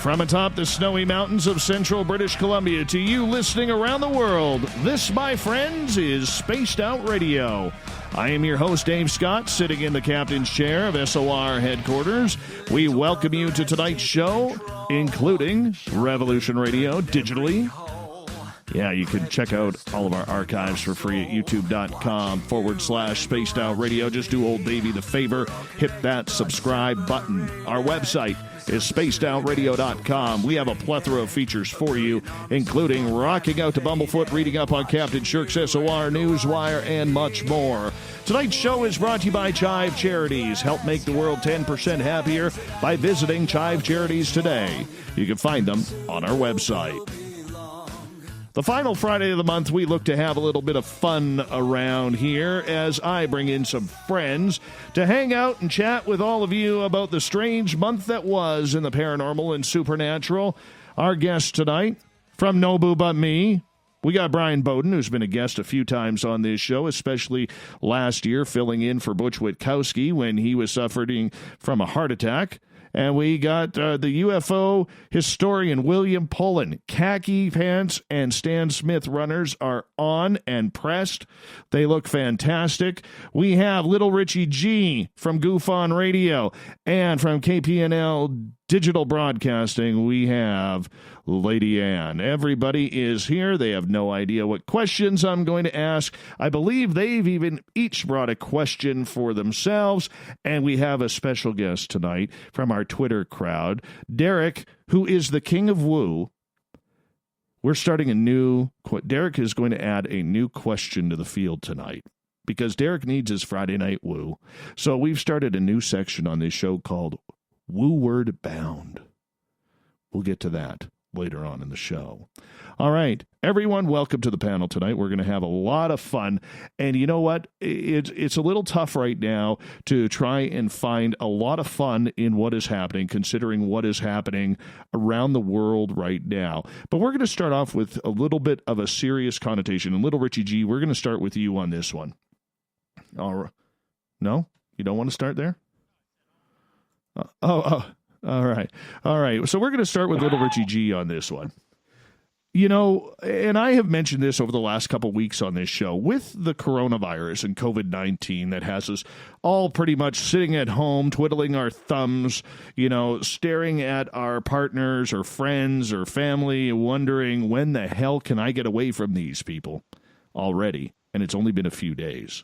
From atop the snowy mountains of central British Columbia to you listening around the world, this, my friends, is Spaced Out Radio. I am your host, Dave Scott, sitting in the captain's chair of SOR headquarters. We welcome you to tonight's show, including Revolution Radio digitally. Yeah, you can check out all of our archives for free at youtube.com/Spaced Out Radio. Just do old Davey the favor, hit that subscribe button. Our website is spacedoutradio.com. We have a plethora of features for you, including rocking out to Bumblefoot, reading up on Captain Shirk's SOR, Newswire, and much more. Tonight's show is brought to you by Chive Charities. Help make the world 10% happier by visiting Chive Charities today. You can find them on our website. The final Friday of the month, we look to have a little bit of fun around here as I bring in some friends to hang out and chat with all of you about the strange month that was in the paranormal and supernatural. Our guest tonight, from Nobu But Me, we got Brian Bowden, who's been a guest a few times on this show, especially last year, filling in for Butch Witkowski when he was suffering from a heart attack. And we got the UFO historian William Pullen. Khaki pants and Stan Smith runners are on and pressed. They look fantastic. We have Little Richie G from Goof On Radio. And from KPNL Digital Broadcasting, we have Lady Ann. Everybody is here. They have no idea what questions I'm going to ask. I believe they've even each brought a question for themselves. And we have a special guest tonight from our Twitter crowd, Derek, who is the king of woo. We're starting a new... Derek is going to add a new question to the field tonight, because Derek needs his Friday night woo. So we've started a new section on this show called Woo Word Bound. We'll get to that later on in the show. All right, everyone, welcome to the panel tonight. We're going to have a lot of fun. And you know what? It's a little tough right now to try and find a lot of fun in what is happening, considering what is happening around the world right now. But we're going to start off with a little bit of a serious connotation. And Little Richie G, we're going to start with you on this one. No? You don't want to start there? All right. So we're going to start with Little Richie G on this one. You know, and I have mentioned this over the last couple weeks on this show, with the coronavirus and COVID-19 that has us all pretty much sitting at home, twiddling our thumbs, you know, staring at our partners or friends or family, wondering, when the hell can I get away from these people already? And it's only been a few days.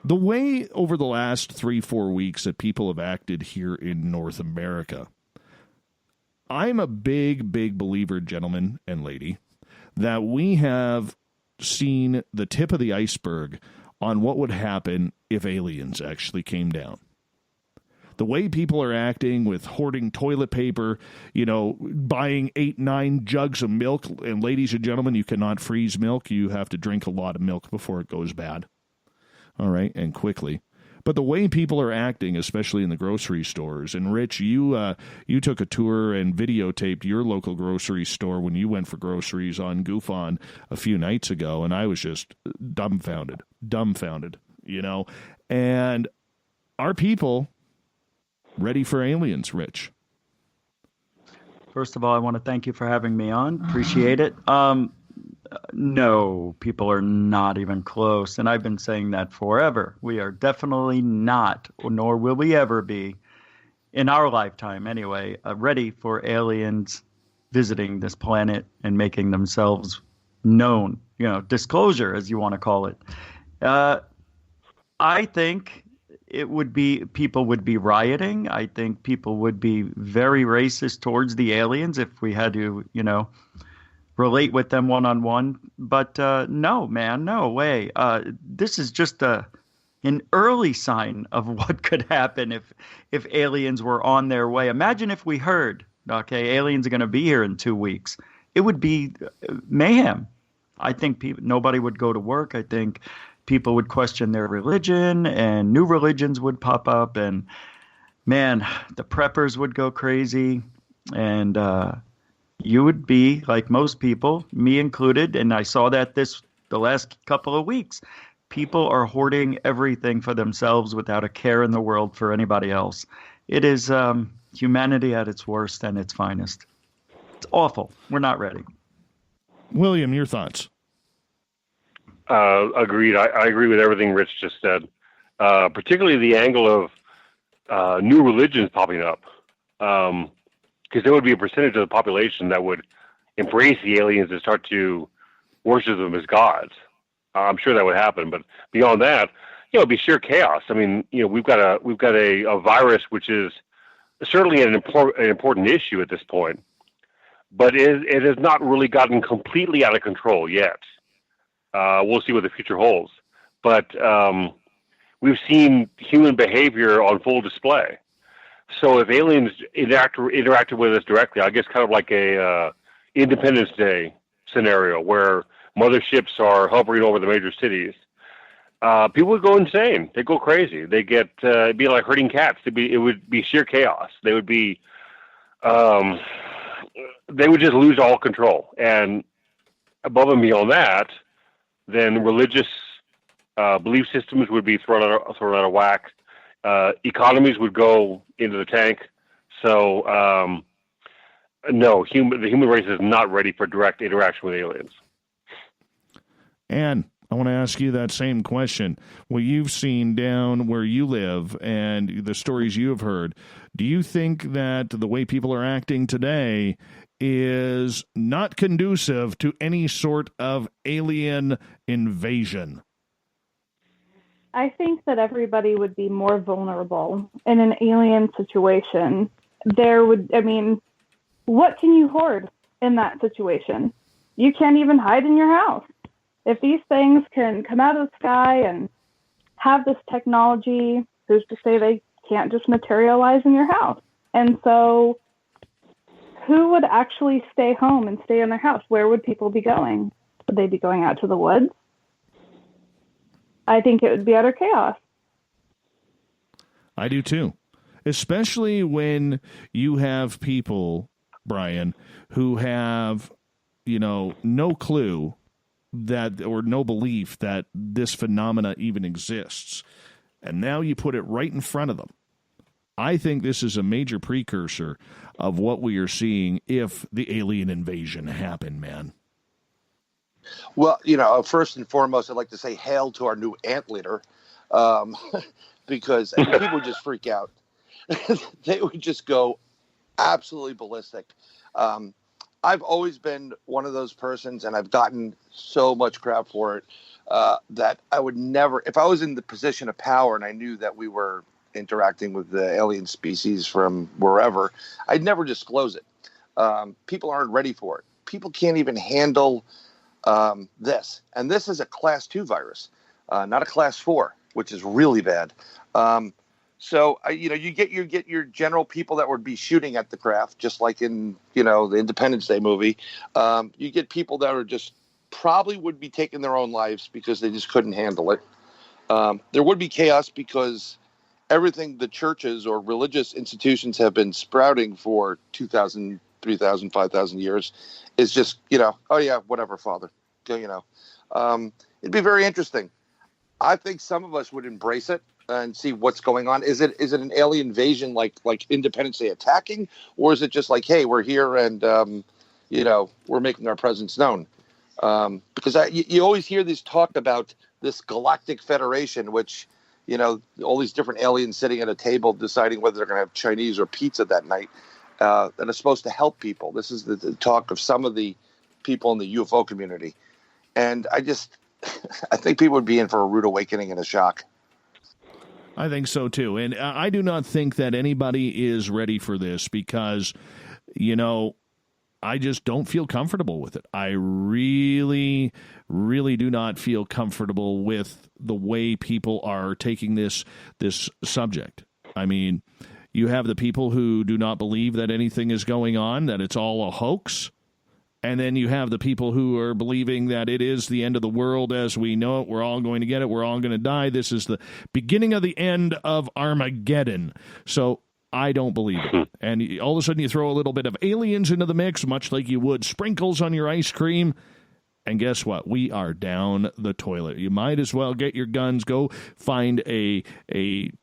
The way over the last 3-4 weeks that people have acted here in North America, I'm a big believer, gentlemen and lady, that we have seen the tip of the iceberg on what would happen if aliens actually came down. The way people are acting with hoarding toilet paper, you know, buying 8-9 jugs of milk. And ladies and gentlemen, you cannot freeze milk. You have to drink a lot of milk before it goes bad. All right, and quickly. But the way people are acting, especially in the grocery stores, and Rich, you took a tour and videotaped your local grocery store when you went for groceries on Goof On a few nights ago, and I was just dumbfounded, you know. And are people ready for aliens, Rich? First of all, I want to thank you for having me on. Appreciate it. No, people are not even close, and I've been saying that forever. We are definitely not, nor will we ever be, in our lifetime anyway, ready for aliens visiting this planet and making themselves known, you know, disclosure, as you want to call it. I think people would be rioting. I think people would be very racist towards the aliens if we had to, you know, relate with them one-on-one. But no, man, no way. This is just an early sign of what could happen if aliens were on their way. Imagine if we heard, okay, aliens are going to be here in 2 weeks. It would be mayhem. I think nobody would go to work. I think people would question their religion, and new religions would pop up, and man, the preppers would go crazy, and you would be like most people, me included, and I saw that the last couple of weeks. People are hoarding everything for themselves without a care in the world for anybody else. It is humanity at its worst and its finest. It's awful. We're not ready. William, your thoughts? Agreed. I agree with everything Rich just said, particularly the angle of new religions popping up, because there would be a percentage of the population that would embrace the aliens and start to worship them as gods. I'm sure that would happen, but beyond that, it'd be sheer chaos. I mean, we've got a virus which is certainly an important issue at this point, but it has not really gotten completely out of control yet. We'll see what the future holds, but we've seen human behavior on full display. So if aliens interacted with us directly, I guess kind of like a Independence Day scenario where motherships are hovering over the major cities, people would go insane. They go crazy. They get it'd be like herding cats. It would be sheer chaos. They would be they would just lose all control. And above and beyond that, then religious belief systems would be thrown out of whack. Economies would go into the tank. So no, the human race is not ready for direct interaction with aliens. And I want to ask you that same question. What you've seen down where you live and the stories you have heard, do you think that the way people are acting today is not conducive to any sort of alien invasion? I think that everybody would be more vulnerable in an alien situation. What can you hoard in that situation? You can't even hide in your house. If these things can come out of the sky and have this technology, who's to say they can't just materialize in your house? And so who would actually stay home and stay in their house? Where would people be going? Would they be going out to the woods? I think it would be utter chaos. I do too. Especially when you have people, Brian, who have, no clue that, or no belief that this phenomena even exists. And now you put it right in front of them. I think this is a major precursor of what we are seeing if the alien invasion happened, man. Well, first and foremost, I'd like to say hail to our new ant leader, because people would just freak out. They would just go absolutely ballistic. I've always been one of those persons, and I've gotten so much crap for it, that I would never, if I was in the position of power and I knew that we were interacting with the alien species from wherever, I'd never disclose it. People aren't ready for it. People can't even handle this. And this is a class 2 virus, not a class 4, which is really bad. So, you get your general people that would be shooting at the craft, just like in, the Independence Day movie. You get people that are just probably would be taking their own lives because they just couldn't handle it. There would be chaos because everything the churches or religious institutions have been sprouting for 2,000, 3,000, 5,000 years is just, oh yeah, whatever, Father. It'd be very interesting. I think some of us would embrace it and see what's going on. Is it an alien invasion like Independence Day attacking, or is it just like, hey, we're here and we're making our presence known? Because you always hear this talk about this galactic federation, which all these different aliens sitting at a table deciding whether they're going to have Chinese or pizza that night, that is supposed to help people. This is the talk of some of the people in the UFO community, and I think people would be in for a rude awakening and a shock. I think so, too. And I do not think that anybody is ready for this because, I just don't feel comfortable with it. I really, really do not feel comfortable with the way people are taking this subject. I mean, you have the people who do not believe that anything is going on, that it's all a hoax. And then you have the people who are believing that it is the end of the world as we know it. We're all going to get it. We're all going to die. This is the beginning of the end of Armageddon. So I don't believe it. And all of a sudden you throw a little bit of aliens into the mix, much like you would sprinkles on your ice cream. And guess what? We are down the toilet. You might as well get your guns, go find a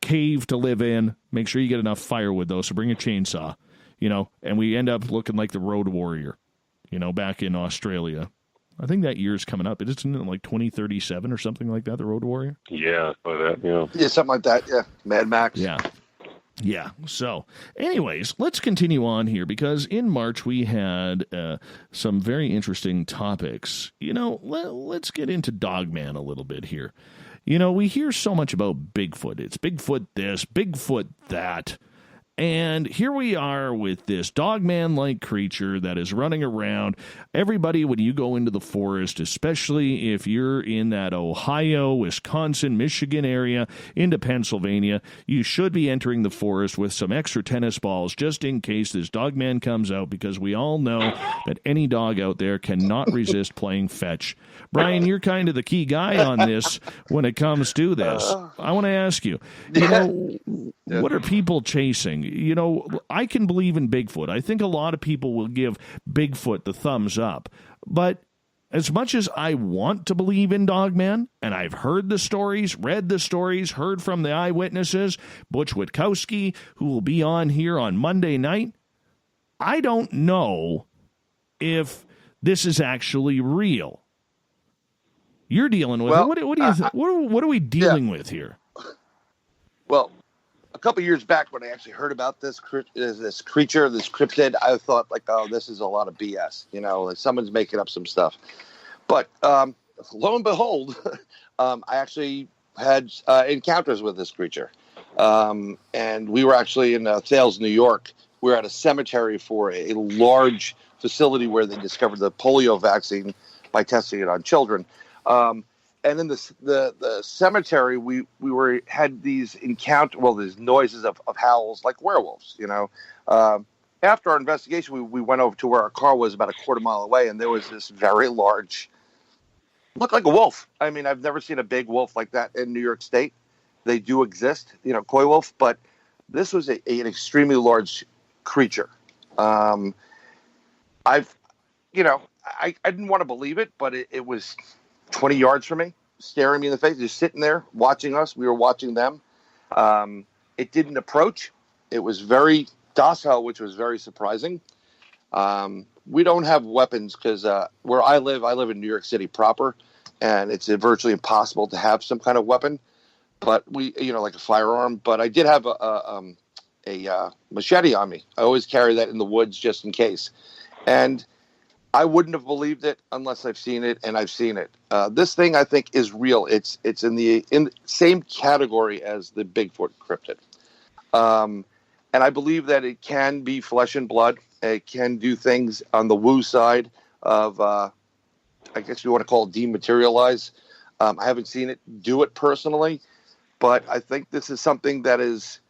cave to live in. Make sure you get enough firewood, though, so bring a chainsaw, and we end up looking like the Road Warrior, back in Australia. I think that year's coming up. Isn't it like 2037 or something like that, the Road Warrior? Yeah, like that, Yeah, something like that, yeah. Mad Max. Yeah. So, anyways, let's continue on here because in March we had some very interesting topics. Let's get into Dogman a little bit here. We hear so much about Bigfoot. It's Bigfoot this, Bigfoot that. And here we are with this dogman-like creature that is running around. Everybody, when you go into the forest, especially if you're in that Ohio, Wisconsin, Michigan area, into Pennsylvania, you should be entering the forest with some extra tennis balls just in case this dogman comes out, because we all know that any dog out there cannot resist playing fetch. Brian, you're kind of the key guy on this when it comes to this. I want to ask you, what are people chasing? I can believe in Bigfoot. I think a lot of people will give Bigfoot the thumbs up. But as much as I want to believe in Dogman, and I've heard the stories, read the stories, heard from the eyewitnesses, Butch Witkowski, who will be on here on Monday night, I don't know if this is actually real. You're dealing with it. What are we dealing with here? Well, a couple years back when I actually heard about this creature, this cryptid, I thought like, oh, this is a lot of BS. Like someone's making up some stuff. But lo and behold, I actually had encounters with this creature. And we were actually in Thales, New York. We were at a cemetery for a large facility where they discovered the polio vaccine by testing it on children. And in the cemetery, we had these these noises of howls like werewolves. After our investigation, we went over to where our car was about a quarter mile away, and there was this very large, looked like a wolf. I mean, I've never seen a big wolf like that in New York State. They do exist, coy wolf, but this was an extremely large creature. I didn't want to believe it, but it was 20 yards from me, staring me in the face, just sitting there watching us. We were watching them. It didn't approach. It was very docile, which was very surprising. We don't have weapons because where I live in New York City proper, and it's virtually impossible to have some kind of weapon. But we, like a firearm. But I did have a machete on me. I always carry that in the woods just in case. And I wouldn't have believed it unless I've seen it, and I've seen it. This thing, I think, is real. It's in the same category as the Bigfoot cryptid. And I believe that it can be flesh and blood. It can do things on the woo side of, I guess you want to call it dematerialize. I haven't seen it do it personally, but I think this is something that is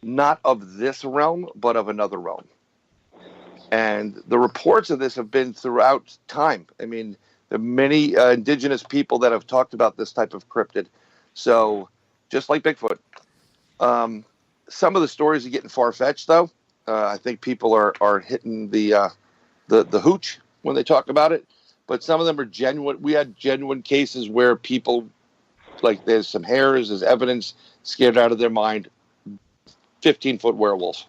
not of this realm, but of another realm. And the reports of this have been throughout time. I mean, there are many indigenous people that have talked about this type of cryptid. So just like Bigfoot. Some of the stories are getting far-fetched, though. I think people are hitting the hooch when they talk about it. But some of them are genuine. We had genuine cases where people, like there's some hairs, there's evidence, scared out of their mind, 15-foot werewolf.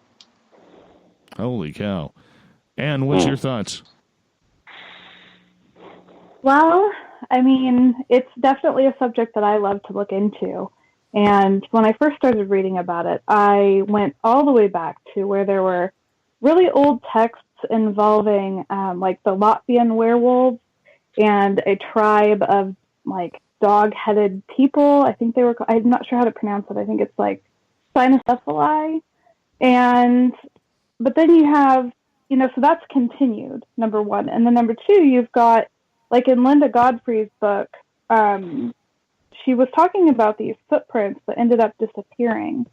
Holy cow. Anne, what's your thoughts? Well, I mean, it's definitely a subject that I love to look into. And when I first started reading about it, I went all the way back to where there were really old texts involving like the Latvian werewolves and a tribe of like dog-headed people. I think they were, I'm not sure how to pronounce it. I think it's like cynocephali. But then you have, so that's continued, number one. And then number two, you've got, like in Linda Godfrey's book, she was talking about these footprints that ended up disappearing.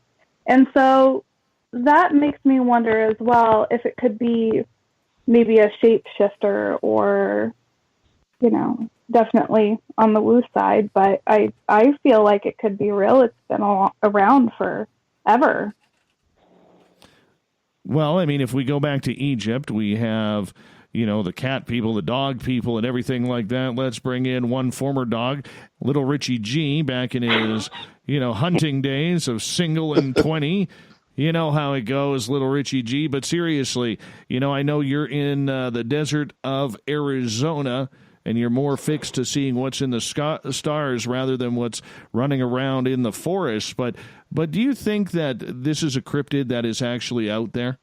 And so that makes me wonder as well if it could be maybe a shapeshifter or, definitely on the woo side. But I feel like it could be real. It's been around forever. Well, I mean, if we go back to Egypt, we have, the cat people, the dog people, and everything like that. Let's bring in one former dog, little Richie G, back in his, hunting days of single and 20. You know how it goes, little Richie G. But seriously, I know you're in the desert of Arizona, and you're more fixed to seeing what's in the stars rather than what's running around in the forest. But do you think that this is a cryptid that is actually out there?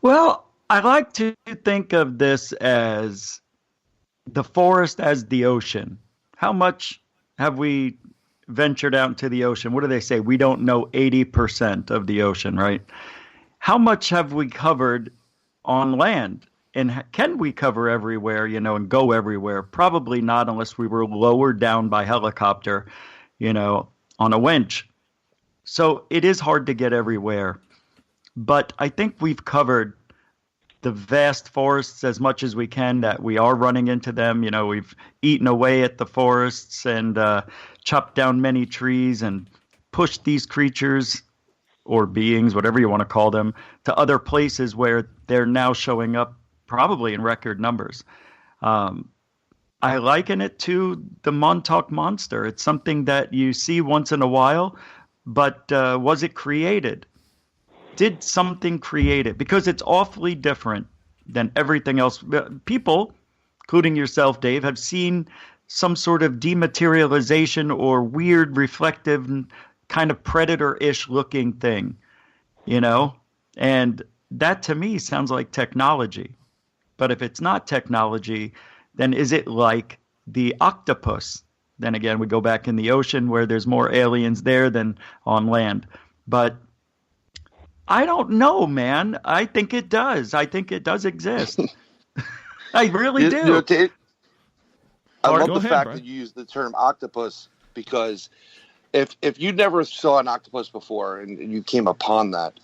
Well, I like to think of this as the forest as the ocean. How much have we ventured out into the ocean? What do they say? We don't know 80% of the ocean, right? How much have we covered on land? And can we cover everywhere, and go everywhere? Probably not, unless we were lowered down by helicopter, on a winch. So it is hard to get everywhere. But I think we've covered the vast forests as much as we can, that we are running into them. We've eaten away at the forests and chopped down many trees and pushed these creatures or beings, whatever you want to call them, to other places where they're now showing up probably in record numbers. I liken it to the Montauk Monster. It's something that you see once in a while, but was it created? Did something create it? Because it's awfully different than everything else. People, including yourself, Dave, have seen some sort of dematerialization or weird reflective kind of predator-ish looking thing, And that to me sounds like technology. But if it's not technology, then is it like the octopus? Then again, we go back in the ocean where there's more aliens there than on land. But I don't know, man. I think it does. I think it does exist. I really do. I love the fact that you use the term octopus, because if you never saw an octopus before and you came upon that,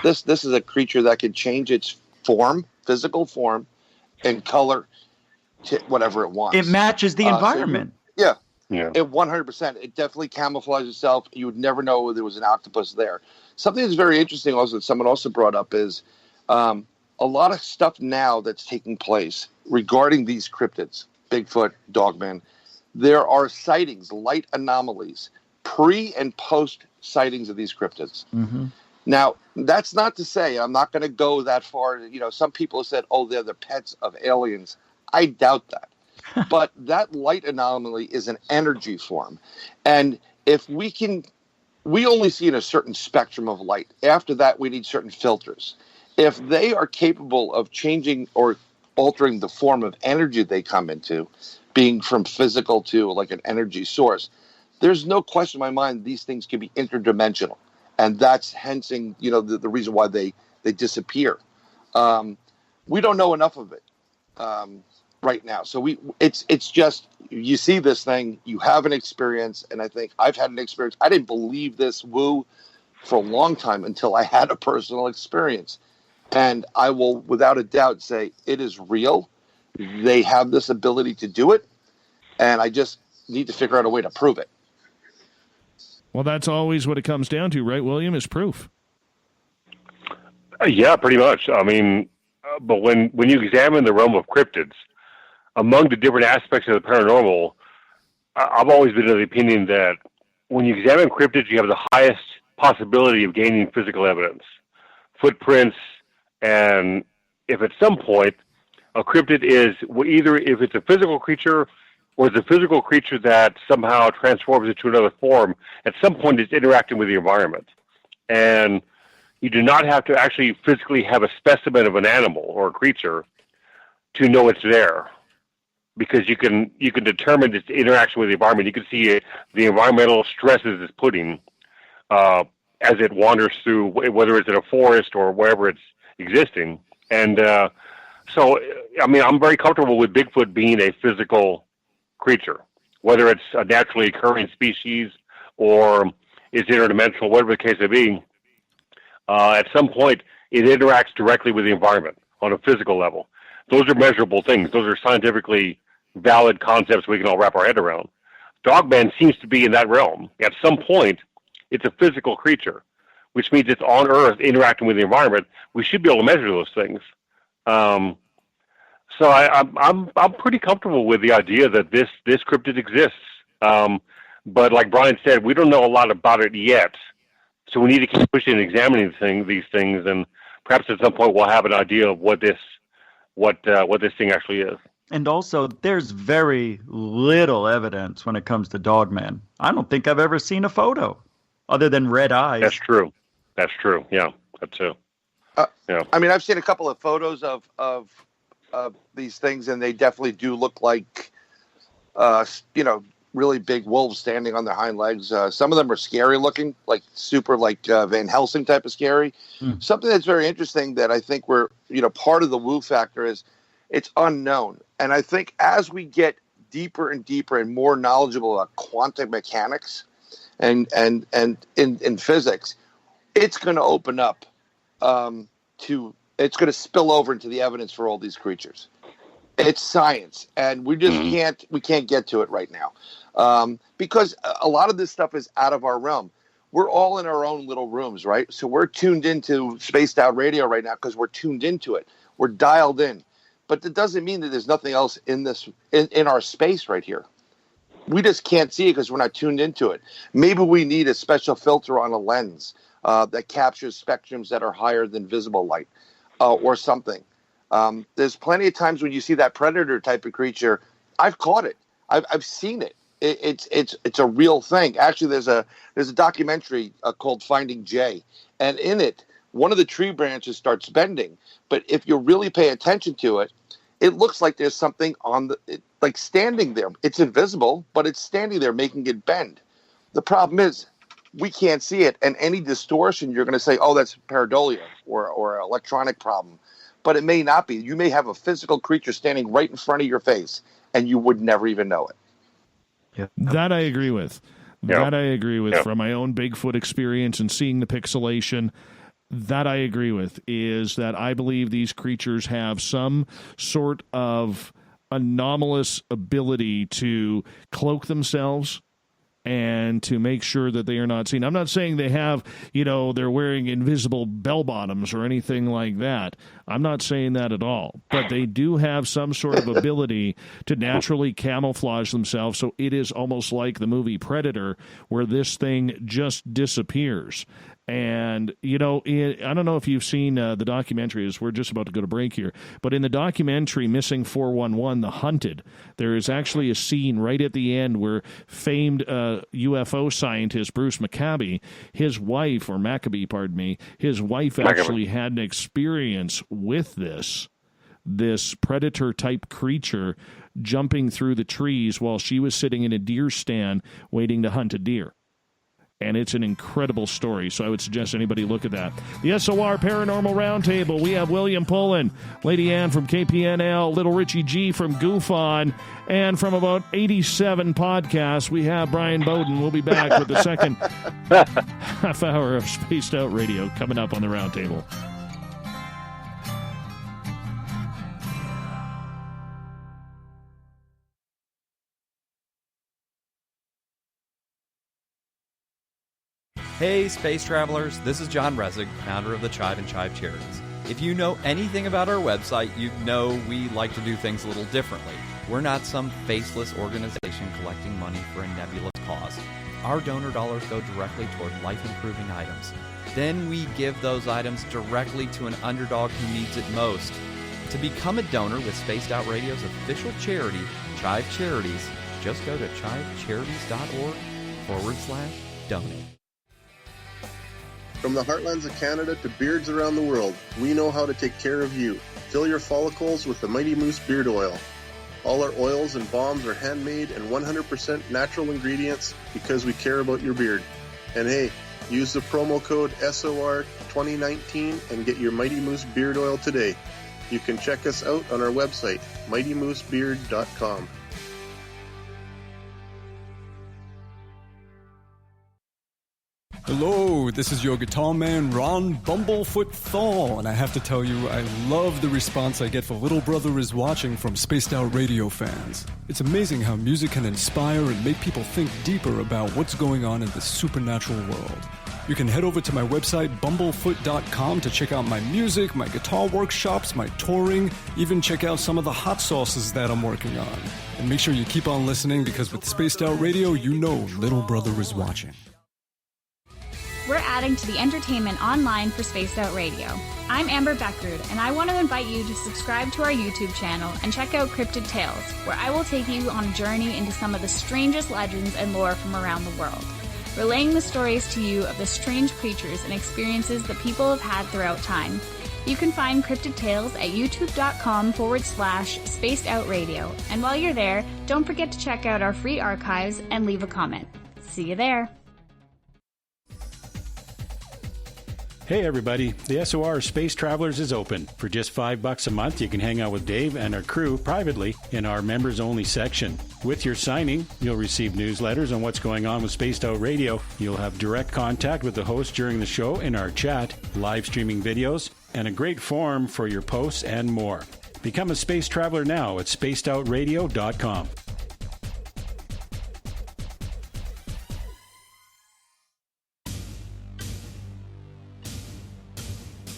this is a creature that can change its form, physical form, and color to whatever it wants. It matches the environment. Yeah. It 100%. It definitely camouflages itself. You would never know there was an octopus there. Something that's very interesting also that someone also brought up is a lot of stuff now that's taking place regarding these cryptids, Bigfoot, Dogman. There are sightings, light anomalies, pre and post sightings of these cryptids. Mm-hmm. Now, that's not to say, I'm not going to go that far. Some people have said, they're the pets of aliens. I doubt that. But that light anomaly is an energy form. And if we only see in a certain spectrum of light. After that, we need certain filters. If they are capable of changing or altering the form of energy they come into, being from physical to like an energy source, there's no question in my mind these things can be interdimensional. And that's hensing, the reason why they disappear. We don't know enough of it right now. So it's just, you see this thing, you have an experience, and I think I've had an experience. I didn't believe this woo for a long time until I had a personal experience. And I will, without a doubt, say it is real. They have this ability to do it, and I just need to figure out a way to prove it. Well, that's always what it comes down to, right, William, is proof. Yeah, pretty much. I mean, but when you examine the realm of cryptids, among the different aspects of the paranormal, I've always been of the opinion that when you examine cryptids, you have the highest possibility of gaining physical evidence, footprints, and if at some point a cryptid is either if it's a physical creature or it's a physical creature that somehow transforms into another form, at some point it's interacting with the environment. And you do not have to actually physically have a specimen of an animal or a creature to know it's there, because you can determine its interaction with the environment. You can see the environmental stresses it's putting as it wanders through, whether it's in a forest or wherever it's existing. And so, I mean, I'm very comfortable with Bigfoot being a physical creature, whether it's a naturally occurring species or it's interdimensional, whatever the case may be. At some point, it interacts directly with the environment on a physical level. Those are measurable things. Those are scientifically valid concepts we can all wrap our head around. Dogman seems to be in that realm. At some point, it's a physical creature, which means it's on Earth interacting with the environment. We should be able to measure those things. So I'm pretty comfortable with the idea that this cryptid exists. But like Brian said, we don't know a lot about it yet. So we need to keep pushing and examining these things, and perhaps at some point we'll have an idea of what this thing actually is. And also, there's very little evidence when it comes to Dogman. I don't think I've ever seen a photo other than red eyes. That's true. Yeah, that too. Yeah. I mean, I've seen a couple of photos of these things, and they definitely do look like, really big wolves standing on their hind legs. Some of them are scary looking, like super, like Van Helsing type of scary. Something that's very interesting that I think part of the woo factor is it's unknown. And I think as we get deeper and deeper and more knowledgeable about quantum mechanics and in physics, it's going to open up it's going to spill over into the evidence for all these creatures. It's science, and we just can't get to it right now because a lot of this stuff is out of our realm. We're all in our own little rooms, right? So we're tuned into Spaced Out Radio right now because we're tuned into it. We're dialed in. But that doesn't mean that there's nothing else in our space right here. We just can't see it because we're not tuned into it. Maybe we need a special filter on a lens that captures spectrums that are higher than visible light or something. There's plenty of times when you see that predator type of creature. I've caught it. I've seen it. It's a real thing. Actually, there's a documentary called Finding Jay, and in it, one of the tree branches starts bending. But if you really pay attention to it, it looks like there's something like standing there. It's invisible, but it's standing there making it bend. The problem is we can't see it, and any distortion, you're going to say, oh, that's pareidolia or an electronic problem. But it may not be. You may have a physical creature standing right in front of your face, and you would never even know it. Yeah. That I agree with. That I agree with from my own Bigfoot experience and seeing the pixelation. That I agree with is that I believe these creatures have some sort of anomalous ability to cloak themselves and to make sure that they are not seen. I'm not saying they have, they're wearing invisible bell bottoms or anything like that. I'm not saying that at all. But they do have some sort of ability to naturally camouflage themselves. So it is almost like the movie Predator, where this thing just disappears. And, I don't know if you've seen the documentary, as we're just about to go to break here, but in the documentary Missing 411, The Hunted, there is actually a scene right at the end where famed UFO scientist Bruce Maccabee, his wife actually had an experience with this predator-type creature jumping through the trees while she was sitting in a deer stand waiting to hunt a deer. And it's an incredible story, so I would suggest anybody look at that. The SOR Paranormal Roundtable, we have William Pullen, Lady Ann from KPNL, Little Richie G from Goof On, and from about 87 podcasts, we have Brian Bowden. We'll be back with the second half hour of Spaced Out Radio coming up on the Roundtable. Hey, space travelers, this is John Resig, founder of the Chive and Chive Charities. If you know anything about our website, you know we like to do things a little differently. We're not some faceless organization collecting money for a nebulous cause. Our donor dollars go directly toward life-improving items. Then we give those items directly to an underdog who needs it most. To become a donor with Spaced Out Radio's official charity, Chive Charities, just go to chivecharities.org/donate. From the heartlands of Canada to beards around the world, we know how to take care of you. Fill your follicles with the Mighty Moose Beard Oil. All our oils and balms are handmade and 100% natural ingredients because we care about your beard. And hey, use the promo code SOR2019 and get your Mighty Moose Beard Oil today. You can check us out on our website, mightymoosebeard.com. Hello, this is your guitar man, Ron Bumblefoot Thorne, and I have to tell you, I love the response I get for Little Brother is Watching from Spaced Out Radio fans. It's amazing how music can inspire and make people think deeper about what's going on in the supernatural world. You can head over to my website, bumblefoot.com, to check out my music, my guitar workshops, my touring, even check out some of the hot sauces that I'm working on. And make sure you keep on listening, because with Spaced Out Radio, you know little brother is watching. We're adding to the entertainment online for Spaced Out Radio. I'm Amber Beckrud, and I want to invite you to subscribe to our YouTube channel and check out Cryptid Tales, where I will take you on a journey into some of the strangest legends and lore from around the world, relaying the stories to you of the strange creatures and experiences that people have had throughout time. You can find Cryptid Tales at youtube.com/Spaced Out Radio. And while you're there, don't forget to check out our free archives and leave a comment. See you there. Hey everybody, the SOR Space Travelers is open. For just $5 a month, you can hang out with Dave and our crew privately in our members-only section. With your signing, you'll receive newsletters on what's going on with Spaced Out Radio. You'll have direct contact with the host during the show in our chat, live streaming videos, and a great forum for your posts and more. Become a space traveler now at spacedoutradio.com.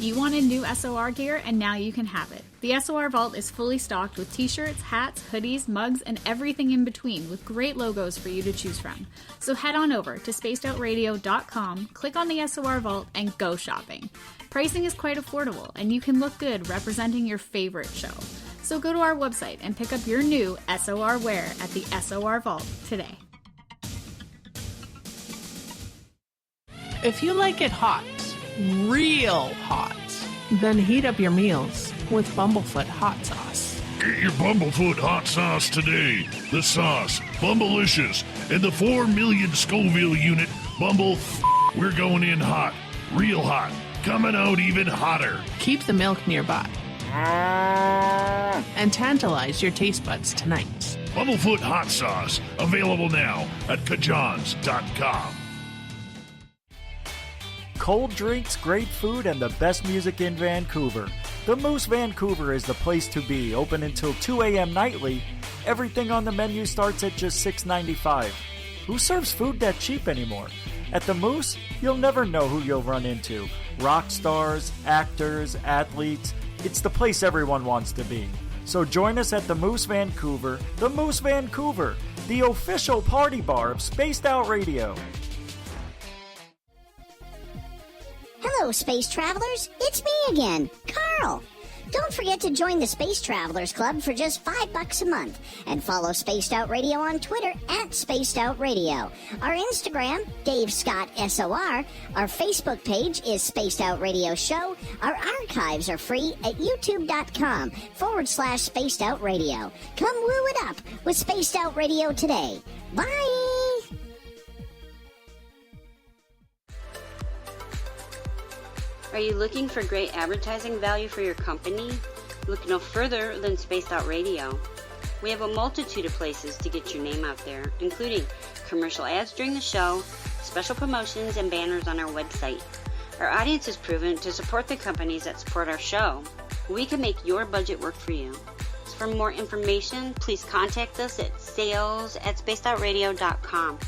You wanted new SOR gear, and now you can have it. The SOR Vault is fully stocked with t-shirts, hats, hoodies, mugs, and everything in between, with great logos for you to choose from. So head on over to spacedoutradio.com, click on the SOR Vault, and go shopping. Pricing is quite affordable, and you can look good representing your favorite show. So go to our website and pick up your new SOR wear at the SOR Vault today. If you like it hot, real hot, then heat up your meals with Bumblefoot hot sauce. Get your Bumblefoot hot sauce today. The sauce, Bumblicious, and the 4 million Scoville unit Bumble. We're going in hot, real hot, coming out even hotter. Keep the milk nearby and tantalize your taste buds tonight. Bumblefoot hot sauce, available now at kajans.com. Cold drinks, great food, and the best music in Vancouver. The Moose Vancouver is the place to be, open until 2 a.m. nightly. Everything on the menu starts at just $6.95. Who serves food that cheap anymore? At the Moose, you'll never know who you'll run into. Rock stars, actors, athletes. It's the place everyone wants to be. So join us at the Moose Vancouver, the official party bar of Spaced Out Radio. Hello, Space Travelers. It's me again, Carl. Don't forget to join the Space Travelers Club for just $5 a month and follow Spaced Out Radio on Twitter at Spaced Out Radio. Our Instagram, Dave Scott SOR. Our Facebook page is Spaced Out Radio Show. Our archives are free at youtube.com/Spaced Out Radio. Come woo it up with Spaced Out Radio today. Bye! Are you looking for great advertising value for your company? Look no further than Spaced Out Radio. We have a multitude of places to get your name out there, including commercial ads during the show, special promotions, and banners on our website. Our audience is proven to support the companies that support our show. We can make your budget work for you. So for more information, please contact us at sales@spacedoutradio.com.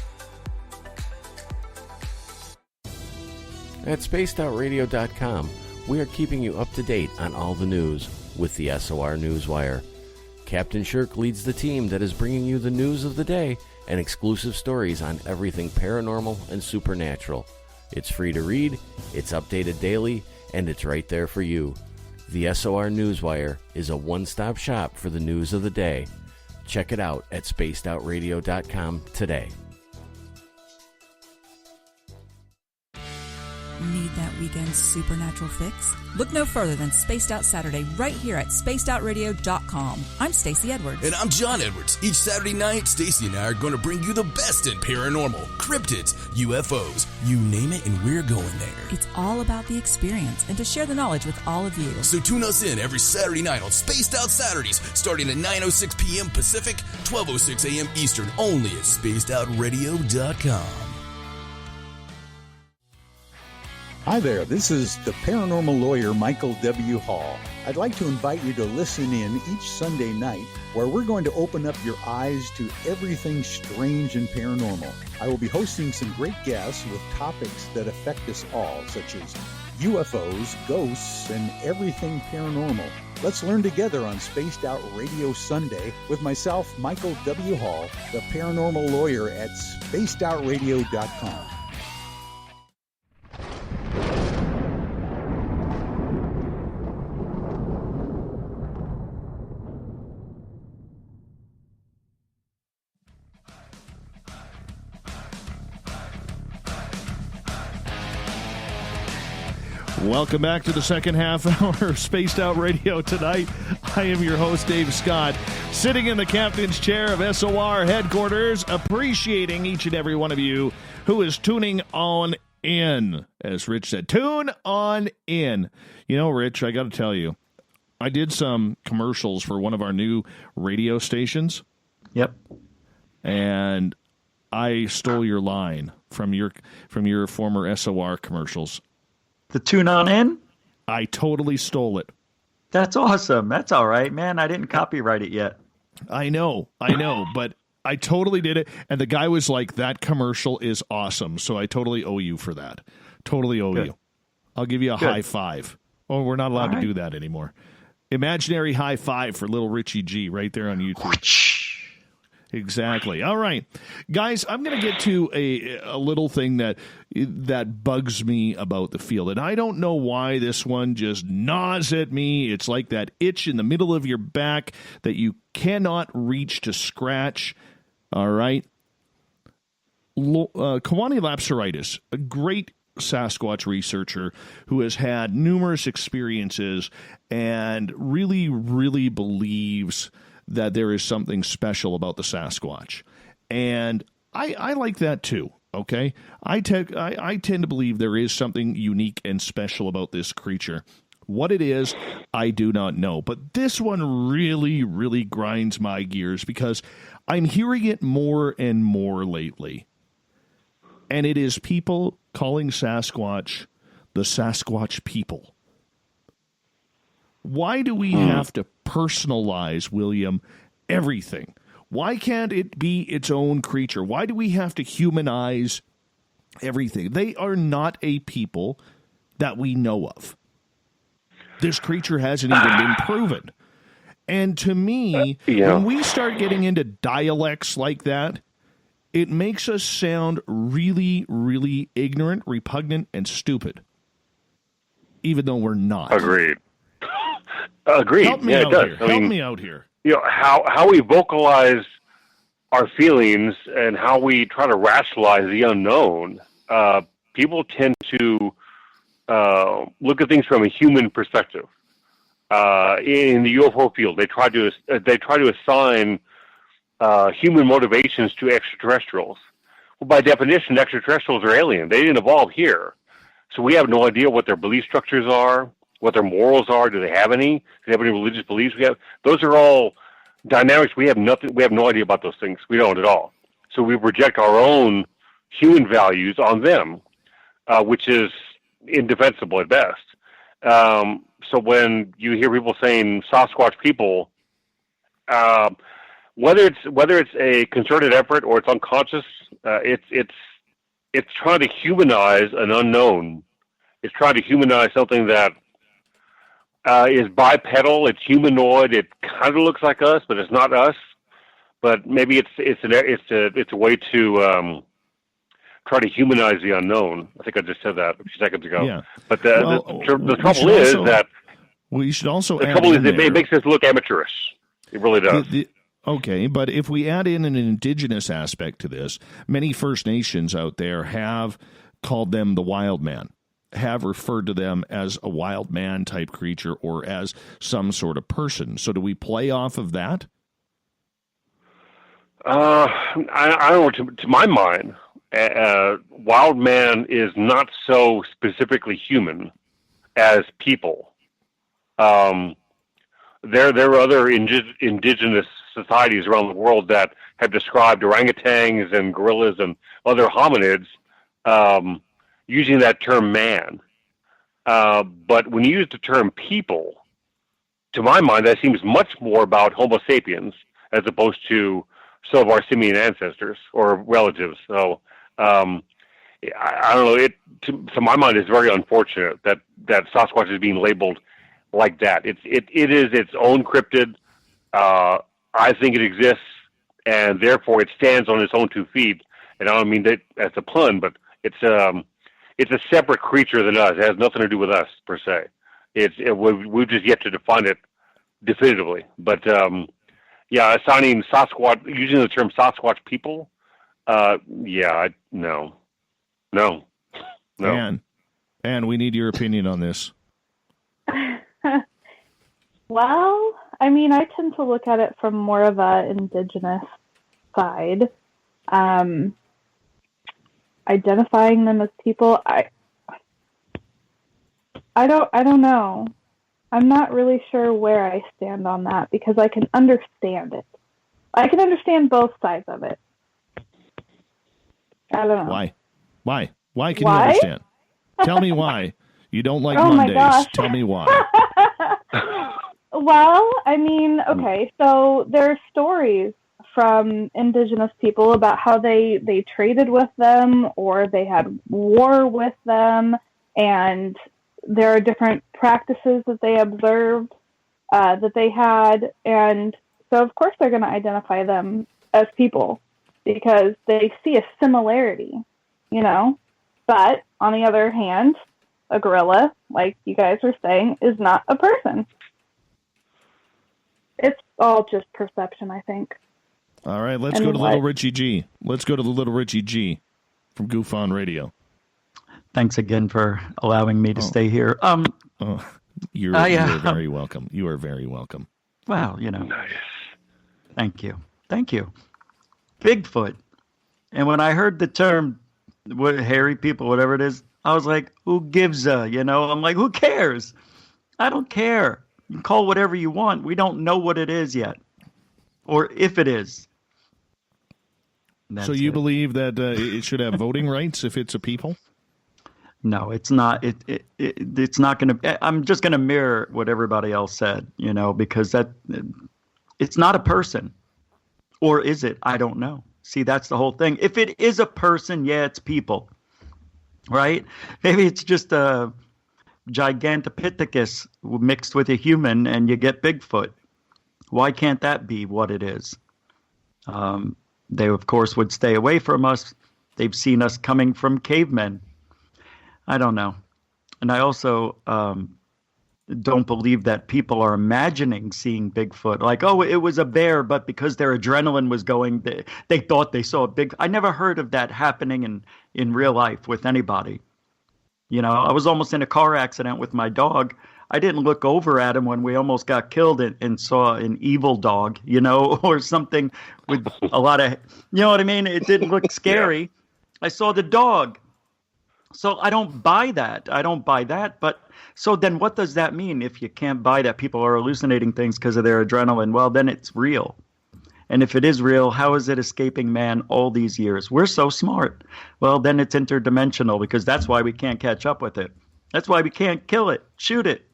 At spacedoutradio.com, we are keeping you up to date on all the news with the SOR Newswire. Captain Shirk leads the team that is bringing you the news of the day and exclusive stories on everything paranormal and supernatural. It's free to read, it's updated daily, and it's right there for you. The SOR Newswire is a one-stop shop for the news of the day. Check it out at spacedoutradio.com today. Need that weekend supernatural fix? Look no further than Spaced Out Saturday right here at spacedoutradio.com. I'm Stacey Edwards. And I'm John Edwards. Each Saturday night, Stacey and I are going to bring you the best in paranormal, cryptids, UFOs, you name it, and we're going there. It's all about the experience and to share the knowledge with all of you. So tune us in every Saturday night on Spaced Out Saturdays, starting at 9:06 p.m. Pacific, 12:06 a.m. Eastern, only at spacedoutradio.com. Hi there, this is the paranormal lawyer Michael W. Hall. I'd like to invite you to listen in each Sunday night where we're going to open up your eyes to everything strange and paranormal. I will be hosting some great guests with topics that affect us all, such as UFOs, ghosts, and everything paranormal. Let's learn together on Spaced Out Radio Sunday with myself, Michael W. Hall, the paranormal lawyer at spacedoutradio.com. Welcome back to the second half hour of Spaced Out Radio tonight. I am your host, Dave Scott, sitting in the captain's chair of SOR headquarters, appreciating each and every one of you who is tuning on in. As Rich said, tune on in. You know, Rich, I got to tell you, I did some commercials for one of our new radio stations. Yep. And I stole your line from your former SOR commercials. The tune on in? I totally stole it. That's awesome. That's all right, man. I didn't copyright it yet. I know, but I totally did it. And the guy was like, that commercial is awesome. So I totally owe you for that. Totally owe you. I'll give you a high five. Oh, we're not allowed to do that anymore. Imaginary high five for little Richie G right there on YouTube. Exactly. All right, guys, I'm going to get to a little thing that bugs me about the field. And I don't know why this one just gnaws at me. It's like that itch in the middle of your back that you cannot reach to scratch. All right. Kawani Lapsaritis, a great Sasquatch researcher who has had numerous experiences and really, really believes that there is something special about the Sasquatch. And I like that too, okay? I tend to believe there is something unique and special about this creature. What it is, I do not know. But this one really, really grinds my gears because I'm hearing it more and more lately. And it is people calling Sasquatch the Sasquatch people. Why do we have to personalize, William, everything? Why can't it be its own creature? Why do we have to humanize everything? They are not a people that we know of. This creature hasn't even been proven. And to me, when we start getting into dialects like that, it makes us sound really, really ignorant, repugnant, and stupid, even though we're not. Agreed. Help me out here. Help me out here. You know, how we vocalize our feelings and how we try to rationalize the unknown. People tend to look at things from a human perspective. In the UFO field, they try to assign human motivations to extraterrestrials. Well, by definition, extraterrestrials are alien. They didn't evolve here, so we have no idea what their belief structures are, what their morals are. Do they have any? Do they have any religious beliefs? Those are all dynamics. We have nothing. We have no idea about those things. We don't at all. So we project our own human values on them, which is indefensible at best. So when you hear people saying Sasquatch people, whether it's a concerted effort or it's unconscious, it's trying to humanize an unknown. It's trying to humanize something that is bipedal. It's humanoid. It kind of looks like us, but it's not us. But maybe it's a way to try to humanize the unknown. I think I just said that a few seconds ago. Yeah. But the trouble is that we should also the trouble is it makes us look amateurish. It really does. Okay, but if we add in an indigenous aspect to this, many First Nations out there have called them the wild man, have referred to them as a wild man type creature or as some sort of person. So do we play off of that? I don't know. To my mind, wild man is not so specifically human as people. There are other indigenous societies around the world that have described orangutans and gorillas and other hominids using that term man. But when you use the term people, to my mind, that seems much more about Homo sapiens as opposed to some of our simian ancestors or relatives. So I don't know. To my mind, it's very unfortunate that Sasquatch is being labeled like that. It is its own cryptid. I think it exists, and therefore it stands on its own 2 feet. And I don't mean that as a pun, but it's a separate creature than us. It has nothing to do with us per se. We've just yet to define it definitively. But assigning Sasquatch, using the term Sasquatch people, no. And we need your opinion on this. Well, I mean, I tend to look at it from more of a indigenous side. Identifying them as people, I don't know. I'm not really sure where I stand on that because I can understand it. I can understand both sides of it. I don't know. Why can you understand? Tell me why. You don't like Mondays. My gosh. Tell me why. Well, I mean, okay, so there are stories from indigenous people about how they traded with them or they had war with them, and there are different practices that they observed that they had, and so of course they're going to identify them as people because they see a similarity, but on the other hand, a gorilla, like you guys were saying, is not a person. It's all just perception, I think. All right, let's go to Little Richie G. Let's go to the Little Richie G from Goof on Radio. Thanks again for allowing me to stay here. You're very welcome. You are very welcome. Well, nice. Thank you. Bigfoot. And when I heard the term, hairy people, whatever it is, I was like, who gives a, I'm like, who cares? I don't care. You can call whatever you want. We don't know what it is yet, or if it is. So you believe that it should have voting rights if it's a people? No, it's not. It's not going to. I'm just going to mirror what everybody else said, because it's not a person, or is it? I don't know. See, that's the whole thing. If it is a person, yeah, it's people, right? Maybe it's just a Gigantopithecus mixed with a human, and you get Bigfoot. Why can't that be what it is? They, of course, would stay away from us. They've seen us coming from cavemen. I don't know. And I also don't believe that people are imagining seeing Bigfoot. Like, oh, it was a bear, but because their adrenaline was going, they thought they saw a big... I never heard of that happening in real life with anybody. I was almost in a car accident with my dog. I didn't look over at him when we almost got killed and saw an evil dog, or something with a lot of... You know what I mean? It didn't look scary. Yeah. I saw the dog. So I don't buy that. But so then what does that mean if you can't buy that people are hallucinating things because of their adrenaline? Well, then it's real. And if it is real, how is it escaping man all these years? We're so smart. Well, then it's interdimensional because that's why we can't catch up with it. That's why we can't kill it, shoot it.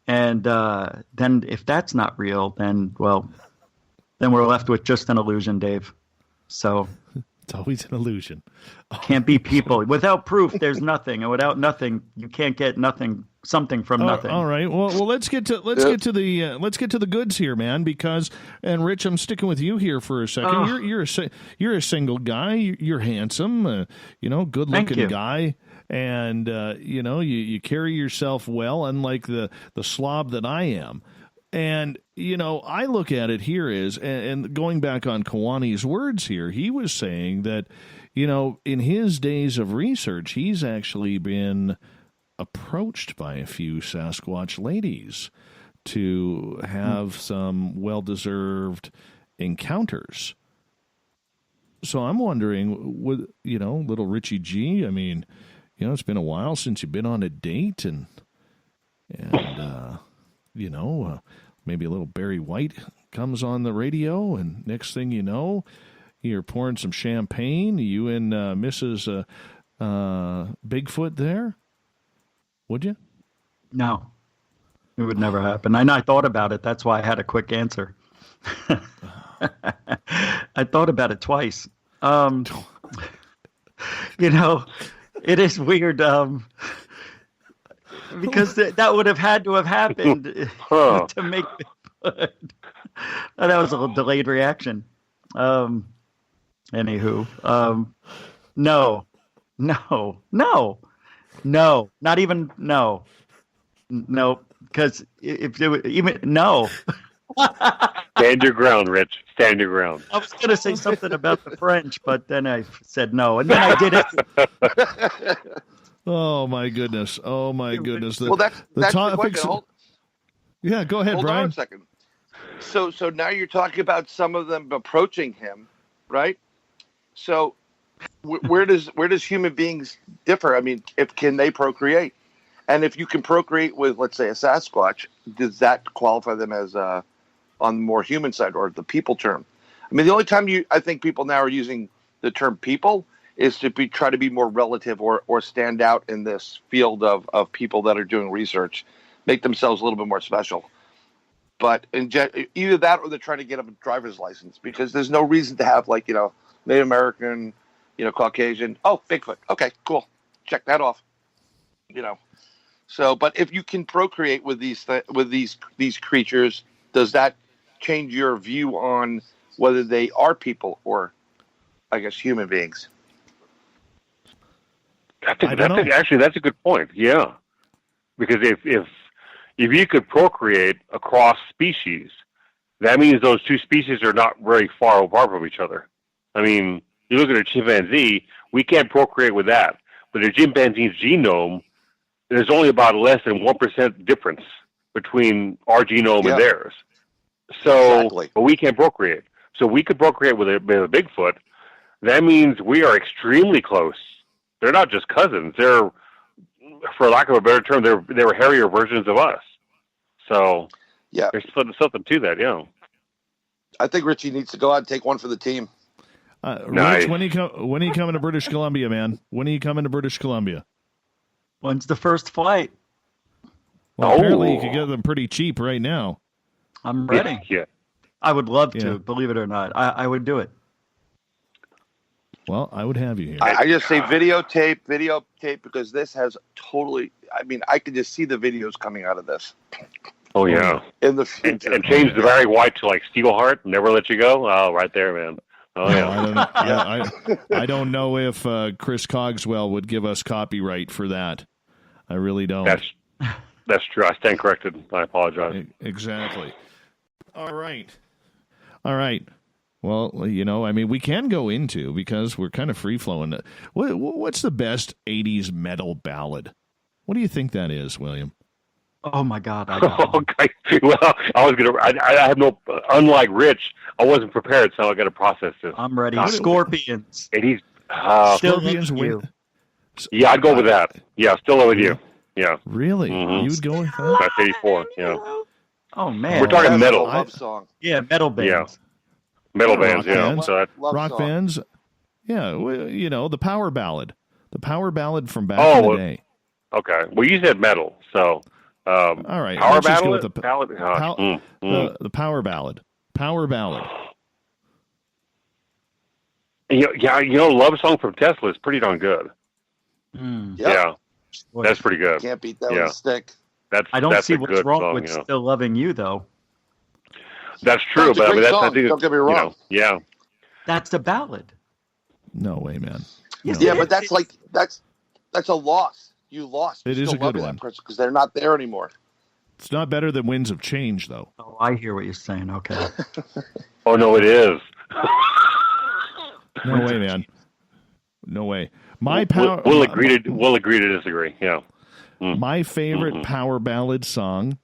And then if that's not real, then we're left with just an illusion, Dave. So... It's always an illusion. Can't be people. Without proof, there's nothing, and without nothing, you can't get something from nothing. All right. Well, let's get to the goods here, man. Because, and Rich, I'm sticking with you here for a second. You're a single guy. You're handsome. Good looking guy. And you carry yourself well, unlike the slob that I am. And, I look at it here and going back on Kawani's words here, he was saying that, in his days of research, he's actually been approached by a few Sasquatch ladies to have some well-deserved encounters. So I'm wondering, little Richie G, I mean, it's been a while since you've been on a date and maybe a little Barry White comes on the radio, and next thing you know, you're pouring some champagne. You and Mrs. Bigfoot there. Would you? No, it would never happen. I thought about it. That's why I had a quick answer. I thought about it twice. It is weird because that would have had to have happened to make Bigfoot. That was a little delayed reaction. Anywho, no, not even no, because if it would, even no. Stand your ground, Rich. Stand your ground. I was going to say something about the French, but then I said no, and then I did it. Oh my goodness! Oh my goodness! That's the question. Yeah, go ahead, Hold Brian. on a second. So now you're talking about some of them approaching him, right? So where does human beings differ? I mean, can they procreate? And if you can procreate with, let's say, a Sasquatch, does that qualify them as on the more human side, or the people term? I mean, the only time I think people now are using the term people is to try to be more relative or stand out in this field of people that are doing research, make themselves a little bit more special. But either that or they're trying to get a driver's license, because there's no reason to have Native American, Caucasian. Oh, Bigfoot. Okay, cool. Check that off. So, but if you can procreate with these creatures, does that change your view on whether they are people or, I guess, human beings? Actually, that's a good point. Yeah, because if you could procreate across species, that means those two species are not very far apart from each other. I mean, you look at a chimpanzee, we can't procreate with that, but a chimpanzee's genome, there's only about less than 1% difference between our genome and theirs. So, exactly. But we can't procreate. So we could procreate with a Bigfoot. That means we are extremely close. They're not just cousins. They're, for lack of a better term, they were hairier versions of us. So yeah, there's something to that. Yeah. I think Richie needs to go out and take one for the team. Nice. Rich, when are you coming to British Columbia, man? When are you coming to British Columbia? When's the first flight? Well, apparently you could get them pretty cheap right now. I'm ready. Yeah. I would love to, believe it or not. I would do it. Well, I would have you here. I just say videotape, because this has totally, I mean, I can just see the videos coming out of this. Oh, yeah. In the future. And change the Barry White to Steelheart, never let you go. Oh, right there, man. Oh, yeah. I don't know if Chris Cogswell would give us copyright for that. I really don't. That's true. I stand corrected. I apologize. Exactly. All right. Well, I mean, we can go into, because we're kind of free-flowing. What's the best 80s metal ballad? What do you think that is, William? Oh, my God. Okay. Well, I have no, unlike Rich, I wasn't prepared, so I got to process this. I'm ready. Scorpions. 80s. Scorpions win. Yeah, I'd go with that. Yeah, Still With You. Yeah. Really? Mm-hmm. You would go with that? That's 84. Yeah. Oh, man. We're talking metal. Love song. Yeah, metal bands. Yeah. Metal bands, bands. So rock bands. Yeah, the power ballad. The power ballad from back in the day. Okay. Well, you said metal, so... all right. Power let's just go ballad? with the Ballad? the power ballad. Power ballad. Love Song from Tesla is pretty darn good. Mm. Yeah. That's pretty good. Can't beat that with a stick. I don't see what's wrong song, with Still Loving You, though. That's true, but I mean, I think don't get me wrong. Yeah. That's a ballad. No way, man. Yes, Yeah, but that's a loss. You lost. It is a good one because they're not there anymore. It's not better than Winds of Change, though. Oh, I hear what you're saying. Okay. Oh no, it is. No way, man. No way. We'll agree to disagree. Yeah. My favorite power ballad song,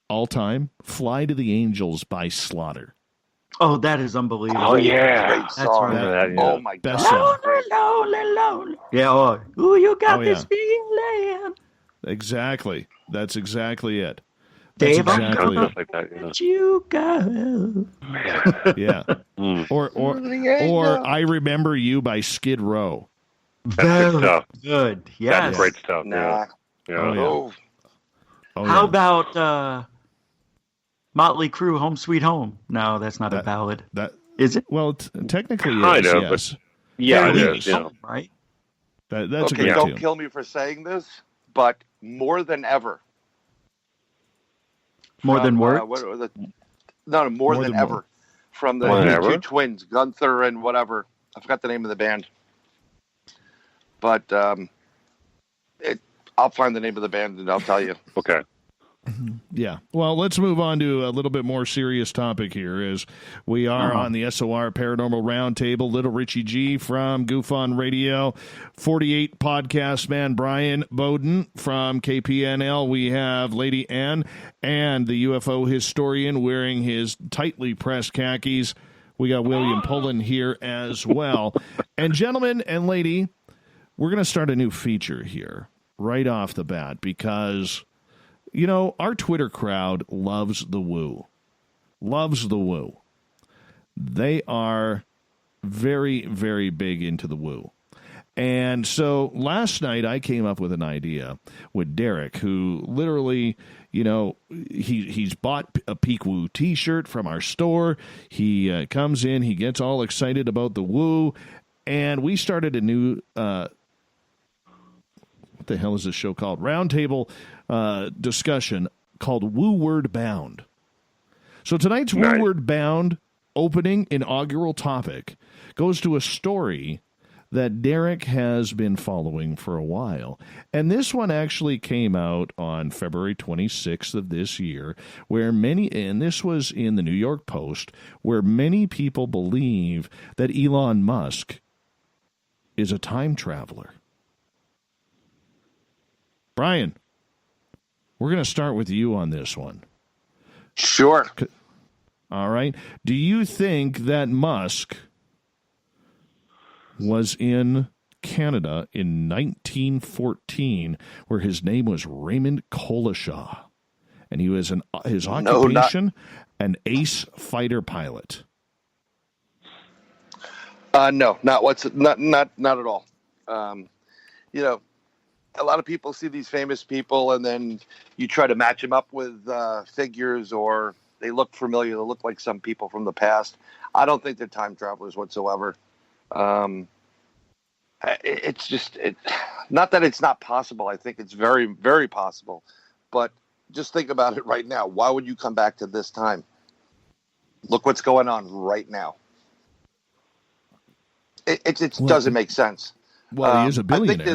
all time, "Fly to the Angels" by Slaughter. Oh, that is unbelievable. Oh yeah, great song. Oh my God. Best song. Lonely. Yeah. Ooh, you got this feeling. Exactly. That's exactly it. Dave, exactly I'm like that, let you go. Yeah. Or I Remember You by Skid Row. That's good stuff. Good. Yeah. That's great stuff. Nah. Yeah. Oh, yeah. How about Motley Crue, Home Sweet Home? No, that's not a ballad. Is it? Well, technically, Kind yes. of, Yes. but yeah, it There is. Yeah. right? That's okay, a great don't tune. kill me for saying this, but More Than Ever. More Than Words? More Than Ever. From the two twins, Gunther and whatever. I forgot the name of the band. But I'll find the name of the band and I'll tell you. Okay. Yeah. Well, let's move on to a little bit more serious topic here as we are on the SOR Paranormal Roundtable. Little Richie G from Goof on Radio, 48 podcast man Brian Bowden from KPNL. We have Lady Ann and the UFO historian wearing his tightly pressed khakis. We got William Pullen here as well. And gentlemen and lady, we're going to start a new feature here right off the bat because... You know, our Twitter crowd loves the woo. Loves the woo. They are very, very big into the woo. And so last night I came up with an idea with Derek, who literally, you know, he's bought a Peak Woo t-shirt from our store. He comes in, he gets all excited about the woo, and we started a new what the hell is this show called? Roundtable discussion called Woo Word Bound. So tonight's Woo Word Bound opening inaugural topic goes to a story that Derek has been following for a while. And this one actually came out on February 26th of this year, where and this was in the New York Post, where many people believe that Elon Musk is a time traveler. Brian, we're going to start with you on this one. Sure. All right. Do you think that Musk was in Canada in 1914 where his name was Raymond Collishaw, and he was his occupation an ace fighter pilot? No, not at all. You know, a lot of people see these famous people and then you try to match them up with figures, or they look familiar. They look like some people from the past. I don't think they're time travelers whatsoever. It's just not that it's not possible. I think it's very, very possible. But just think about it right now. Why would you come back to this time? Look what's going on right now. It doesn't make sense. Well, he is a billionaire. I think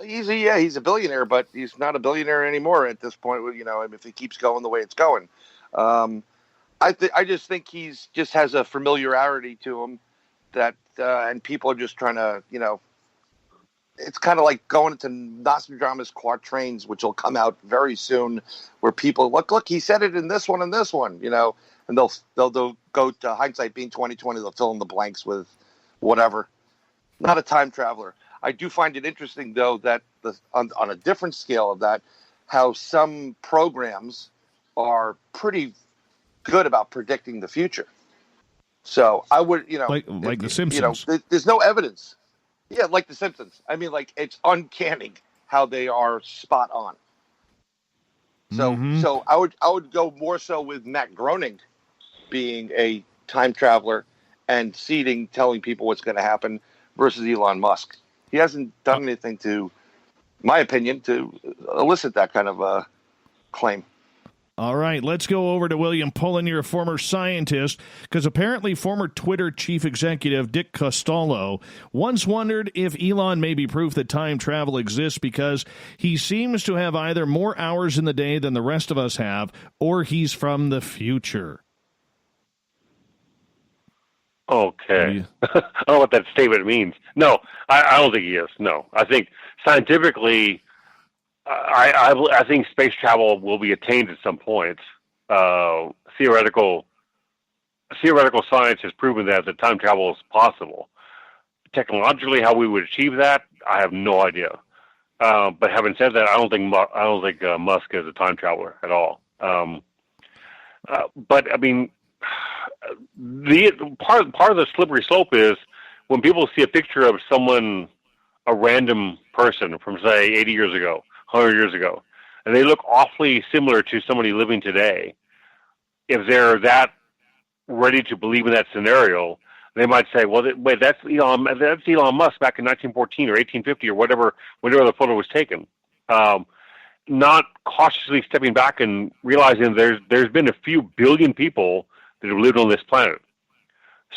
he's a billionaire, but he's not a billionaire anymore at this point. You know, if he keeps going the way it's going, I just think he's just has a familiarity to him that, and people are just trying to, you know, it's kind of like going into Nostradamus quatrains, which will come out very soon, where people look, he said it in this one and this one, you know, and they'll go to hindsight being 20/20. They'll fill in the blanks with whatever. Not a time traveler. I do find it interesting, though, that on a different scale of that, how some programs are pretty good about predicting the future. So I would, you know, like The Simpsons. You know, there's no evidence. Yeah, like The Simpsons. I mean, like, it's uncanny how they are spot on. So I would go more so with Matt Groening being a time traveler and telling people what's going to happen versus Elon Musk. He hasn't done anything to, my opinion, to elicit that kind of claim. All right, let's go over to William Pullen, you're a former scientist, because apparently former Twitter chief executive Dick Costolo once wondered if Elon may be proof that time travel exists because he seems to have either more hours in the day than the rest of us have, or he's from the future. Okay. I don't know what that statement means. No, I don't think he is. No, I think scientifically, I think space travel will be attained at some point. Theoretical science has proven that time travel is possible. Technologically, how we would achieve that, I have no idea. But having said that, I don't think Musk is a time traveler at all. But I mean, the part of the slippery slope is when people see a picture of someone a random person from, say, 80 years ago, 100 years ago, and they look awfully similar to somebody living today, if they're that ready to believe in that scenario, they might say, well, wait, that's Elon Musk back in 1914 or 1850 or whenever the photo was taken. Not cautiously stepping back and realizing there's been a few billion people that have lived on this planet.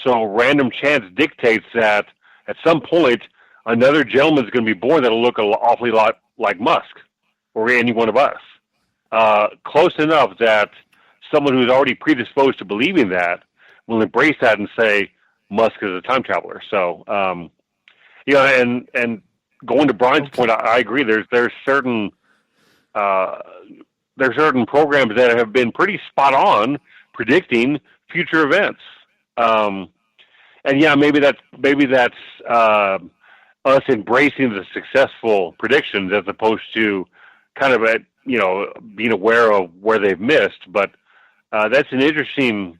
So random chance dictates that at some point another gentleman's going to be born that'll look an awfully lot like Musk or any one of us. Close enough that someone who's already predisposed to believing that will embrace that and say Musk is a time traveler. So, and going to Brian's point, I agree. There's certain programs that have been pretty spot on predicting future events. And yeah, maybe that's us embracing the successful predictions as opposed to kind of being aware of where they've missed. But that's an interesting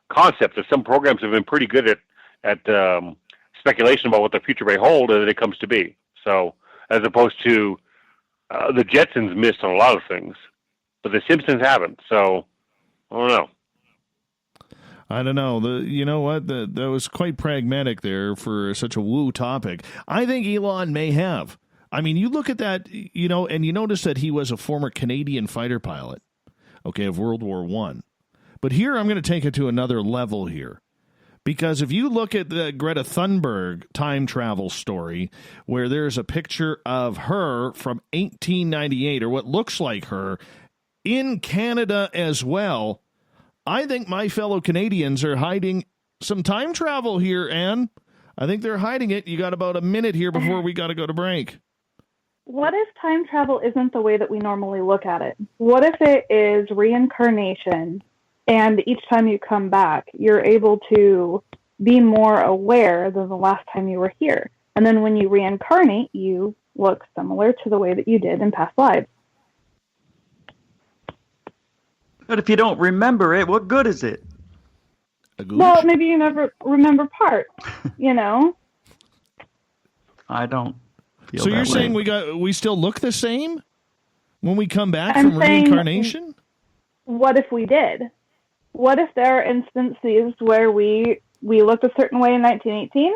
concept that some programs have been pretty good at speculation about what the future may hold as it comes to be. So as opposed to the Jetsons missed on a lot of things, but the Simpsons haven't. So I don't know. I don't know. You know what? That was quite pragmatic there for such a woo topic. I think Elon may have. I mean, you look at that, and you notice that he was a former Canadian fighter pilot, of World War I. But here I'm going to take it to another level here. Because if you look at the Greta Thunberg time travel story, where there's a picture of her from 1898, or what looks like her, in Canada as well, I think my fellow Canadians are hiding some time travel here, Anne. I think they're hiding it. You got about a minute here before we got to go to break. What if time travel isn't the way that we normally look at it? What if it is reincarnation, and each time you come back, you're able to be more aware than the last time you were here? And then when you reincarnate, you look similar to the way that you did in past lives. But if you don't remember it, what good is it? Well, maybe you never remember parts, I don't feel So that you're way. saying we still look the same when we come back from reincarnation? What if we did? What if there are instances where we looked a certain way in 1918,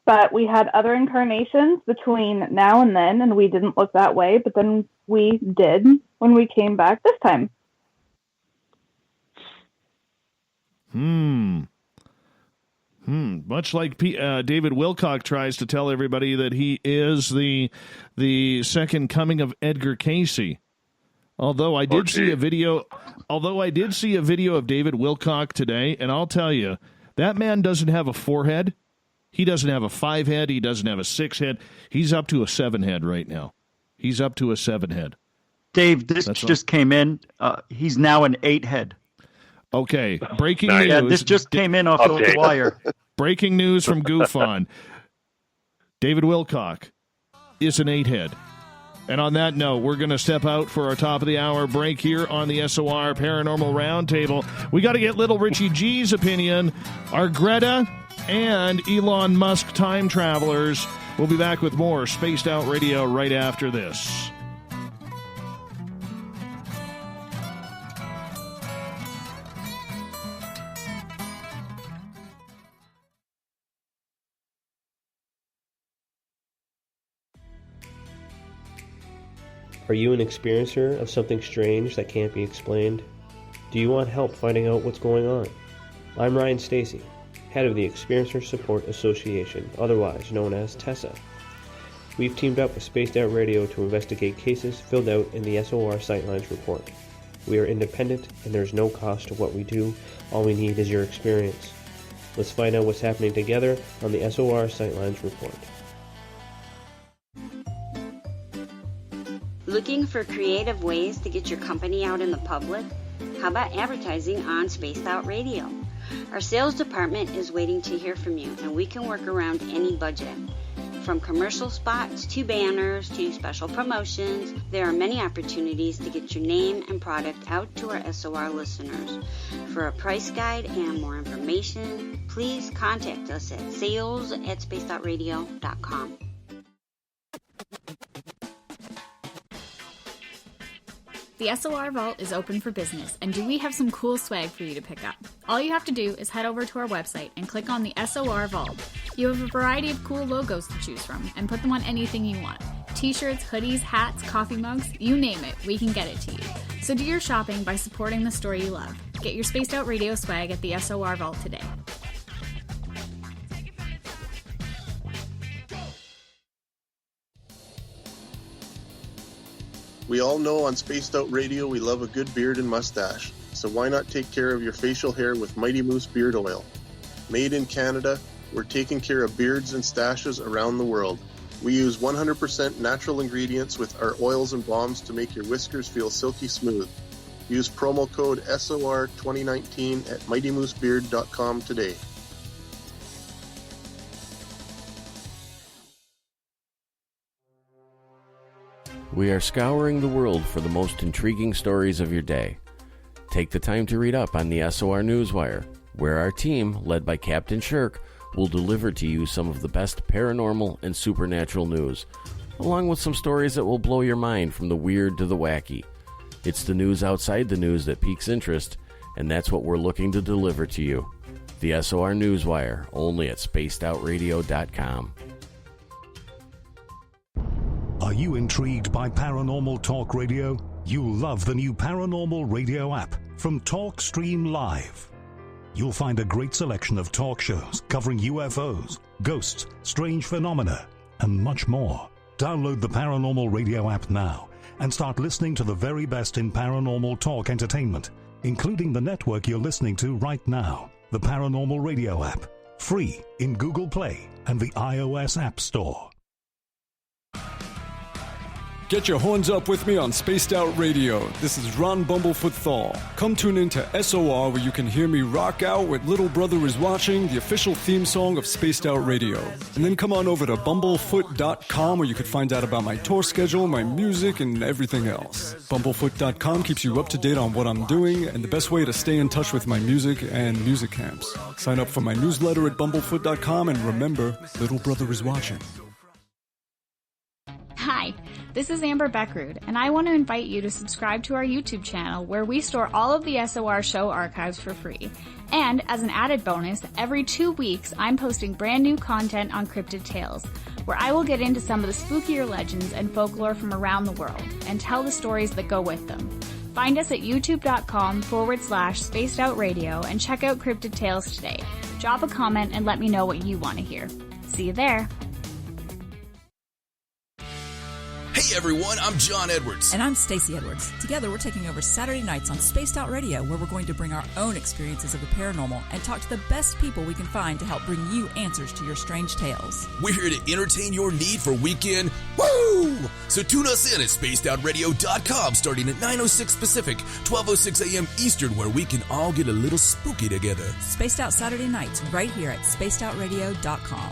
but we had other incarnations between now and then, and we didn't look that way, but then we did when we came back this time? Much like David Wilcock tries to tell everybody that he is the second coming of Edgar Casey. Although I did see a video of David Wilcock today, and I'll tell you, that man doesn't have a 4 head. He doesn't have a 5 head. He doesn't have a 6 head. He's up to a 7 head right now. He's up to a 7 head. Dave, this just came in. He's now an 8 head. Okay, breaking news. Yeah, this just came in off the wire. Breaking news from GoofOn. David Wilcock is an 8 head. And on that note, we're going to step out for our top of the hour break here on the SOR Paranormal Roundtable. We got to get little Richie G's opinion. Are Greta and Elon Musk time travelers? We'll be back with more Spaced Out Radio right after this. Are you an experiencer of something strange that can't be explained? Do you want help finding out what's going on? I'm Ryan Stacy, head of the Experiencer Support Association, otherwise known as TESSA. We've teamed up with Spaced Out Radio to investigate cases filled out in the SOR Sightlines report. We are independent and there's no cost to what we do. All we need is your experience. Let's find out what's happening together on the SOR Sightlines report. Looking for creative ways to get your company out in the public? How about advertising on Spaced Out Radio? Our sales department is waiting to hear from you, and we can work around any budget. From commercial spots to banners to special promotions, there are many opportunities to get your name and product out to our SOR listeners. For a price guide and more information, please contact us at sales@spacedoutradio.com. The SOR Vault is open for business, and do we have some cool swag for you to pick up? All you have to do is head over to our website and click on the SOR Vault. You have a variety of cool logos to choose from, and put them on anything you want. T-shirts, hoodies, hats, coffee mugs, you name it, we can get it to you. So do your shopping by supporting the store you love. Get your Spaced Out Radio swag at the SOR Vault today. We all know on Spaced Out Radio we love a good beard and mustache, so why not take care of your facial hair with Mighty Moose Beard Oil? Made in Canada, we're taking care of beards and stashes around the world. We use 100% natural ingredients with our oils and balms to make your whiskers feel silky smooth. Use promo code SOR2019 at mightymoosebeard.com today. We are scouring the world for the most intriguing stories of your day. Take the time to read up on the SOR Newswire, where our team, led by Captain Shirk, will deliver to you some of the best paranormal and supernatural news, along with some stories that will blow your mind from the weird to the wacky. It's the news outside the news that piques interest, and that's what we're looking to deliver to you. The SOR Newswire, only at spacedoutradio.com. Are you intrigued by Paranormal Talk Radio? You'll love the new Paranormal Radio app from TalkStream Live. You'll find a great selection of talk shows covering UFOs, ghosts, strange phenomena, and much more. Download the Paranormal Radio app now and start listening to the very best in paranormal talk entertainment, including the network you're listening to right now, the Paranormal Radio app, free in Google Play and the iOS App Store. Get your horns up with me on Spaced Out Radio. This is Ron Bumblefoot Thal. Come tune in to SOR, where you can hear me rock out with Little Brother Is Watching, the official theme song of Spaced Out Radio. And then come on over to bumblefoot.com, where you can find out about my tour schedule, my music, and everything else. Bumblefoot.com keeps you up to date on what I'm doing and the best way to stay in touch with my music and music camps. Sign up for my newsletter at bumblefoot.com, and remember, Little Brother Is Watching. Hi, this is Amber Beckrud, and I want to invite you to subscribe to our YouTube channel, where we store all of the SOR show archives for free. And as an added bonus, every 2 weeks I'm posting brand new content on Cryptid Tales, where I will get into some of the spookier legends and folklore from around the world and tell the stories that go with them. Find us at youtube.com/spacedoutradio and check out Cryptid Tales today. Drop a comment and let me know what you want to hear. See you there. Hey everyone, I'm John Edwards. And I'm Stacey Edwards. Together we're taking over Saturday nights on Spaced Out Radio, where we're going to bring our own experiences of the paranormal and talk to the best people we can find to help bring you answers to your strange tales. We're here to entertain your need for weekend woo! So tune us in at spacedoutradio.com starting at 9:06 Pacific, 12:06 a.m. Eastern, where we can all get a little spooky together. Spaced Out Saturday nights right here at spacedoutradio.com.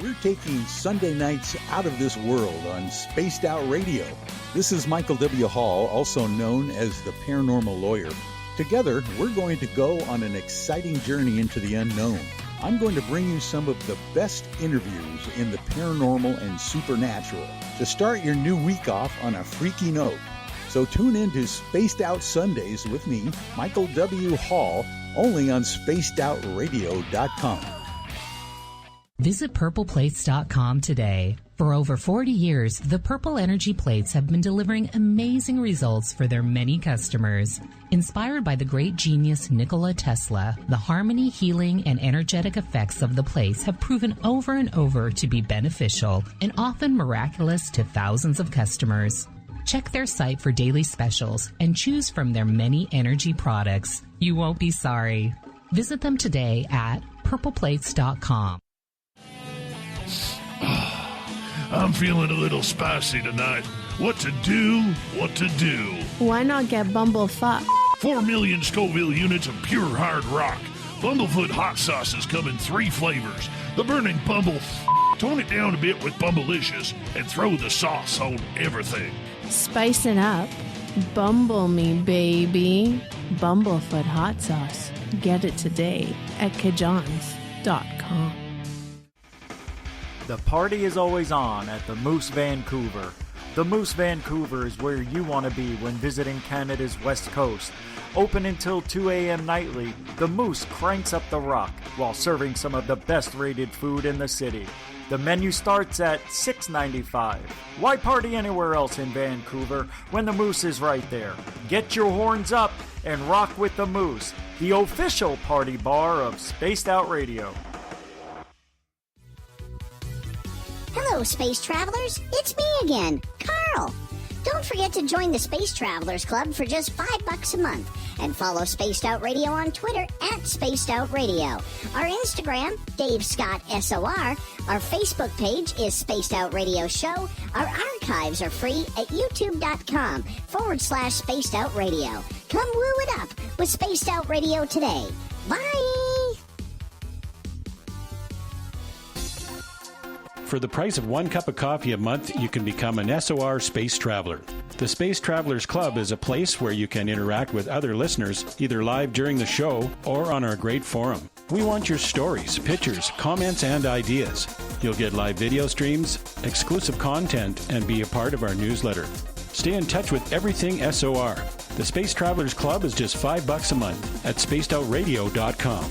We're taking Sunday nights out of this world on Spaced Out Radio. This is Michael W. Hall, also known as the Paranormal Lawyer. Together, we're going to go on an exciting journey into the unknown. I'm going to bring you some of the best interviews in the paranormal and supernatural to start your new week off on a freaky note. So tune in to Spaced Out Sundays with me, Michael W. Hall, only on spacedoutradio.com. Visit purpleplates.com today. For over 40 years, the Purple Energy Plates have been delivering amazing results for their many customers. Inspired by the great genius Nikola Tesla, the harmony, healing, and energetic effects of the plates have proven over and over to be beneficial and often miraculous to thousands of customers. Check their site for daily specials and choose from their many energy products. You won't be sorry. Visit them today at purpleplates.com. I'm feeling a little spicy tonight. What to do? What to do? Why not get Bumblefoot? 4 million Scoville units of pure hard rock. Bumblefoot hot sauces come in 3 flavors. The burning Bumble. Tone it down a bit with Bumblicious and throw the sauce on everything. Spice it up. Bumble me, baby. Bumblefoot hot sauce. Get it today at kajans.com. The party is always on at the Moose Vancouver. The Moose Vancouver is where you want to be when visiting Canada's West Coast. Open until 2 a.m. nightly, the Moose cranks up the rock while serving some of the best rated food in the city. The menu starts at $6.95. Why party anywhere else in Vancouver when the Moose is right there? Get your horns up and rock with the Moose, the official party bar of Spaced Out Radio. Hello, Space Travelers. It's me again, Carl. Don't forget to join the Space Travelers Club for just $5 a month and follow Spaced Out Radio on Twitter at Spaced Out Radio. Our Instagram, Dave Scott SOR. Our Facebook page is Spaced Out Radio Show. Our archives are free at youtube.com/Spaced Out Radio. Come woo it up with Spaced Out Radio today. Bye! For the price of 1 cup of coffee a month, you can become an SOR Space Traveler. The Space Travelers Club is a place where you can interact with other listeners, either live during the show or on our great forum. We want your stories, pictures, comments, and ideas. You'll get live video streams, exclusive content, and be a part of our newsletter. Stay in touch with everything SOR. The Space Travelers Club is just $5 a month at spacedoutradio.com.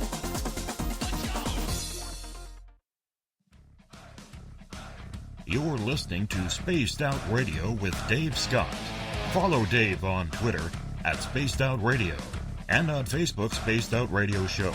You're listening to Spaced Out Radio with Dave Scott. Follow Dave on Twitter at Spaced Out Radio and on Facebook, Spaced Out Radio Show.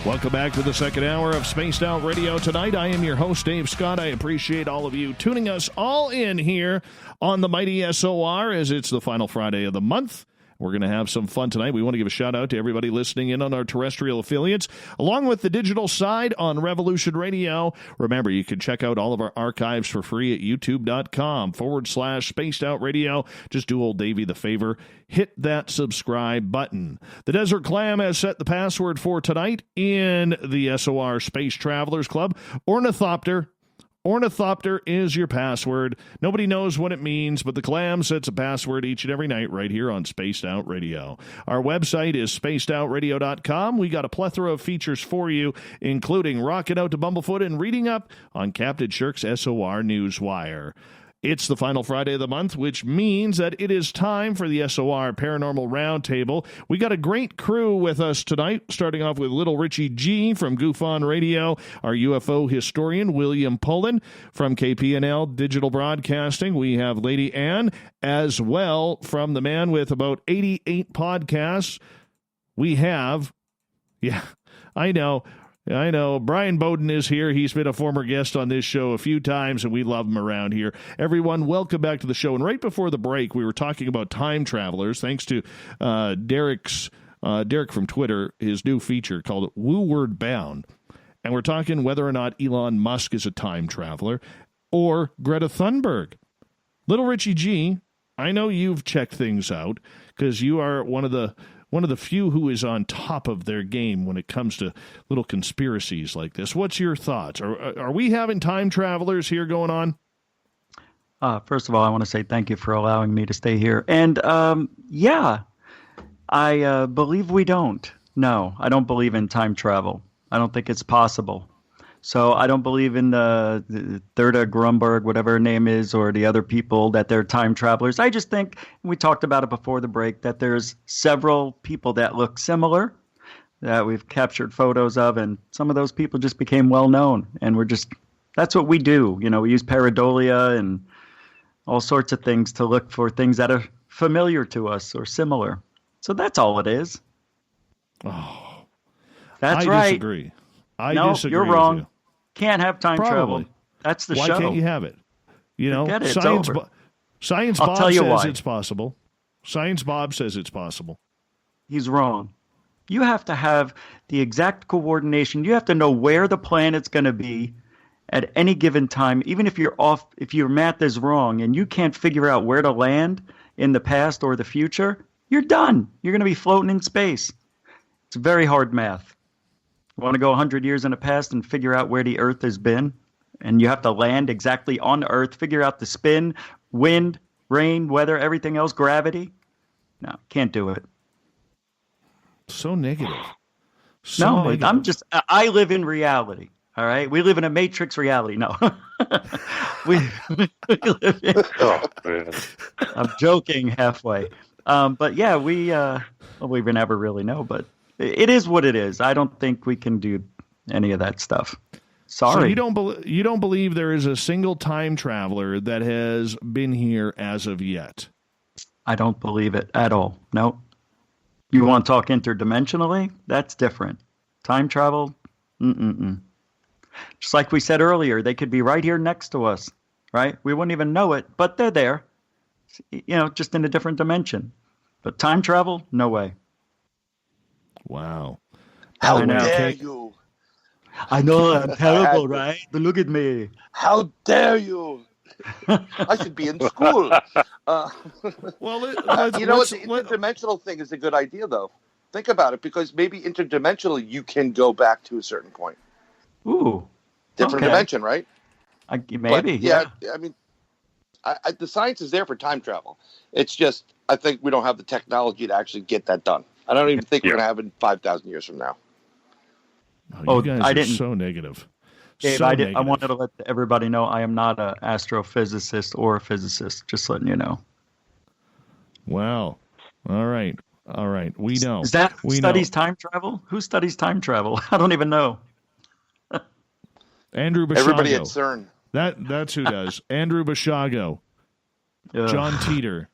Welcome back to the second hour of Spaced Out Radio tonight. I am your host, Dave Scott. I appreciate all of you tuning us all in here on the mighty SOR as it's the final Friday of the month. We're going to have some fun tonight. We want to give a shout-out to everybody listening in on our terrestrial affiliates, along with the digital side on Revolution Radio. Remember, you can check out all of our archives for free at youtube.com/Spaced Out Radio. Just do old Davey the favor. Hit that subscribe button. The Desert Clam has set the password for tonight in the SOR Space Travelers Club. Ornithopter. Ornithopter is your password. Nobody knows what it means, but the Clam sets a password each and every night right here on Spaced Out Radio. Our website is spacedoutradio.com. We got a plethora of features for you, including rocking out to Bumblefoot and reading up on Captain Shirk's SOR Newswire. It's the final Friday of the month, which means that it is time for the SOR Paranormal Roundtable. We got a great crew with us tonight, starting off with Little Richie G from Goof On Radio, our UFO historian, William Pullen from KPNL Digital Broadcasting. We have Lady Ann as well from the man with about 88 podcasts. We have, I know, Brian Bowden is here. He's been a former guest on this show a few times, and we love him around here. Everyone, welcome back to the show. And right before the break, we were talking about time travelers, thanks to Derek from Twitter, his new feature called Woo Word Bound. And we're talking whether or not Elon Musk is a time traveler or Greta Thunberg. Little Richie G, I know you've checked things out because you are one of the few who is on top of their game when it comes to little conspiracies like this. What's your thoughts? Are we having time travelers here going on? First of all, I want to say thank you for allowing me to stay here. And I believe we don't. No, I don't believe in time travel. I don't think it's possible. So I don't believe in the Thirda Grunberg, whatever her name is, or the other people that they're time travelers. I just think, we talked about it before the break, that there's several people that look similar that we've captured photos of, and some of those people just became well known. And that's what we do. You know, we use pareidolia and all sorts of things to look for things that are familiar to us or similar. So that's all it is. Oh, that's I right. Disagree. I no, disagree. You're wrong. With you. Can't have time travel. That's the Why show. Why can't you have it? You know, Forget it, Science it's over. Science I'll Bob tell you says why. it's possible. Science Bob says it's possible. He's wrong. You have to have the exact coordination. You have to know where the planet's going to be at any given time. Even if you're off, if your math is wrong and you can't figure out where to land in the past or the future, you're done. You're going to be floating in space. It's very hard math. You want to go 100 years in the past and figure out where the Earth has been, and you have to land exactly on Earth, figure out the spin, wind, rain, weather, everything else, gravity. No, can't do it. So negative. I live in reality. All right, we live in a matrix reality. No, we live in. Oh, man. I'm joking halfway, but yeah, we never really know. But it is what it is. I don't think we can do any of that stuff. Sorry. So you don't believe there is a single time traveler that has been here as of yet? I don't believe it at all. No. You want to talk interdimensionally? That's different. Time travel? Just like we said earlier, they could be right here next to us, right? We wouldn't even know it, but they're there, just in a different dimension. But time travel? No way. Wow. How dare you? I know I'm terrible, right? But look at me. How dare you? I should be in school. Well, the interdimensional thing is a good idea, though. Think about it, because maybe interdimensionally you can go back to a certain point. Ooh. Different dimension, right? Maybe, but, yeah. I mean, the science is there for time travel. It's just, I think we don't have the technology to actually get that done. I don't even think we're going to have it 5,000 years from now. You guys are so negative. Dave, so I negative. wanted to let everybody know I am not an astrophysicist or a physicist, just letting you know. Wow. All right. We know. Is that who studies time travel? Who studies time travel? I don't even know. Andrew Bashago. Everybody at CERN. That's who does. Andrew Bashago. John Teeter.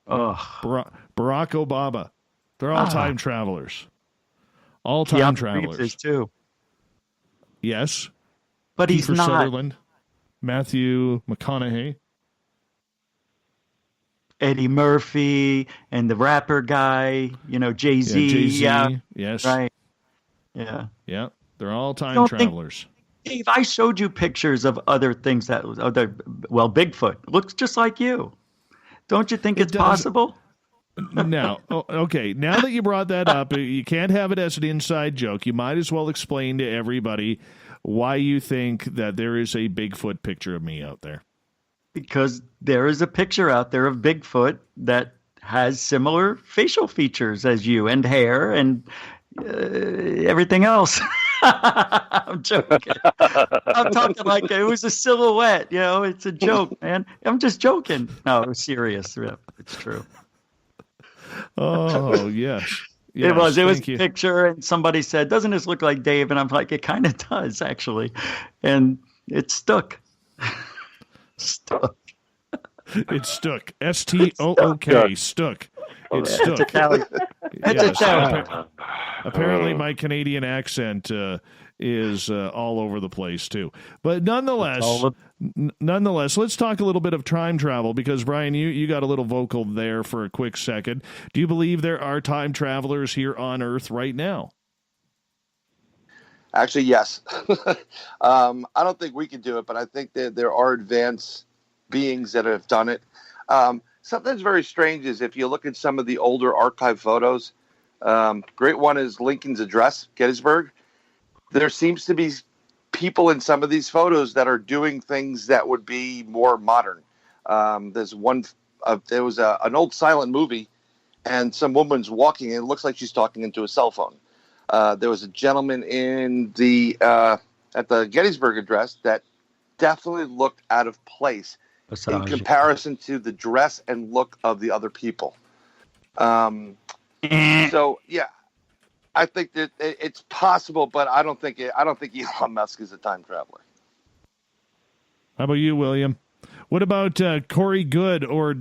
Barack Obama. They're all time travelers. All time travelers. Is too. Yes. But he's Kiefer not. Sutherland. Matthew McConaughey. Eddie Murphy and the rapper guy, Jay-Z. Yeah, Jay-Z. Yeah. Yes. Right. Yeah. Yeah. They're all time travelers. Dave, I showed you pictures of other things Bigfoot looks just like you. Don't you think it's possible? Now, okay. Now that you brought that up, you can't have it as an inside joke. You might as well explain to everybody why you think that there is a Bigfoot picture of me out there. Because there is a picture out there of Bigfoot that has similar facial features as you, and hair and everything else. I'm joking. I'm talking like it was a silhouette. It's a joke, man. I'm just joking. No, it was serious. It's true. Oh, yes. It was a picture, and somebody said, "Doesn't this look like Dave?" And I'm like, "It kind of does, actually," and it stuck. It stuck. S-T-O-O-K. Stuck. It stuck. It's Italian. Apparently, my Canadian accent is all over the place too. But nonetheless, let's talk a little bit of time travel, because Brian, you got a little vocal there for a quick second. Do you believe there are time travelers here on Earth right now? Actually, yes. I don't think we can do it, but I think that there are advanced beings that have done it. Something that's very strange is if you look at some of the older archive photos, great one is Lincoln's address, Gettysburg. There seems to be people in some of these photos that are doing things that would be more modern. There's one, there was an old silent movie, and some woman's walking, and it looks like she's talking into a cell phone. There was a gentleman in at the Gettysburg address that definitely looked out of place in comparison to the dress and look of the other people. So yeah, I think that it's possible, but I don't think Elon Musk is a time traveler. How about you, William? What about Corey Good or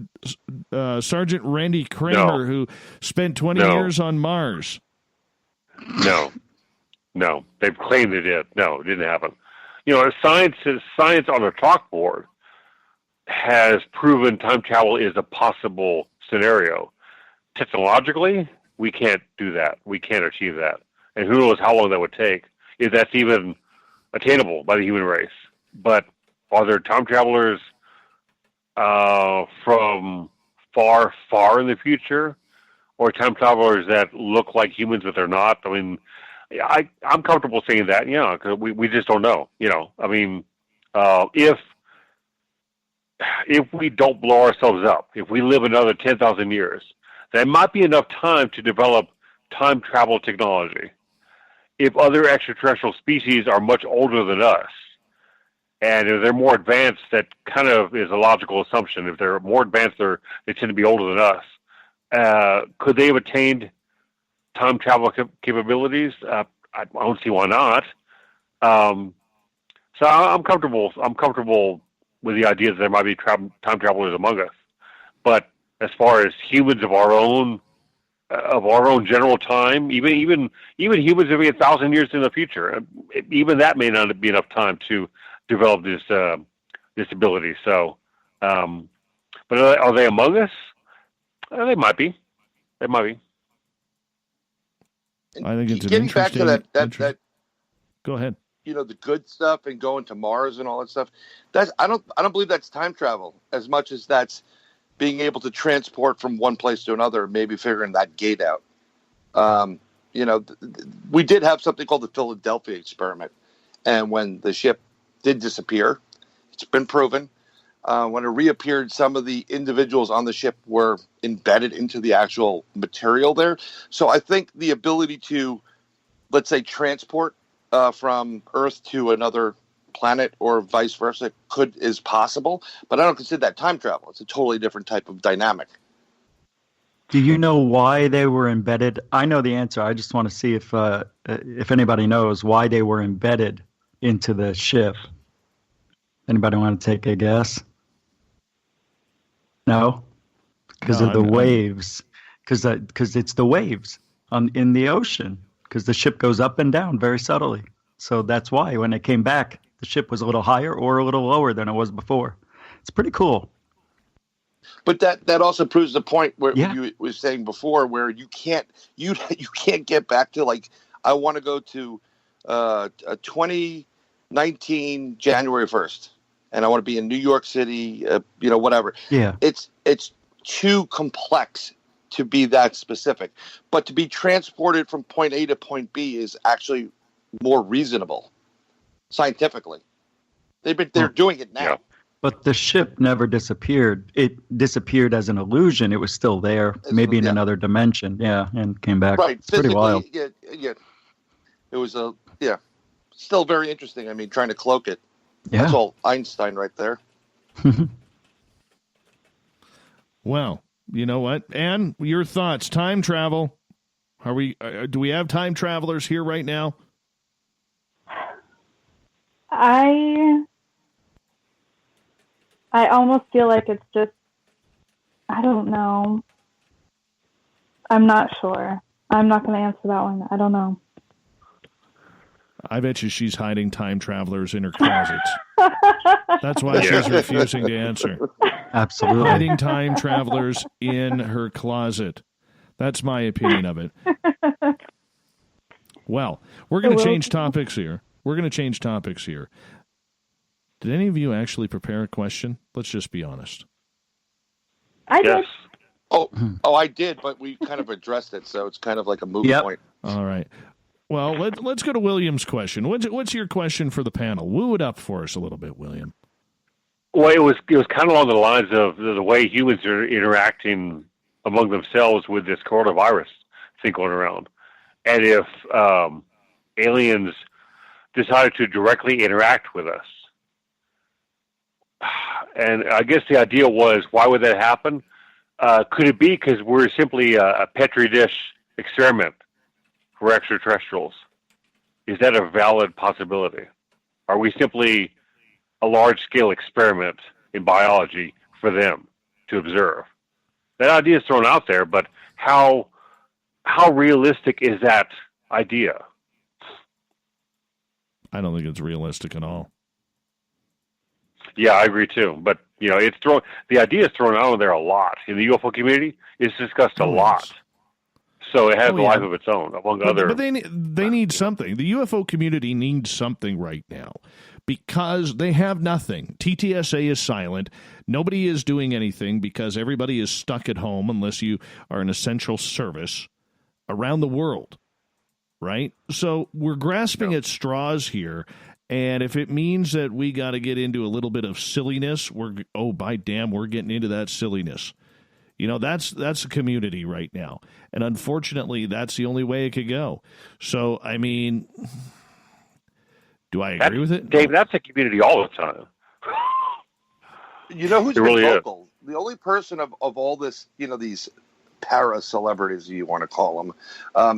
Sergeant Randy Kramer, who spent 20 years on Mars? No. They've claimed it did. No, it didn't happen. Science on a chalkboard has proven time travel is a possible scenario. Technologically, we can't do that. We can't achieve that. And who knows how long that would take, if that's even attainable by the human race. But are there time travelers from far, far in the future? Or time travelers that look like humans but they're not? I mean, I'm comfortable saying that, because we just don't know. If we don't blow ourselves up, if we live another 10,000 years, that might be enough time to develop time travel technology. if other extraterrestrial species are much older than us, and if they're more advanced, that kind of is a logical assumption. If they're more advanced, they tend to be older than us. Could they have attained time travel capabilities? I don't see why not. So I'm comfortable. I'm comfortable with the idea that there might be time travelers among us. But as far as humans of our own general time, even humans living 1,000 years in the future, even that may not be enough time to develop this ability. So, but are they among us? They might be. They might be. I think it's getting back to that. Go ahead. The good stuff and going to Mars and all that stuff. I don't believe that's time travel as much as that's being able to transport from one place to another, maybe figuring that gate out. We did have something called the Philadelphia experiment. And when the ship did disappear, it's been proven, when it reappeared, some of the individuals on the ship were embedded into the actual material there. So I think the ability to, let's say, transport from Earth to another planet or vice versa is possible, but I don't consider that time travel. It's a totally different type of dynamic. Do you know why they were embedded? I know the answer. I just want to see if anybody knows why they were embedded into the ship. Anybody want to take a guess? No? Because of the waves. Because it's the waves in the ocean. Because the ship goes up and down very subtly. So that's why when it came back, the ship was a little higher or a little lower than it was before. It's pretty cool. But that also proves the point where you were saying before, where you can't get back to, like, I want to go to 2019 January 1st, and I want to be in New York City, whatever. Yeah, it's too complex to be that specific. But to be transported from point A to point B is actually more reasonable scientifically. They're doing it now. Yeah. But the ship never disappeared. It disappeared as an illusion. It was still there, maybe in another dimension. Yeah, and came back. Right. It's pretty wild. Yeah. It was still very interesting. I mean, trying to cloak it. Yeah. That's all Einstein right there. Well, you know what? Anne, your thoughts? Time travel. Do we have time travelers here right now? I almost feel like it's just, I don't know. I'm not sure. I'm not going to answer that one. I don't know. I bet you she's hiding time travelers in her closets. That's why she's refusing to answer. Absolutely. Hiding time travelers in her closet. That's my opinion of it. Well, we're going to change topics here. Did any of you actually prepare a question? Let's just be honest. I did. Oh, I did, but we kind of addressed it, so it's kind of like a moot point. All right. Well, let's go to William's question. What's your question for the panel? Woo it up for us a little bit, William. Well, it was kind of along the lines of the way humans are interacting among themselves with this coronavirus thing going around, and if aliens decided to directly interact with us. And I guess the idea was, why would that happen? Could it be because we're simply a petri dish experiment for extraterrestrials? Is that a valid possibility? Are we simply a large-scale experiment in biology for them to observe? That idea is thrown out there, but how realistic is that idea? I don't think it's realistic at all. Yeah, I agree too. But the idea is thrown out there a lot in the UFO community. It's discussed a lot, so it has a life of its own, among other. But they need something. The UFO community needs something right now because they have nothing. TTSA is silent. Nobody is doing anything because everybody is stuck at home unless you are an essential service around the world, right? So we're grasping at straws here. And if it means that we got to get into a little bit of silliness, we're getting into that silliness. That's a community right now. And unfortunately, that's the only way it could go. So, I mean, do I agree with it? Dave, that's a community all the time. You know who's It been really is. vocal? The only person of all this, these para-celebrities, you want to call them,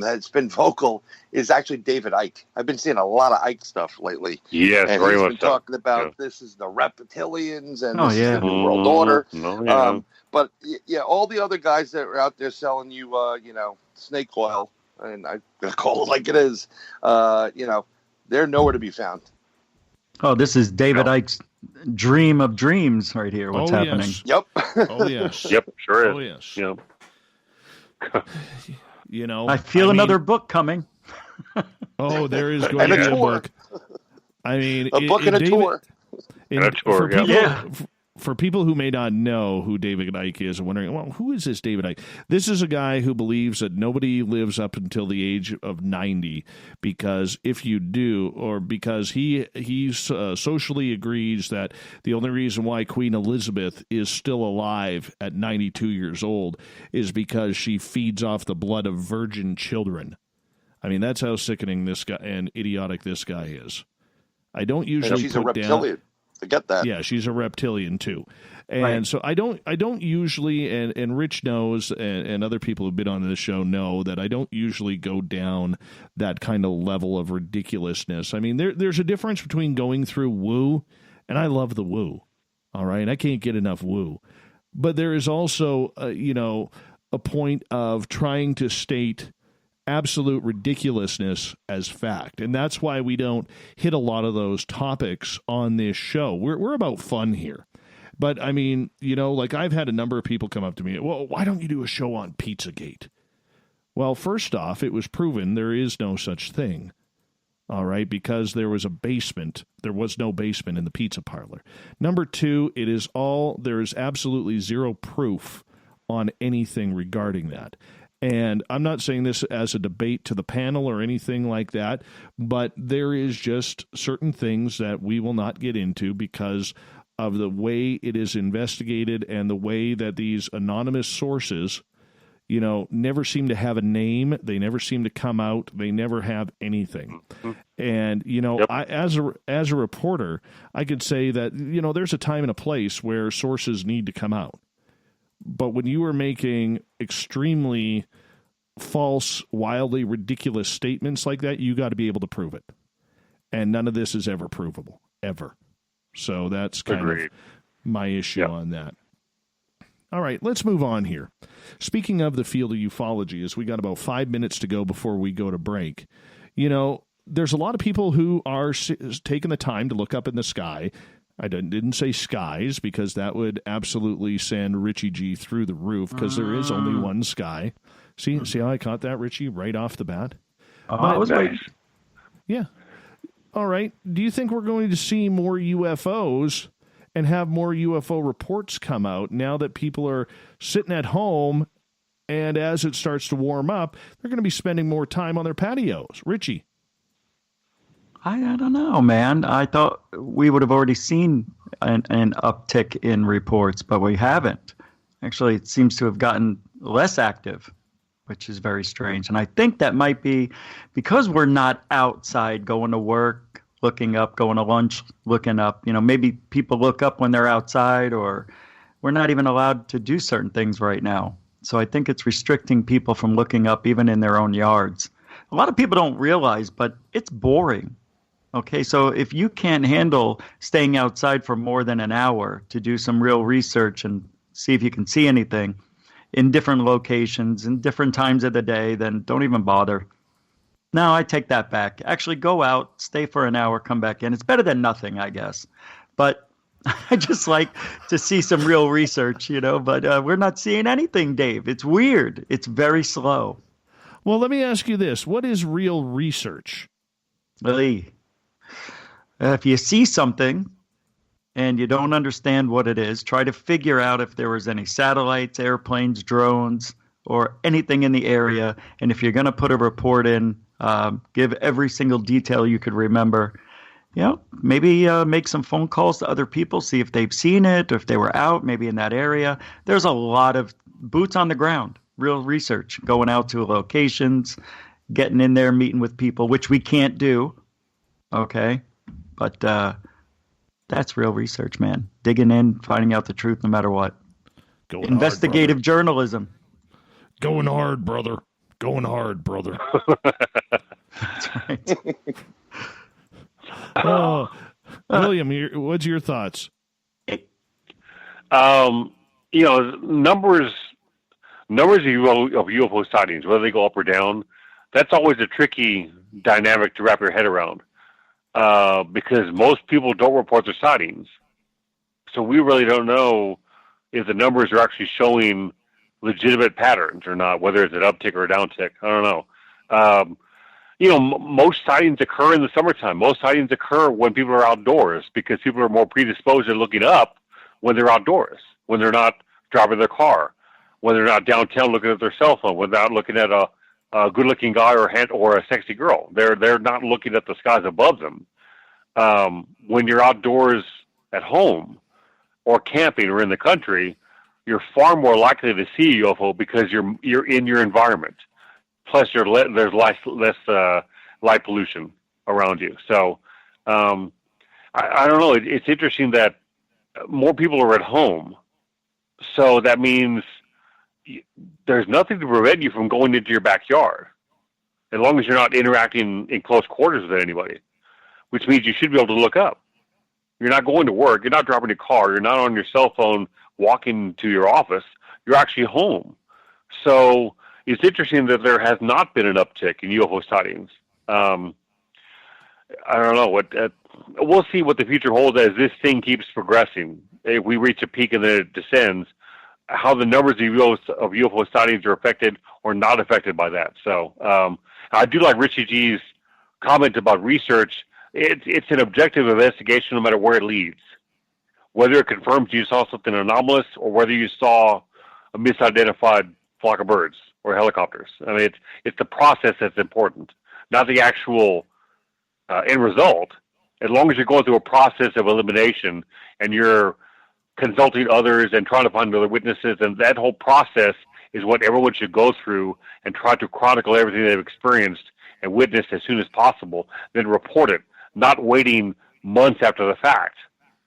that's been vocal is actually David Icke. I've been seeing a lot of Icke stuff lately. Yes, and very he's much been so. talking about this is the reptilians and this is the New World Order. But yeah, all the other guys that are out there selling you, snake oil, and I'm going to call it like it is, they're nowhere to be found. Oh, this is David Icke's dream of dreams right here. What's happening? Yes. Yep. Oh, yes. Yep, sure is. Oh, yes. Yep. I feel another book coming. Oh, there is going to be a book. I mean, a book and a tour. And a tour, for people who may not know who David Icke is and wondering, well, who is this David Icke? This is a guy who believes that nobody lives up until the age of 90 because if you do, or because he socially agrees that the only reason why Queen Elizabeth is still alive at 92 years old is because she feeds off the blood of virgin children. I mean, that's how sickening this guy and idiotic this guy is. I don't usually and she's a reptilian. Forget that. Yeah, she's a reptilian too. And Right. so I don't usually, and Rich knows, and other people who've been on this show know that I don't usually go down that kind of level of ridiculousness. I mean, there's a difference between going through woo, and I love the woo, all right? I can't get enough woo. But there is also, a point of trying to state absolute ridiculousness as fact. And that's why we don't hit a lot of those topics on this show. We're about fun here. But I mean, like I've had a number of people come up to me, well, why don't you do a show on Pizzagate? Well, first off, it was proven there is no such thing. All right, because there was a basement. There was no basement in the pizza parlor. Number two, there is absolutely zero proof on anything regarding that. And I'm not saying this as a debate to the panel or anything like that, but there is just certain things that we will not get into because of the way it is investigated and the way that these anonymous sources, never seem to have a name. They never seem to come out. They never have anything. And, I, as a reporter, I could say that, there's a time and a place where sources need to come out. But when you are making extremely false, wildly ridiculous statements like that, you got to be able to prove it. And none of this is ever provable, ever. So that's kind of my issue on that. All right, let's move on here. Speaking of the field of ufology, as we got about 5 minutes to go before we go to break, there's a lot of people who are taking the time to look up in the sky. I didn't say skies because that would absolutely send Richie G through the roof because there is only one sky. See how I caught that, Richie, right off the bat? I was waiting. Yeah. All right. Do you think we're going to see more UFOs and have more UFO reports come out now that people are sitting at home and as it starts to warm up, they're going to be spending more time on their patios? Richie? I don't know, man. I thought we would have already seen an uptick in reports, but we haven't. Actually, it seems to have gotten less active, which is very strange. And I think that might be because we're not outside going to work, looking up, going to lunch, looking up. Maybe people look up when they're outside, or we're not even allowed to do certain things right now. So I think it's restricting people from looking up even in their own yards. A lot of people don't realize, but it's boring. Okay, so if you can't handle staying outside for more than an hour to do some real research and see if you can see anything in different locations and different times of the day, then don't even bother. No, I take that back. Actually, go out, stay for an hour, come back in. It's better than nothing, I guess. But I just like to see some real research, but we're not seeing anything, Dave. It's weird. It's very slow. Well, let me ask you this. What is real research? Really? If you see something and you don't understand what it is, try to figure out if there was any satellites, airplanes, drones, or anything in the area. And if you're going to put a report in, give every single detail you could remember. Maybe make some phone calls to other people, see if they've seen it, or if they were out, maybe in that area. There's a lot of boots on the ground, real research, going out to locations, getting in there, meeting with people, which we can't do. Okay. But that's real research, man. Digging in, finding out the truth no matter what. Investigative journalism. Going hard, brother. Going hard, brother. That's right. William, what's your thoughts? Numbers of UFO sightings, whether they go up or down, that's always a tricky dynamic to wrap your head around, because most people don't report their sightings. So we really don't know if the numbers are actually showing legitimate patterns or not, whether it's an uptick or a downtick. I don't know. Most sightings occur in the summertime. Most sightings occur when people are outdoors, because people are more predisposed to looking up when they're outdoors, when they're not driving their car, when they're not downtown looking at their cell phone, without looking at a good-looking guy or a sexy girl. They're not looking at the skies above them. When you're outdoors at home or camping or in the country, you're far more likely to see a UFO because you're in your environment. Plus, there's less light pollution around you. So, I don't know. It's interesting that more people are at home. So that means there's nothing to prevent you from going into your backyard, as long as you're not interacting in close quarters with anybody, which means you should be able to look up. You're not going to work. You're not driving your car. You're not on your cell phone walking to your office. You're actually home. So it's interesting that there has not been an uptick in UFO sightings. I don't know. We'll see what the future holds as this thing keeps progressing. If we reach a peak and then it descends, how the numbers of UFO sightings are affected or not affected by that. So I do like Richie G's comment about research. It's an objective investigation no matter where it leads. Whether it confirms you saw something anomalous or whether you saw a misidentified flock of birds or helicopters. I mean, it's the process that's important, not the actual end result. As long as you're going through a process of elimination and you're consulting others and trying to find other witnesses, and that whole process is what everyone should go through and try to chronicle everything they've experienced and witnessed as soon as possible, then report it, not waiting months after the fact,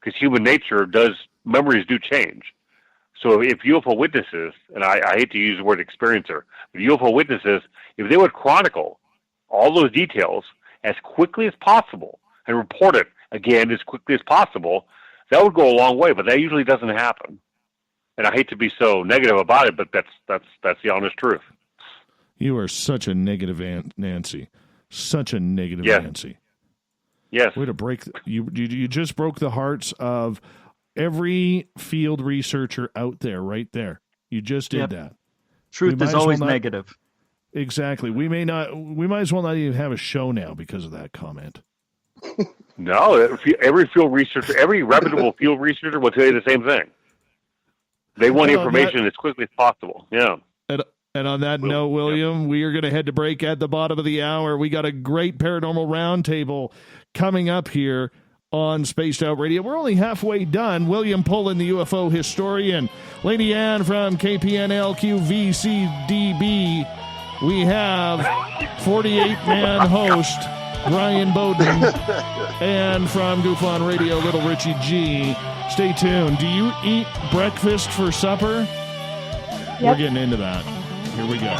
because human nature memories do change. So if UFO witnesses, and I hate to use the word experiencer, but UFO witnesses, if they would chronicle all those details as quickly as possible and report it again as quickly as possible, that would go a long way, but that usually doesn't happen. And I hate to be so negative about it, but that's the honest truth. You are such a negative Nancy. Such a negative Nancy. Yes. Way to break. You just broke the hearts of every field researcher out there right there. You just did that. Truth is always negative. Exactly. We might as well not even have a show now because of that comment. No, every field researcher, every reputable field researcher will tell you the same thing. They want information as quickly as possible. Yeah. And on that note, William, we are going to head to break at the bottom of the hour. We got a great Paranormal Roundtable coming up here on Spaced Out Radio. We're only halfway done. William Pullen, the UFO historian. Lady Ann from KPNLQVCDB. We have 48-man host Brian Bowden. And from Goof on Radio, Little Richie G. Stay tuned. Do you eat breakfast for supper? Yep. We're getting into that. Here we go.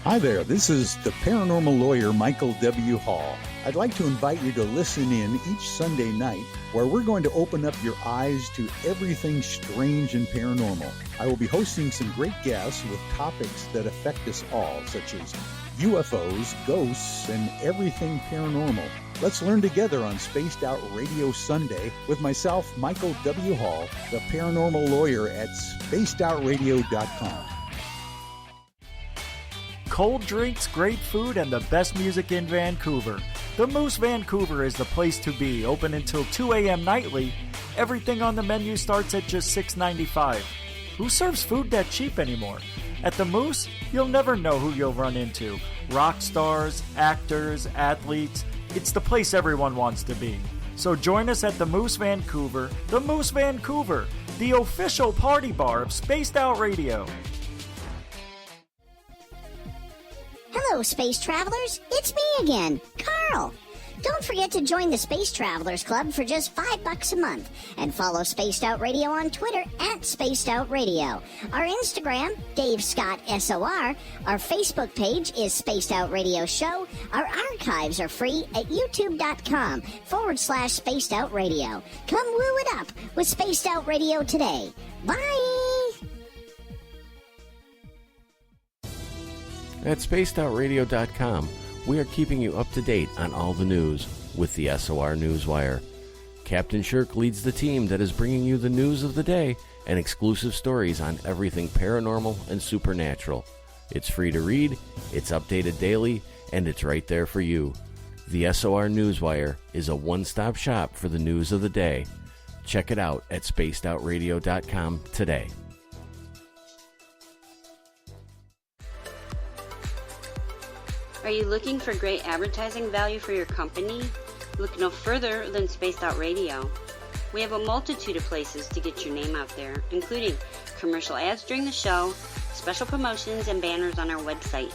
Hi there, this is the paranormal lawyer Michael W. Hall. I'd like to invite you to listen in each Sunday night where we're going to open up your eyes to everything strange and paranormal. I will be hosting some great guests with topics that affect us all, such as UFOs, ghosts, and everything paranormal. Let's learn together on Spaced Out Radio Sunday with myself, Michael W. Hall, the paranormal lawyer at spacedoutradio.com. Cold drinks, great food, and the best music in Vancouver. The Moose Vancouver is the place to be, open until 2 a.m. nightly. Everything on the menu starts at just $6.95. Who serves food that cheap anymore? At the Moose, you'll never know who you'll run into. Rock stars, actors, athletes, It's the place everyone wants to be. So join us at the Moose Vancouver, the official party bar of Spaced Out Radio. Hello, space travelers. It's me again, Carl. Don't forget to join the Space Travelers Club for just $5 a month and follow Spaced Out Radio on Twitter at Spaced Out Radio. Our Instagram, Dave Scott SOR. Our Facebook page is Spaced Out Radio Show. Our archives are free at youtube.com/Spaced Out Radio. Come woo it up with Spaced Out Radio today. Bye! At spacedoutradio.com, we are keeping you up to date on all the news with the SOR Newswire. Captain Shirk leads the team that is bringing you the news of the day and exclusive stories on everything paranormal and supernatural. It's free to read, it's updated daily, and it's right there for you. The SOR Newswire is a one-stop shop for the news of the day. Check it out at spacedoutradio.com today. Are you looking for great advertising value for your company? Look no further than Spaced Out Radio. We have a multitude of places to get your name out there, including commercial ads during the show, special promotions, and banners on our website.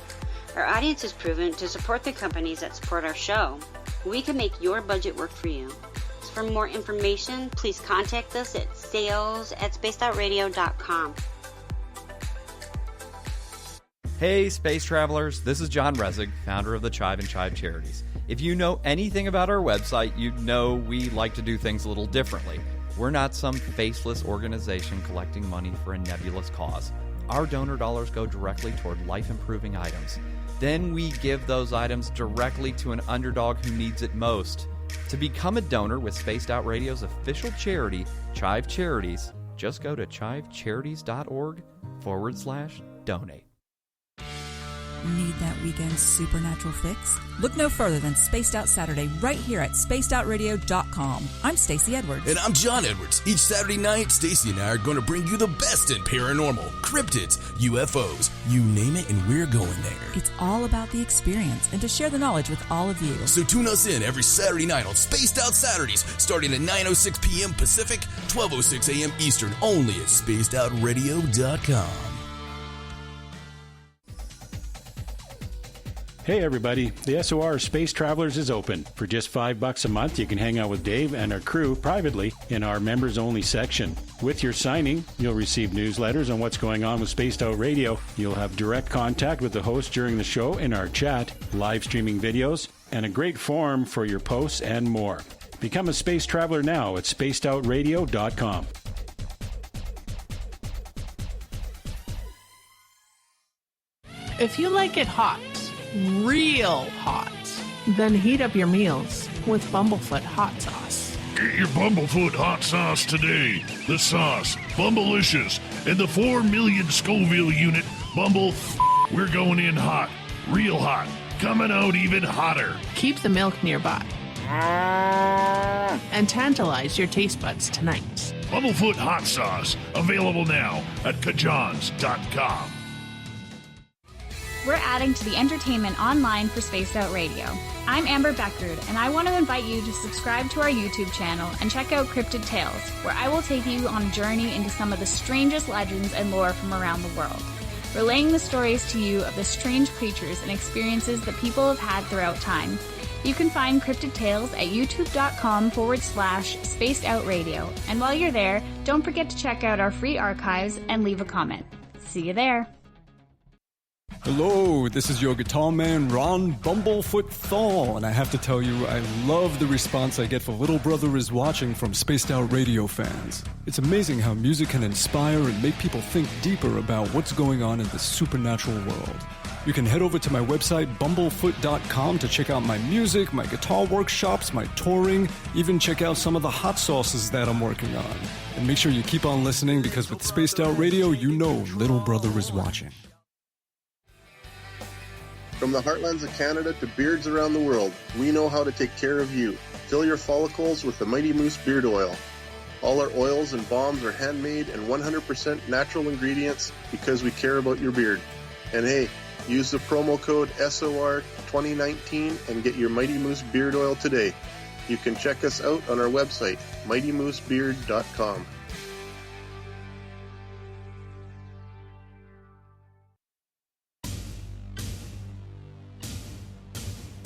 Our audience is proven to support the companies that support our show. We can make your budget work for you. So for more information, please contact us at sales@spacedoutradio.com. Hey, space travelers, this is John Resig, founder of the Chive and Chive Charities. If you know anything about our website, you know we like to do things a little differently. We're not some faceless organization collecting money for a nebulous cause. Our donor dollars go directly toward life-improving items. Then we give those items directly to an underdog who needs it most. To become a donor with Spaced Out Radio's official charity, Chive Charities, just go to chivecharities.org/donate. Need that weekend supernatural fix? Look no further than Spaced Out Saturday right here at spacedoutradio.com. I'm Stacey Edwards. And I'm John Edwards. Each Saturday night, Stacey and I are going to bring you the best in paranormal, cryptids, UFOs, you name it, and we're going there. It's all about the experience and to share the knowledge with all of you. So tune us in every Saturday night on Spaced Out Saturdays, starting at 9:06 p.m. Pacific, 12:06 a.m. Eastern, only at spacedoutradio.com. Hey everybody, the SOR Space Travelers is open. For just $5 a month, you can hang out with Dave and our crew privately in our members-only section. With your signing, you'll receive newsletters on what's going on with Spaced Out Radio. You'll have direct contact with the host during the show in our chat, live streaming videos, and a great forum for your posts and more. Become a space traveler now at spacedoutradio.com. If you like it hot, real hot, then heat up your meals with Bumblefoot hot sauce. Get your Bumblefoot hot sauce today. The sauce, Bumblicious, and the 4 million Scoville unit Bumble. We're going in hot, real hot, coming out even hotter. Keep the milk nearby and tantalize your taste buds tonight. Bumblefoot hot sauce, available now at kajans.com. We're adding to the entertainment online for Spaced Out Radio. I'm Amber Beckard, and I want to invite you to subscribe to our YouTube channel and check out Cryptid Tales, where I will take you on a journey into some of the strangest legends and lore from around the world, relaying the stories to you of the strange creatures and experiences that people have had throughout time. You can find Cryptid Tales at youtube.com/Spaced Out Radio. And while you're there, don't forget to check out our free archives and leave a comment. See you there. Hello, this is your guitar man, Ron Bumblefoot Thaw, and I have to tell you, I love the response I get for Little Brother is Watching from Spaced Out Radio fans. It's amazing how music can inspire and make people think deeper about what's going on in the supernatural world. You can head over to my website, bumblefoot.com, to check out my music, my guitar workshops, my touring, even check out some of the hot sauces that I'm working on. And make sure you keep on listening, because with Spaced Out Radio, you know Little Brother is watching. From the heartlands of Canada to beards around the world, we know how to take care of you. Fill your follicles with the Mighty Moose Beard Oil. All our oils and balms are handmade and 100% natural ingredients because we care about your beard. And hey, Use the promo code SOR2019 and get your Mighty Moose beard oil today. You can check us out on our website, mightymoosebeard.com.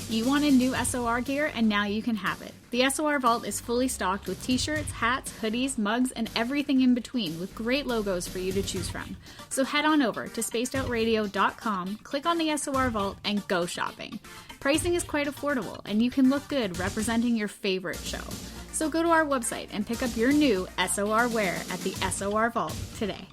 You wanted new SOR gear, and now you can have it. The SOR Vault is fully stocked with t-shirts, hats, hoodies, mugs, and everything in between with great logos for you to choose from. So head on over to spacedoutradio.com, click on the SOR Vault, and go shopping. Pricing is quite affordable, and you can look good representing your favorite show. So go to our website and pick up your new SOR wear at the SOR Vault today.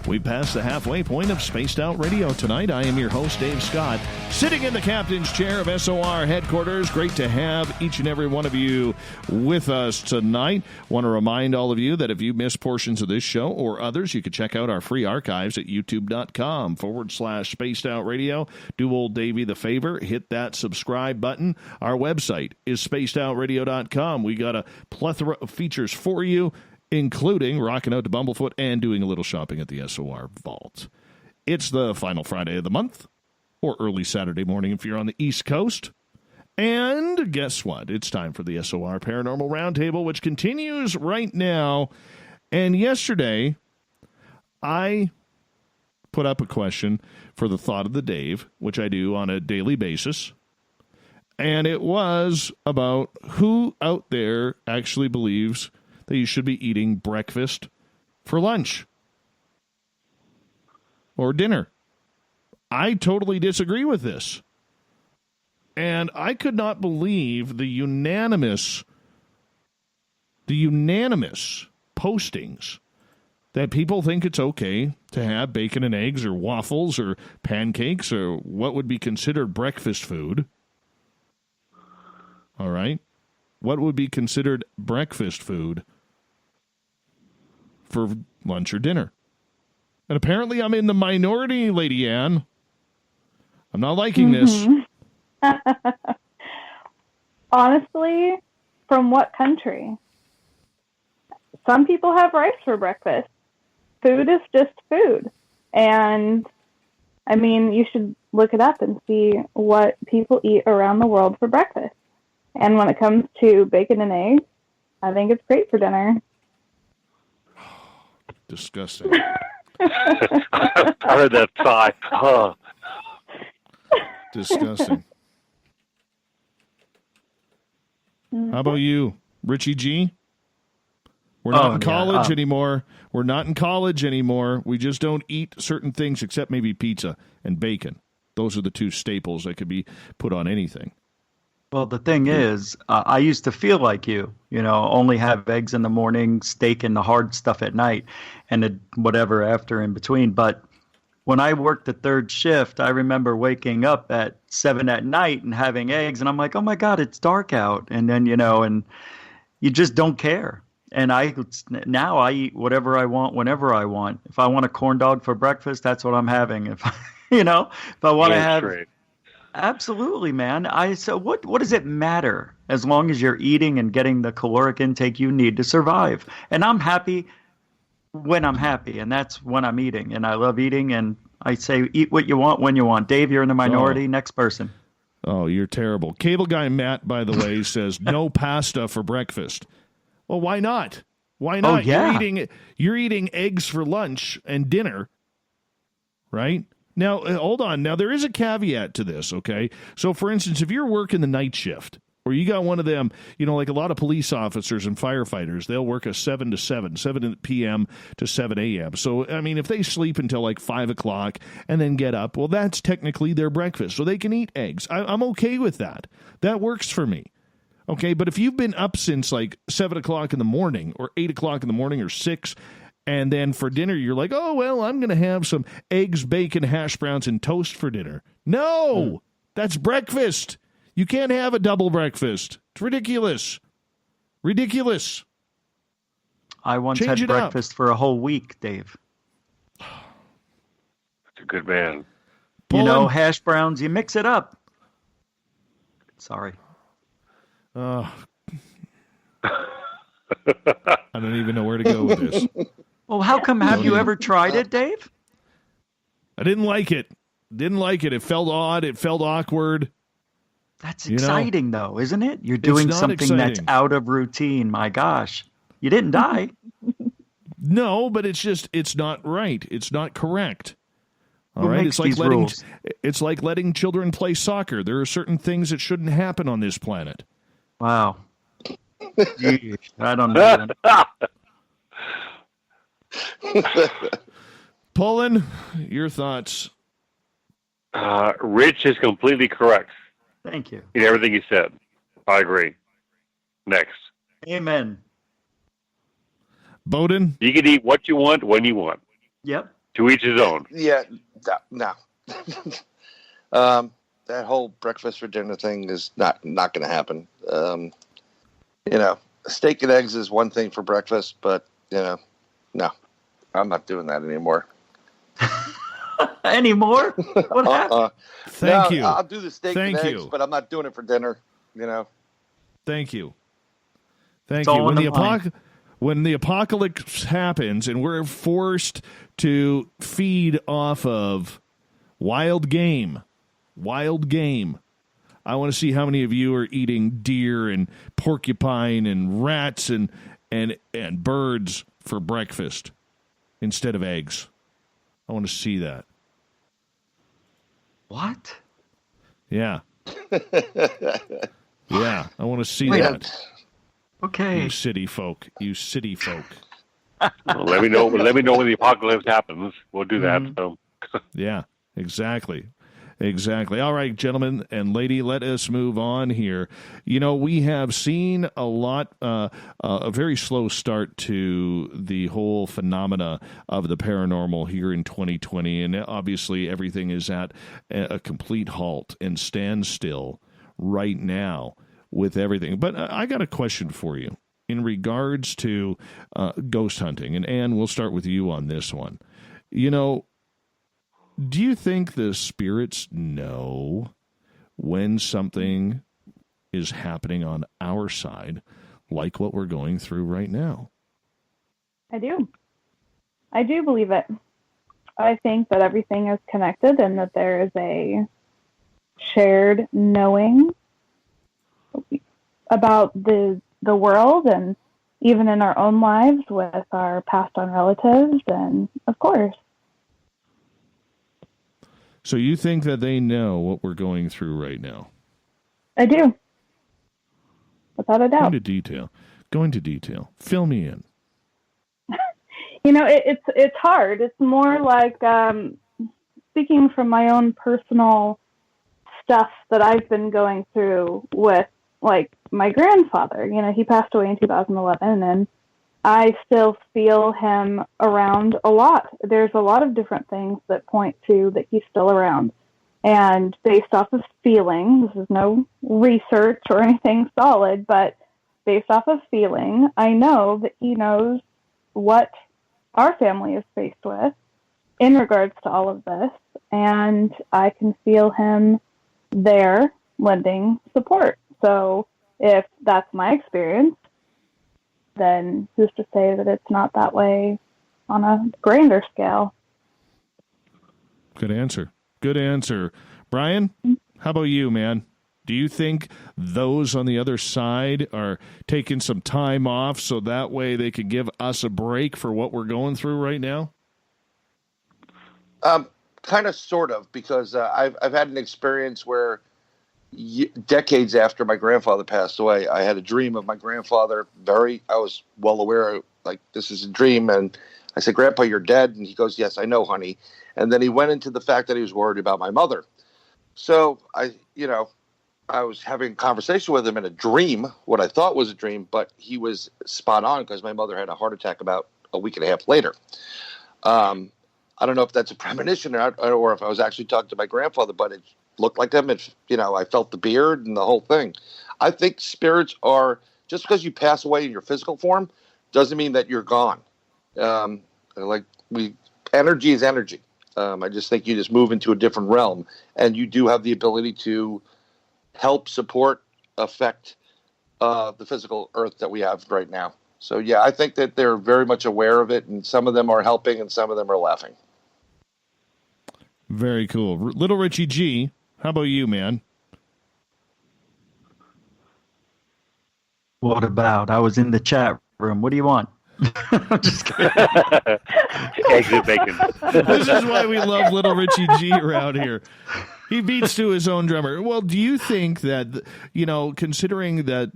We passed the halfway point of Spaced Out Radio tonight. I am your host, Dave Scott, sitting in the captain's chair of SOR headquarters. Great to have each and every one of you with us tonight. Want to remind all of you that if you missed portions of this show or others, you can check out our free archives at youtube.com/Spaced Out Radio. Do old Davey the favor, hit that subscribe button. Our website is spacedoutradio.com. We got a plethora of features for you, including rocking out to Bumblefoot and doing a little shopping at the SOR Vault. It's the final Friday of the month, or early Saturday morning if you're on the East Coast. And guess what? It's time for the SOR Paranormal Roundtable, which continues right now. And yesterday, I put up a question for the Thought of the Dave, which I do on a daily basis. And it was about who out there actually believes that you should be eating breakfast for lunch or dinner. I totally disagree with this. And I could not believe the unanimous postings that people think it's okay to have bacon and eggs or waffles or pancakes or what would be considered breakfast food. All right? What would be considered breakfast food for lunch or dinner? And apparently I'm in the minority, Lady Ann. I'm not liking this. Honestly, from what country? Some people have rice for breakfast. Food is just food. And, I mean, you should look it up and see what people eat around the world for breakfast. And when it comes to bacon and eggs, I think it's great for dinner. Disgusting. I heard that sigh. Huh. Disgusting. How about you, Richie G? We're not in college anymore. We're not in college anymore. We just don't eat certain things except maybe pizza and bacon. Those are the two staples that could be put on anything. Well, the thing is, I used to feel like you only have eggs in the morning, steak and the hard stuff at night, and whatever after in between. But when I worked the third shift, I remember waking up at 7 at night and having eggs, and I'm like, oh my God, it's dark out. And then, and you just don't care. And now I eat whatever I want, whenever I want. If I want a corn dog for breakfast, that's what I'm having. If I want to have... Straight. Absolutely, man. So what does it matter as long as you're eating and getting the caloric intake you need to survive? And I'm happy when I'm happy, and that's when I'm eating. And I love eating, and I say eat what you want when you want. Dave, you're in the minority. Next person. Oh, you're terrible. Cable guy Matt, by the way, says no pasta for breakfast. Well, why not? Why not? Oh, yeah. You're eating eggs for lunch and dinner, right? Now, hold on. Now, there is a caveat to this, okay? So, for instance, if you're working the night shift, or you got one of them, like a lot of police officers and firefighters, they'll work a 7 p.m. to 7 a.m. So, I mean, if they sleep until like 5 o'clock and then get up, well, that's technically their breakfast. So they can eat eggs. I'm okay with that. That works for me. Okay, but if you've been up since like 7 o'clock in the morning or 8 o'clock in the morning or 6, and then for dinner, you're like, oh, well, I'm going to have some eggs, bacon, hash browns, and toast for dinner. No, that's breakfast. You can't have a double breakfast. It's ridiculous. Ridiculous. I once Change had it up. breakfast for a whole week, Dave. That's a good man. You know, hash browns, you mix it up. Sorry. I don't even know where to go with this. Well, how come? Have you ever tried it, Dave? I didn't like it. Didn't like it. It felt odd. It felt awkward. That's exciting, though, isn't it? You're doing something that's exciting. out of routine. My gosh. You didn't die. No, but it's not right. It's not correct. All Who right. makes It's like these rules? It's like letting children play soccer. There are certain things that shouldn't happen on this planet. Wow. Jeez, I don't know. Pullen, your thoughts? Rich is completely correct Thank you. in everything he said. I agree. Next. Amen. Bowden? You can eat what you want when you want. Yep. To each his own. Yeah, no. That whole breakfast for dinner thing is not going to happen. Steak and eggs is one thing for breakfast, but no, I'm not doing that anymore. Anymore? What happened? Thank you. I'll do the steak Thank and eggs, you. but I'm not doing it for dinner. Thank you. Thank It's you. all When in the, the mind. when the apocalypse happens and we're forced to feed off of wild game, I want to see how many of you are eating deer and porcupine and rats and birds for breakfast instead of eggs. I want to see that. What? Yeah. Yeah, I want to see Wait, that. Okay. You city folk. Well, let me know when the apocalypse happens. We'll do that. So. Yeah, exactly. All right, gentlemen and lady, let us move on here. We have seen a lot, a very slow start to the whole phenomena of the paranormal here in 2020. And obviously everything is at a complete halt and standstill right now with everything. But I got a question for you in regards to ghost hunting. And Ann, we'll start with you on this one. Do you think the spirits know when something is happening on our side, like what we're going through right now? I do. I do believe it. I think that everything is connected and that there is a shared knowing about the world and even in our own lives with our passed on relatives and, of course. So you think that they know what we're going through right now? I do. Without a doubt. Go into detail. Fill me in. It's hard. It's more like speaking from my own personal stuff that I've been going through with, like, my grandfather. He passed away in 2011, and I still feel him around a lot. There's a lot of different things that point to that he's still around. And based off of feeling, this is no research or anything solid, but based off of feeling, I know that he knows what our family is faced with in regards to all of this. And I can feel him there lending support. So if that's my experience, then who's to say that it's not that way on a grander scale? Good answer. Brian, how about you, man? Do you think those on the other side are taking some time off so that way they could give us a break for what we're going through right now? Kind of, sort of, because I've had an experience where decades after my grandfather passed away, I had a dream of my grandfather. I was well aware, like, this is a dream. And I said, "Grandpa, you're dead." And he goes, "Yes, I know, honey." And then he went into the fact that he was worried about my mother. So I was having a conversation with him in a dream, what I thought was a dream, but he was spot on because my mother had a heart attack about a week and a half later. I don't know if that's a premonition or if I was actually talking to my grandfather, but it looked like him. I felt the beard and the whole thing. I think spirits are, just because you pass away in your physical form doesn't mean that you're gone. Energy is energy. I just think you just move into a different realm, and you do have the ability to help, support, affect the physical earth that we have right now. So, yeah, I think that they're very much aware of it, and some of them are helping and some of them are laughing. Very cool. Little Richie G, how about you, man? What about? I was in the chat room. What do you want? I'm just kidding. Exit bacon. This is why we love Little Richie G around here. He beats to his own drummer. Well, do you think that, considering that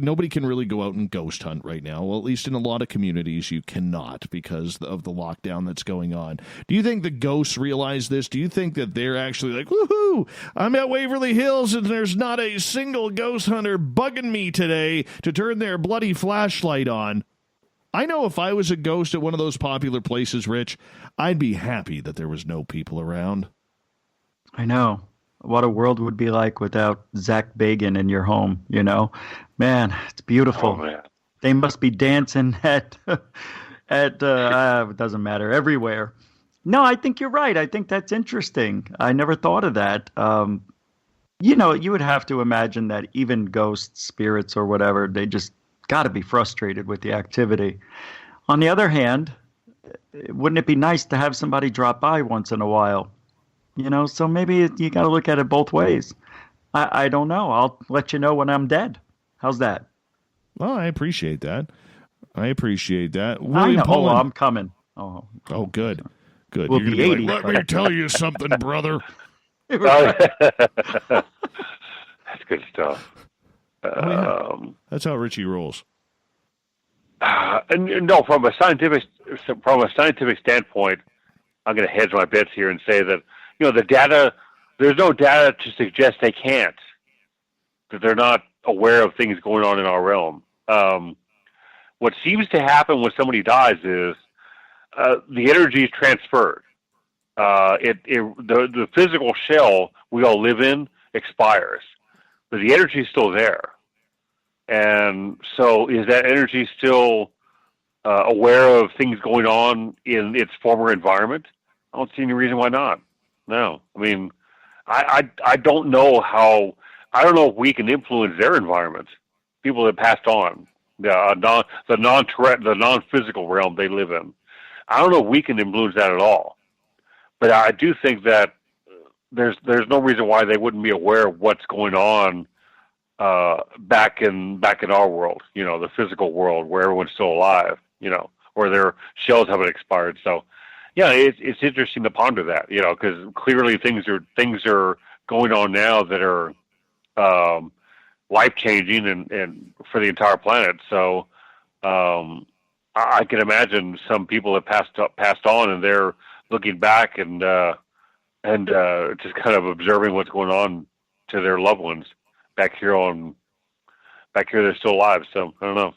nobody can really go out and ghost hunt right now, well, at least in a lot of communities you cannot because of the lockdown that's going on. Do you think the ghosts realize this? Do you think that they're actually like, woohoo, I'm at Waverly Hills and there's not a single ghost hunter bugging me today to turn their bloody flashlight on? I know if I was a ghost at one of those popular places, Rich, I'd be happy that there was no people around. I know what a world would be like without Zach Bagans in your home, Man, it's beautiful. Oh, man. They must be dancing at it doesn't matter, everywhere. No, I think you're right. I think that's interesting. I never thought of that. You would have to imagine that even ghosts, spirits, or whatever, they just got to be frustrated with the activity. On the other hand, wouldn't it be nice to have somebody drop by once in a while? So maybe you got to look at it both ways. I don't know. I'll let you know when I'm dead. How's that? Well, I appreciate that. William Poland. I'm coming. Oh, good. We'll be 80. Let me tell you something, brother. That's good stuff. That's how Richie rolls. And no, from a scientific standpoint, I'm going to hedge my bets here and say that the data. There's no data to suggest they can't. That they're not aware of things going on in our realm. What seems to happen when somebody dies is the energy is transferred. The physical shell we all live in expires, but the energy is still there. And so is that energy still aware of things going on in its former environment? I don't see any reason why not. No. I mean, I don't know if we can influence their environment. People that passed on, the non-physical realm they live in. I don't know if we can influence that at all. But I do think that there's no reason why they wouldn't be aware of what's going on back in our world, the physical world where everyone's still alive, where their shells haven't expired. So, yeah, it's interesting to ponder that, because clearly things are going on now that are life changing and for the entire planet. So, I can imagine some people have passed on and they're looking back and just kind of observing what's going on to their loved ones back here they're still alive. So I don't know.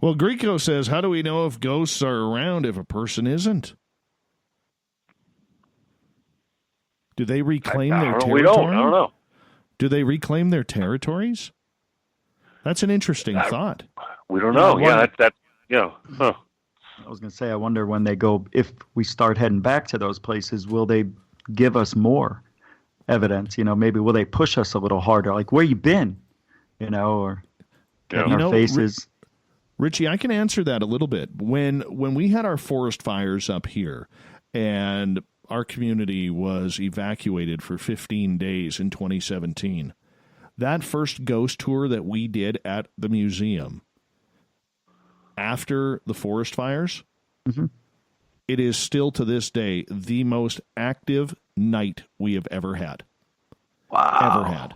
Well, Greco says, how do we know if ghosts are around if a person isn't? Do they reclaim their territory? We don't. I don't know. Do they reclaim their territories? That's an interesting thought. We don't know. Huh. I was going to say, I wonder when they go, if we start heading back to those places, will they give us more evidence? Maybe will they push us a little harder? Like, where you been? Or in our faces. Richie, I can answer that a little bit. When we had our forest fires up here and our community was evacuated for 15 days in 2017, that first ghost tour that we did at the museum after the forest fires, it is still to this day the most active night we have ever had. Wow. Ever had.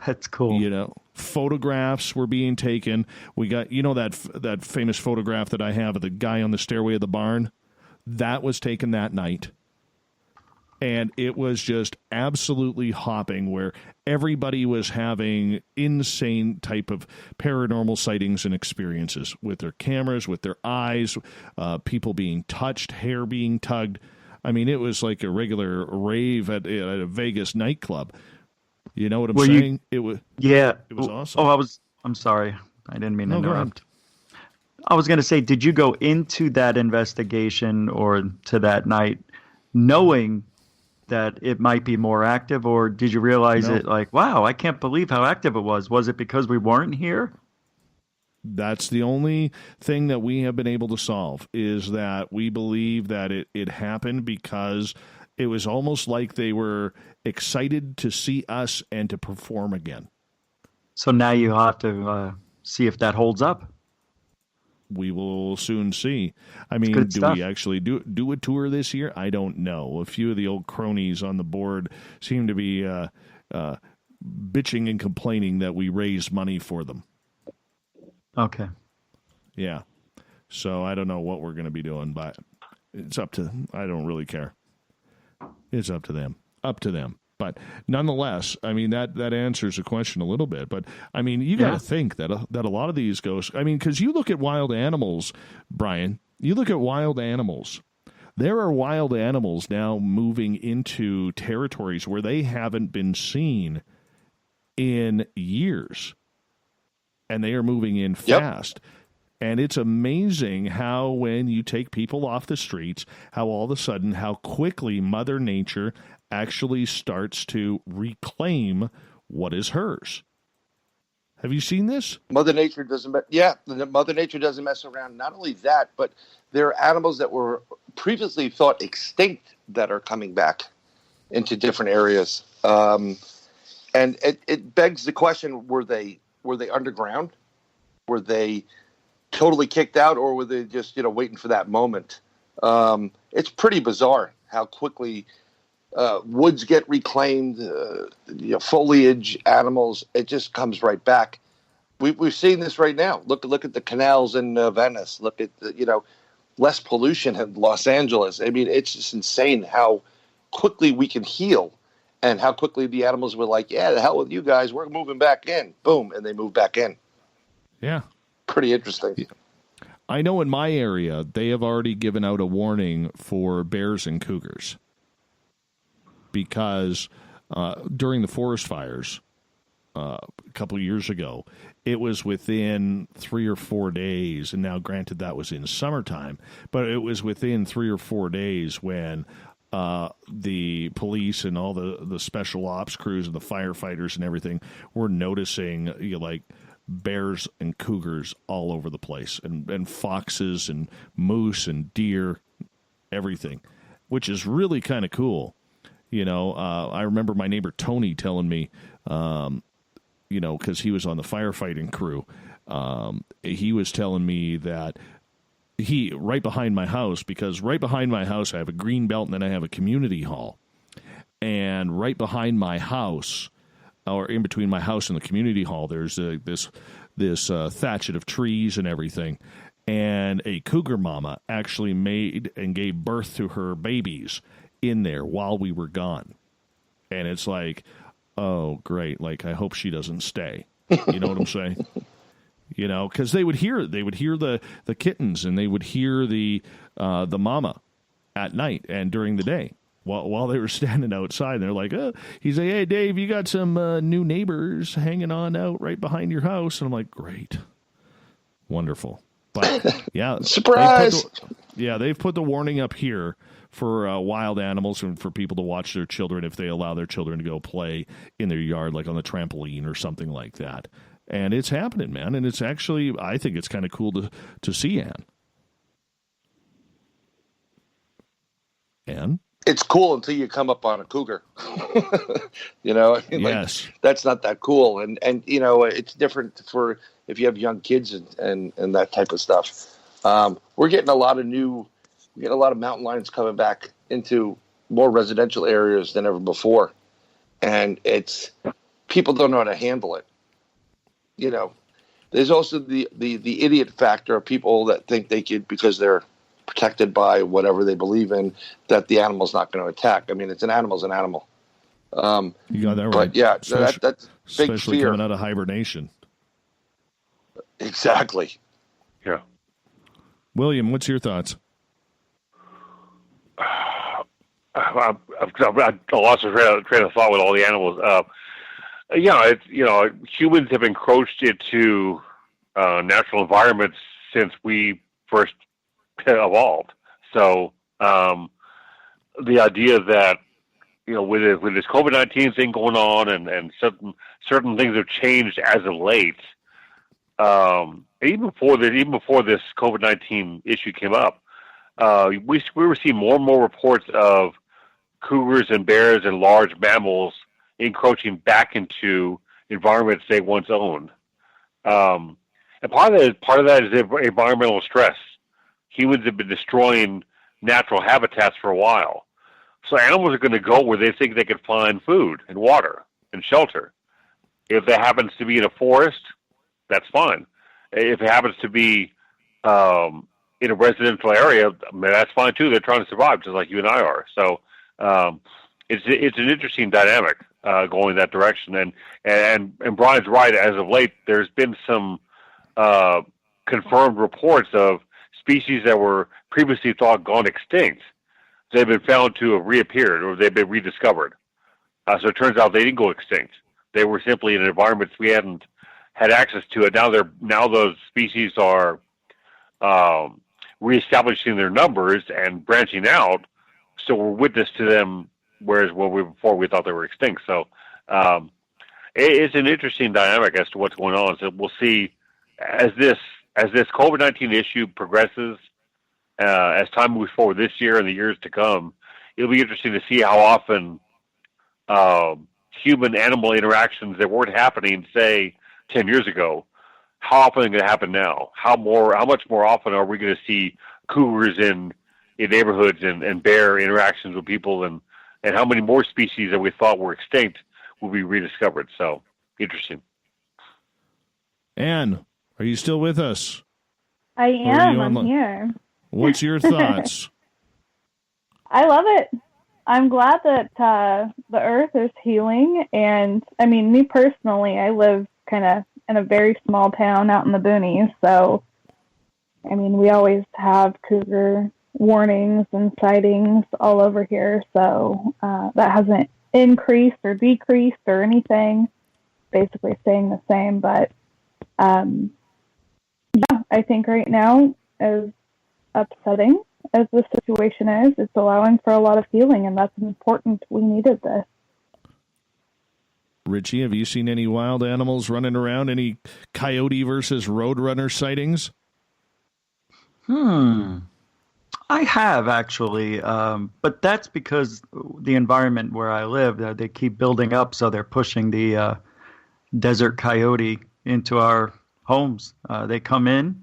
That's cool. Photographs were being taken. We got, that famous photograph that I have of the guy on the stairway of the barn? That was taken that night. And it was just absolutely hopping where everybody was having insane type of paranormal sightings and experiences with their cameras, with their eyes, people being touched, hair being tugged. I mean, it was like a regular rave at a Vegas nightclub. You know what I'm saying? It was awesome. I'm sorry. I didn't mean to No, go ahead. interrupt. I was going to say, did you go into that investigation or to that night knowing that it might be more active, or did you realize No. it like, wow, I can't believe how active it was? Was it because we weren't here? That's the only thing that we have been able to solve, is that we believe that it happened because it was almost like they were excited to see us and to perform again. So now you have to see if that holds up. We will soon see. I mean, good do stuff. we actually do a tour this year? I don't know. A few of the old cronies on the board seem to be bitching and complaining that we raise money for them. Okay. Yeah. So I don't know what we're going to be doing, but it's up to, I don't really care. It's up to them. Up to them. But nonetheless, I mean, that answers the question a little bit. But, I mean, you got to think that a lot of these ghosts, I mean, because you look at wild animals, Brian, you look at wild animals. There are wild animals now moving into territories where they haven't been seen in years. And they are moving in fast. And it's amazing how when you take people off the streets, how all of a sudden, how quickly Mother Nature actually starts to reclaim what is hers. Have you seen this? Mother Nature doesn't. Mother Nature doesn't mess around. Not only that, but there are animals that were previously thought extinct that are coming back into different areas, and it begs the question: were they underground? Were they totally kicked out, or were they just waiting for that moment? It's pretty bizarre how quickly woods get reclaimed, foliage, animals. It just comes right back. We've seen this right now. Look at the canals in Venice. Look at less pollution in Los Angeles. I mean, it's just insane how quickly we can heal, and how quickly the animals were like, "Yeah, the hell with you guys. We're moving back in." Boom, and they move back in. Yeah. Pretty interesting. I know in my area, they have already given out a warning for bears and cougars. Because during the forest fires a couple of years ago, it was within 3 or 4 days, and now granted that was in summertime, but it was within 3 or 4 days when the police and all the special ops crews and the firefighters and everything were noticing bears and cougars all over the place, and foxes and moose and deer, everything, which is really kind of cool. I remember my neighbor Tony telling me, because he was on the firefighting crew, he was telling me that right behind my house, because right behind my house I have a green belt and then I have a community hall. And right behind my house, or in between my house and the community hall, there's this thatchet of trees and everything. And a cougar mama actually made and gave birth to her babies in there while we were gone. And it's like, oh, great. Like, I hope she doesn't stay. You know what I'm saying? Because they would hear the kittens, and they would hear the mama at night and during the day while they were standing outside. They're like, he's like, "Hey, Dave, you got some new neighbors hanging on out right behind your house." And I'm like, great. Wonderful. But yeah, surprise. They've put the warning up here for wild animals and for people to watch their children if they allow their children to go play in their yard, like on the trampoline or something like that. And it's happening, man. And it's actually, I think it's kind of cool to see, Ann. Ann? It's cool until you come up on a cougar. Yes. That's not that cool. And it's different for if you have young kids and that type of stuff. We're getting a lot of mountain lions coming back into more residential areas than ever before. And people don't know how to handle it. There's also the idiot factor of people that think they could, because they're protected by whatever they believe in, that the animal's not going to attack. I mean, an animal's an animal. You got that right. But yeah, that's big especially fear. Coming out of hibernation. Exactly. Yeah. William, what's your thoughts? I lost a train of thought with all the animals. Humans have encroached into natural environments since we first evolved. So the idea that, with this COVID-19 thing going on and certain things have changed as of late, even before this COVID-19 issue came up, we were seeing more and more reports of cougars and bears and large mammals encroaching back into environments they once owned. And part of that is environmental stress. Humans have been destroying natural habitats for a while. So animals are going to go where they think they can find food and water and shelter. If that happens to be in a forest, that's fine. If it happens to be in a residential area, that's fine too. They're trying to survive, just like you and I are. So it's an interesting dynamic going that direction. And Brian's right. As of late, there's been some confirmed reports of species that were previously thought gone extinct. They've been found to have reappeared, or they've been rediscovered. So it turns out they didn't go extinct. They were simply in environments we hadn't had access to it. Now those species are reestablishing their numbers and branching out. So we're witness to them, whereas before we thought they were extinct. So it's an interesting dynamic as to what's going on. So we'll see as this COVID-19 issue progresses. As time moves forward this year and the years to come, it'll be interesting to see how often human-animal interactions that weren't happening, say, 10 years ago, how often are going to happen now? How much more often are we going to see cougars in neighborhoods and bear interactions with people, and how many more species that we thought were extinct will be rediscovered? So, interesting. Anne, are you still with us? I am. I'm here. What's your thoughts? I love it. I'm glad that the earth is healing. And, I mean, me personally, I live kind of in a very small town out in the boonies. So, I mean, we always have cougar warnings and sightings all over here. So that hasn't increased or decreased or anything. Basically staying the same. But, yeah, I think right now, as upsetting as the situation is, it's allowing for a lot of healing, and that's important. We needed this. Richie, have you seen any wild animals running around? Any coyote versus roadrunner sightings? I have, actually, but that's because the environment where I live, they keep building up, so they're pushing the desert coyote into our homes. They come in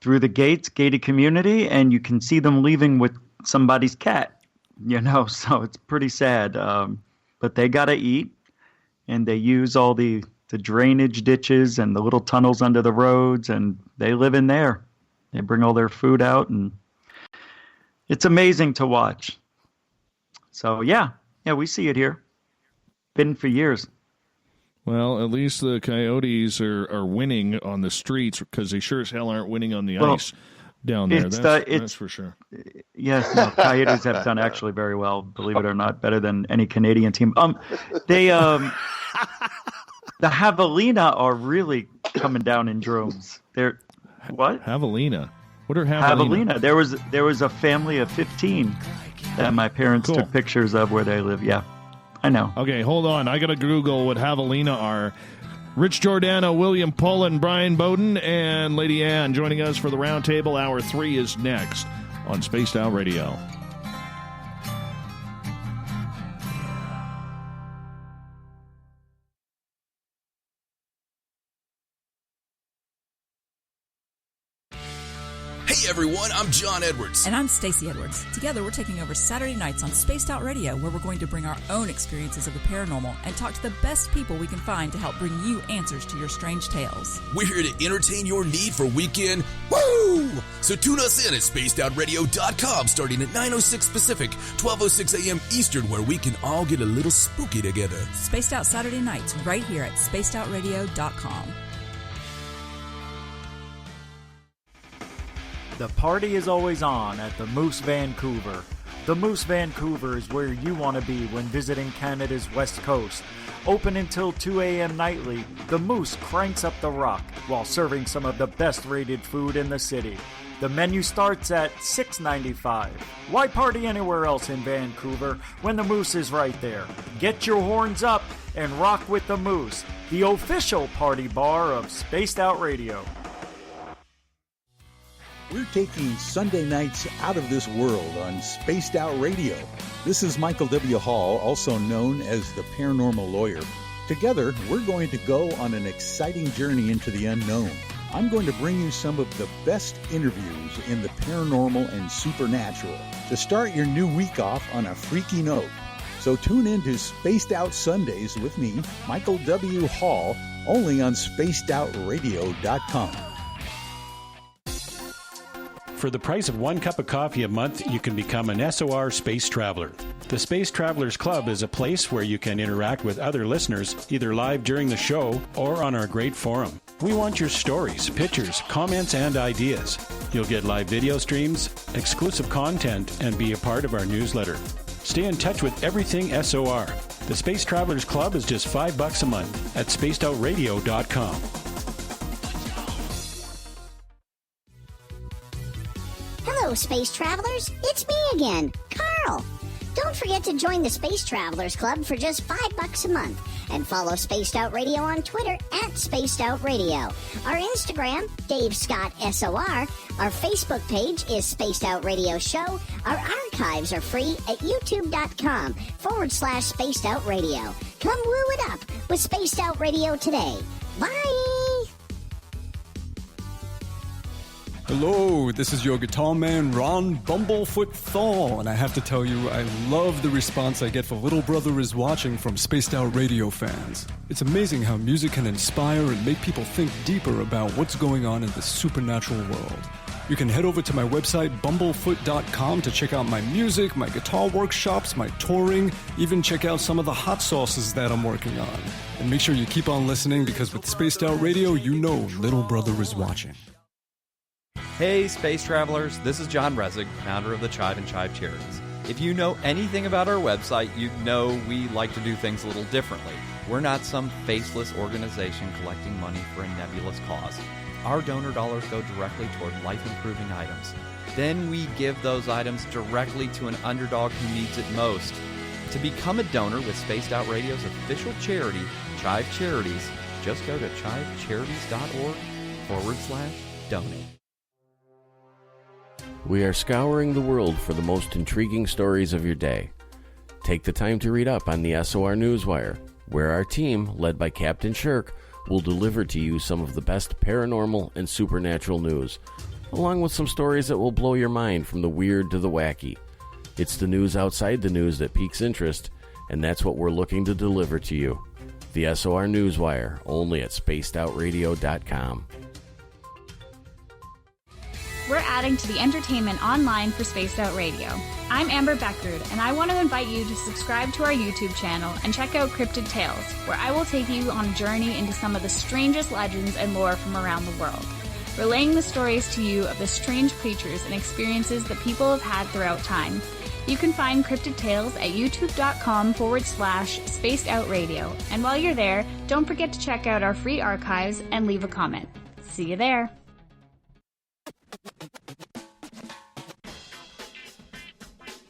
through the gates, gated community, and you can see them leaving with somebody's cat, so it's pretty sad. But they got to eat, and they use all the drainage ditches and the little tunnels under the roads, and they live in there. They bring all their food out, and it's amazing to watch. So, yeah, we see it here. Been for years. Well, at least the coyotes are winning on the streets, because they sure as hell aren't winning on the ice down there. That's for sure. Yes, coyotes have done actually very well, believe it or not, better than any Canadian team. The javelina are really coming down in droves. They're what? Javelina. What are javelina? Javelina. There was a family of 15 that my parents took pictures of where they live. Yeah. I know. Okay, hold on. I got to Google what javelina are. Rich Giordano, William Pullen, Brian Bowden, and Lady Ann joining us for the Roundtable. Hour 3 is next on Spaced Out Radio. Hey everyone, I'm John Edwards. And I'm Stacey Edwards. Together we're taking over Saturday nights on Spaced Out Radio, where we're going to bring our own experiences of the paranormal and talk to the best people we can find to help bring you answers to your strange tales. We're here to entertain your need for weekend woo! So tune us in at spacedoutradio.com starting at 9:06 Pacific, 12:06 a.m. Eastern, where we can all get a little spooky together. Spaced Out Saturday nights right here at spacedoutradio.com. The party is always on at the Moose Vancouver. The Moose Vancouver is where you want to be when visiting Canada's West Coast. Open until 2 a.m. nightly, the Moose cranks up the rock while serving some of the best rated food in the city. The menu starts at $6.95. Why party anywhere else in Vancouver when the Moose is right there? Get your horns up and rock with the Moose, the official party bar of Spaced Out Radio. We're taking Sunday nights out of this world on Spaced Out Radio. This is Michael W. Hall, also known as the Paranormal Lawyer. Together, we're going to go on an exciting journey into the unknown. I'm going to bring you some of the best interviews in the paranormal and supernatural to start your new week off on a freaky note. So tune in to Spaced Out Sundays with me, Michael W. Hall, only on spacedoutradio.com. For the price of 1 cup of coffee a month, you can become an SOR Space Traveler. The Space Travelers Club is a place where you can interact with other listeners, either live during the show or on our great forum. We want your stories, pictures, comments, and ideas. You'll get live video streams, exclusive content, and be a part of our newsletter. Stay in touch with everything SOR. The Space Travelers Club is just $5 a month at spacedoutradio.com. Hello, Space Travelers. It's me again, Carl. Don't forget to join the Space Travelers Club for just $5 a month and follow Spaced Out Radio on Twitter at Spaced Out Radio. Our Instagram, Dave Scott SOR. Our Facebook page is Spaced Out Radio Show. Our archives are free at youtube.com/Spaced Out Radio. Come woo it up with Spaced Out Radio today. Bye! Hello, this is your guitar man, Ron Bumblefoot Thal, and I have to tell you, I love the response I get for Little Brother is Watching from Spaced Out Radio fans. It's amazing how music can inspire and make people think deeper about what's going on in the supernatural world. You can head over to my website, bumblefoot.com, to check out my music, my guitar workshops, my touring, even check out some of the hot sauces that I'm working on. And make sure you keep on listening, because with Spaced Out Radio, you know Little Brother is watching. Hey, Space Travelers, this is John Resig, founder of the Chive and Chive Charities. If you know anything about our website, you know we like to do things a little differently. We're not some faceless organization collecting money for a nebulous cause. Our donor dollars go directly toward life-improving items. Then we give those items directly to an underdog who needs it most. To become a donor with Spaced Out Radio's official charity, Chive Charities, just go to chivecharities.org/donate. We are scouring the world for the most intriguing stories of your day. Take the time to read up on the SOR Newswire, where our team, led by Captain Shirk, will deliver to you some of the best paranormal and supernatural news, along with some stories that will blow your mind from the weird to the wacky. It's the news outside the news that piques interest, and that's what we're looking to deliver to you. The SOR Newswire, only at spacedoutradio.com. We're adding to the entertainment online for Spaced Out Radio. I'm Amber Beckrud, and I want to invite you to subscribe to our YouTube channel and check out Cryptid Tales, where I will take you on a journey into some of the strangest legends and lore from around the world, relaying the stories to you of the strange creatures and experiences that people have had throughout time. You can find Cryptid Tales at youtube.com/Spaced Out Radio. And while you're there, don't forget to check out our free archives and leave a comment. See you there.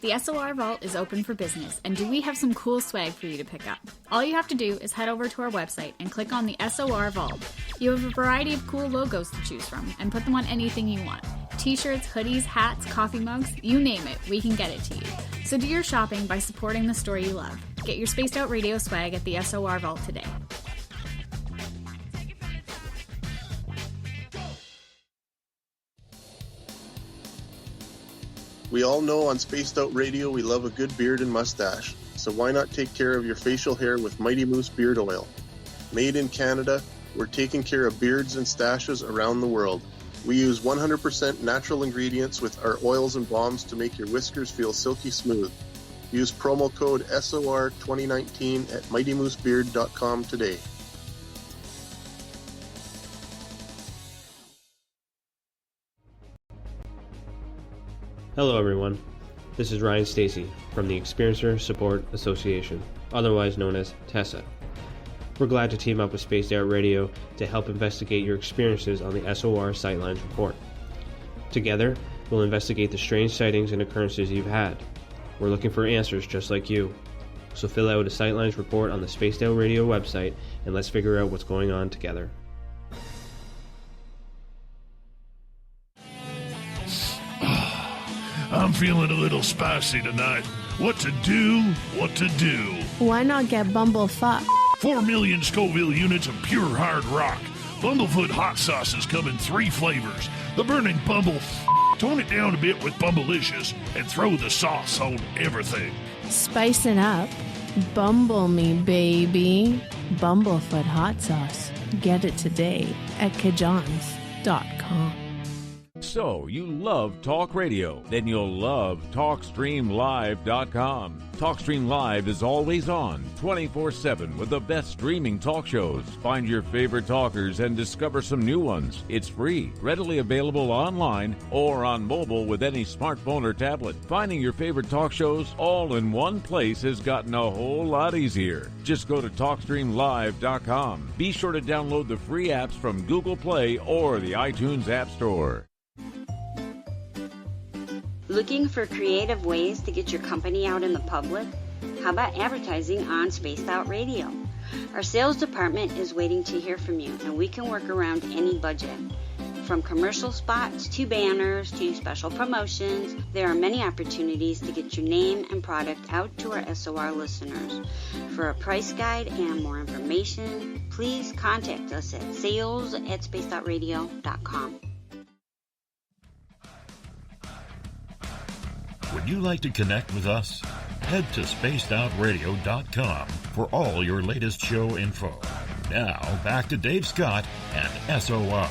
The SOR Vault is open for business, and do we have some cool swag for you to pick up? All you have to do is head over to our website and click on the SOR Vault. You have a variety of cool logos to choose from, and put them on anything you want. T-shirts, hoodies, hats, coffee mugs, you name it, we can get it to you. So do your shopping by supporting the store you love. Get your Spaced Out Radio swag at the SOR Vault today. We all know on Spaced Out Radio we love a good beard and mustache, so why not take care of your facial hair with Mighty Moose Beard Oil? Made in Canada, we're taking care of beards and stashes around the world. We use 100% natural ingredients with our oils and balms to make your whiskers feel silky smooth. Use promo code SOR2019 at mightymoosebeard.com today. Hello everyone, This is Ryan Stacy from the Experiencer Support Association, otherwise known as TESSA. We're glad to team up with Spaced Out Radio to help investigate your experiences on the SOR Sightlines Report. Together, we'll investigate the strange sightings and occurrences you've had. We're looking for answers just like you. So fill out a Sightlines report on the Spaced Out Radio website and let's figure out what's going on together. I'm feeling a little spicy tonight. What to do? What to do? Why not get Bumblefuck? 4 million Scoville units of pure hard rock. Bumblefoot hot sauces come in 3 flavors. The burning Bumble. Tone it down a bit with Bumblicious and throw the sauce on everything. Spice it up. Bumble me, baby. Bumblefoot hot sauce. Get it today at kajans.com. So, you love talk radio? Then you'll love TalkStreamLive.com. TalkStream Live is always on, 24/7 with the best streaming talk shows. Find your favorite talkers and discover some new ones. It's free, readily available online or on mobile with any smartphone or tablet. Finding your favorite talk shows all in one place has gotten a whole lot easier. Just go to TalkStreamLive.com. Be sure to download the free apps from Google Play or the iTunes App Store. Looking for creative ways to get your company out in the public? How about advertising on Spaced Out Radio? Our sales department is waiting to hear from you, and we can work around any budget. From commercial spots to banners to special promotions, there are many opportunities to get your name and product out to our SOR listeners. For a price guide and more information, please contact us at sales@spacedoutradio.com. Would you like to connect with us? Head to spacedoutradio.com for all your latest show info. Now, back to Dave Scott and SOR.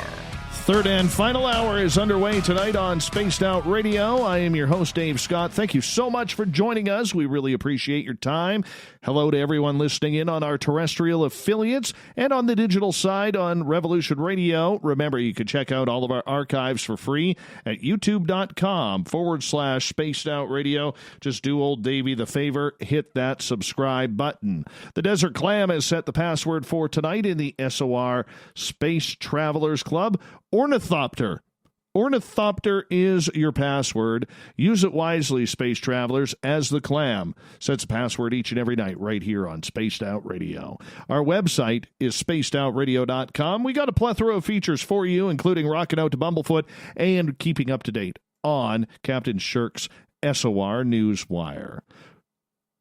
Third and final hour is underway tonight on Spaced Out Radio. I am your host, Dave Scott. Thank you so much for joining us. We really appreciate your time. Hello to everyone listening in on our terrestrial affiliates and on the digital side on Revolution Radio. Remember, you can check out all of our archives for free at youtube.com/Spaced Out Radio. Just do old Davey the favor, hit that subscribe button. The Desert Clam has set the password for tonight in the SOR Space Travelers Club. Ornithopter. Ornithopter is your password. Use it wisely, space travelers, as the Clam sets a password each and every night right here on Spaced Out Radio. Our website is spacedoutradio.com. We got a plethora of features for you, including rocking out to Bumblefoot and keeping up to date on Captain Shirk's SOR Newswire.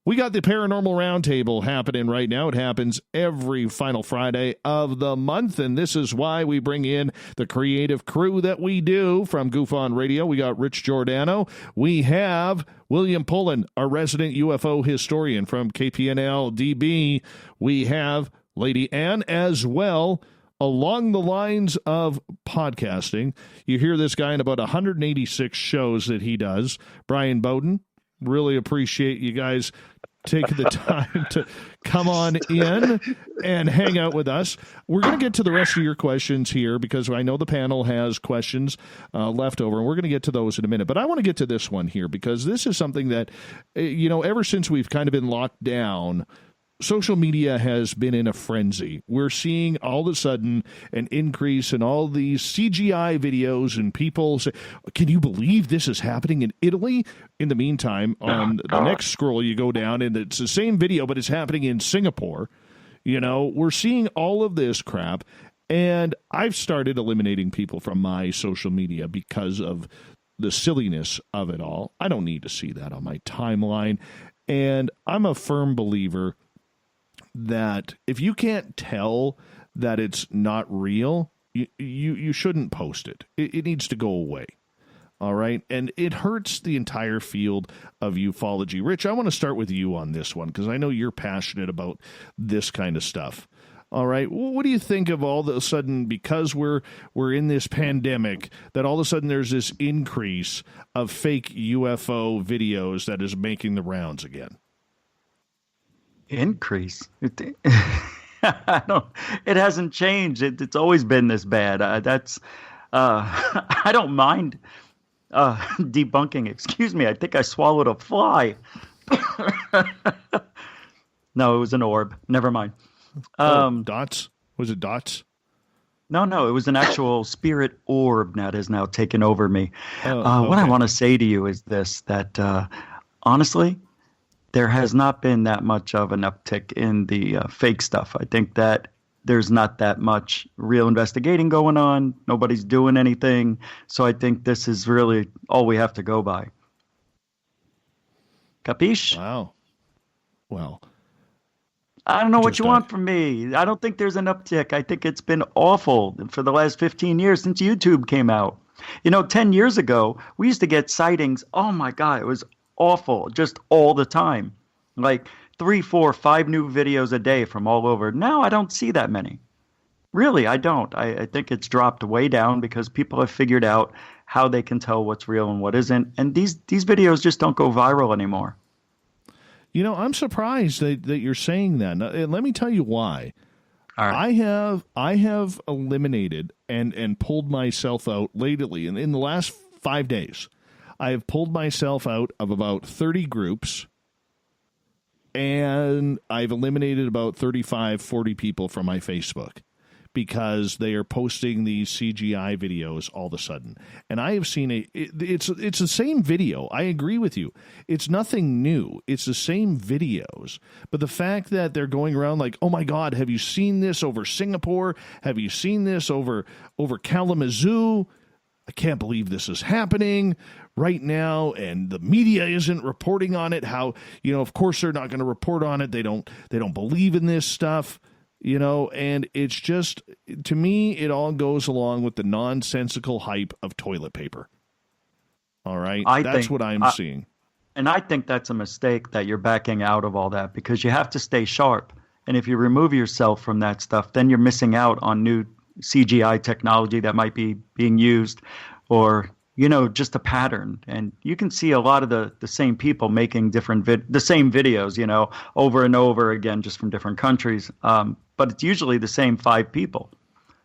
We got the Paranormal Roundtable happening right now. It happens every final Friday of the month, and this is why we bring in the creative crew that we do from Goof On Radio. We got Rich Giordano. We have William Pullen, our resident UFO historian from KPNL-DB. We have Lady Ann as well. Along the lines of podcasting, you hear this guy in about 186 shows that he does. Brian Bowden, really appreciate you guys taking the time to come on in and hang out with us. We're going to get to the rest of your questions here because I know the panel has questions left over, and we're going to get to those in a minute. But I want to get to this one here because this is something that, ever since we've kind of been locked down, social media has been in a frenzy. We're seeing all of a sudden an increase in all these CGI videos and people say, can you believe this is happening in Italy? In the meantime, on the next scroll you go down and it's the same video, but it's happening in Singapore. We're seeing all of this crap, and I've started eliminating people from my social media because of the silliness of it all. I don't need to see that on my timeline, and I'm a firm believer that if you can't tell that it's not real, you shouldn't post it. It needs to go away. All right. And it hurts the entire field of ufology. Rich, I want to start with you on this one because I know you're passionate about this kind of stuff. All right. What do you think of all of a sudden, because we're in this pandemic, that all of a sudden there's this increase of fake UFO videos that is making the rounds again? Increase? It hasn't changed. It's always been this bad. I don't mind debunking. Excuse me, I think I swallowed a fly. No, it was an orb. Never mind. Dots? Was it dots? No, it was an actual spirit orb that has now taken over me. Okay. What I want to say to you is this, that honestly, there has not been that much of an uptick in the fake stuff. I think that there's not that much real investigating going on. Nobody's doing anything. So I think this is really all we have to go by. Capiche? Wow. Well, I don't know what you want from me. I don't think there's an uptick. I think it's been awful for the last 15 years since YouTube came out. 10 years ago, we used to get sightings. Oh, my God, it was awful, just all the time. Like 3, 4, 5 new videos a day from all over. Now I don't see that many. Really, I don't. I think it's dropped way down because people have figured out how they can tell what's real and what isn't. And these videos just don't go viral anymore. I'm surprised that you're saying that. Now, and let me tell you why. All right. I have eliminated and pulled myself out lately. In the last 5 days, I have pulled myself out of about 30 groups, and I've eliminated about 35, 40 people from my Facebook because they are posting these CGI videos all of a sudden. And I have seen it's the same video. I agree with you. It's nothing new. It's the same videos. But the fact that they're going around like, oh my God, have you seen this over Singapore? Have you seen this over Kalamazoo? I can't believe this is happening right now, and the media isn't reporting on it. How, of course they're not going to report on it. They don't believe in this stuff. And it's just, to me, it all goes along with the nonsensical hype of toilet paper. All right? That's what I'm seeing. And I think that's a mistake that you're backing out of all that because you have to stay sharp. And if you remove yourself from that stuff, then you're missing out on new CGI technology that might be being used or, just a pattern. And you can see a lot of the same people making the same videos, over and over again, just from different countries. But it's usually the same 5 people.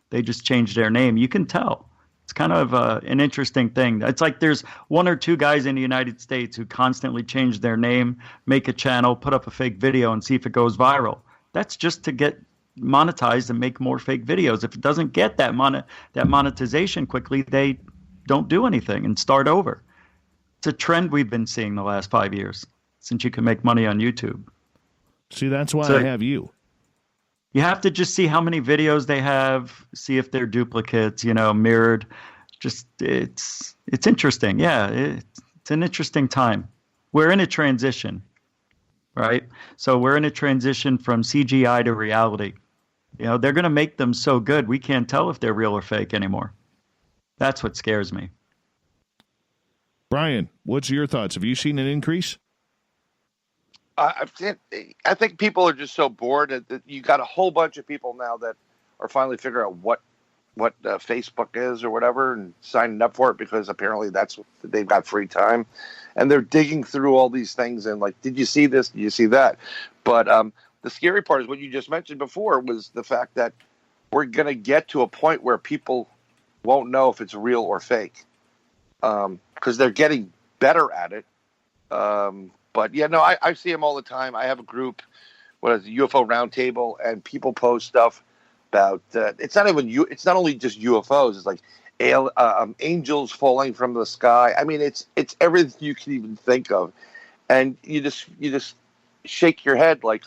They just change their name. You can tell. It's kind of an interesting thing. It's like there's 1 or 2 guys in the United States who constantly change their name, make a channel, put up a fake video, and see if it goes viral. That's just to get monetized and make more fake videos. If it doesn't get that monetization quickly, they don't do anything and start over. It's a trend we've been seeing the last 5 years since you can make money on YouTube. See, that's why I have you. You have to just see how many videos they have, see if they're duplicates, mirrored. Just it's interesting. Yeah, it's an interesting time. We're in a transition, right? So we're in a transition from CGI to reality. They're going to make them so good we can't tell if they're real or fake anymore. That's what scares me. Brian, what's your thoughts? Have you seen an increase? I think people are just so bored that you got a whole bunch of people now that are finally figuring out what Facebook is or whatever and signing up for it because apparently that's what they've got free time. And they're digging through all these things and like, did you see this? Did you see that? But the scary part is what you just mentioned before was the fact that we're going to get to a point where people won't know if it's real or fake because they're getting better at it. But yeah, no, I see them all the time. I have a group, UFO Roundtable, and people post stuff about it's not only just UFOs. It's like angels falling from the sky. I mean, it's everything you can even think of, and you just shake your head like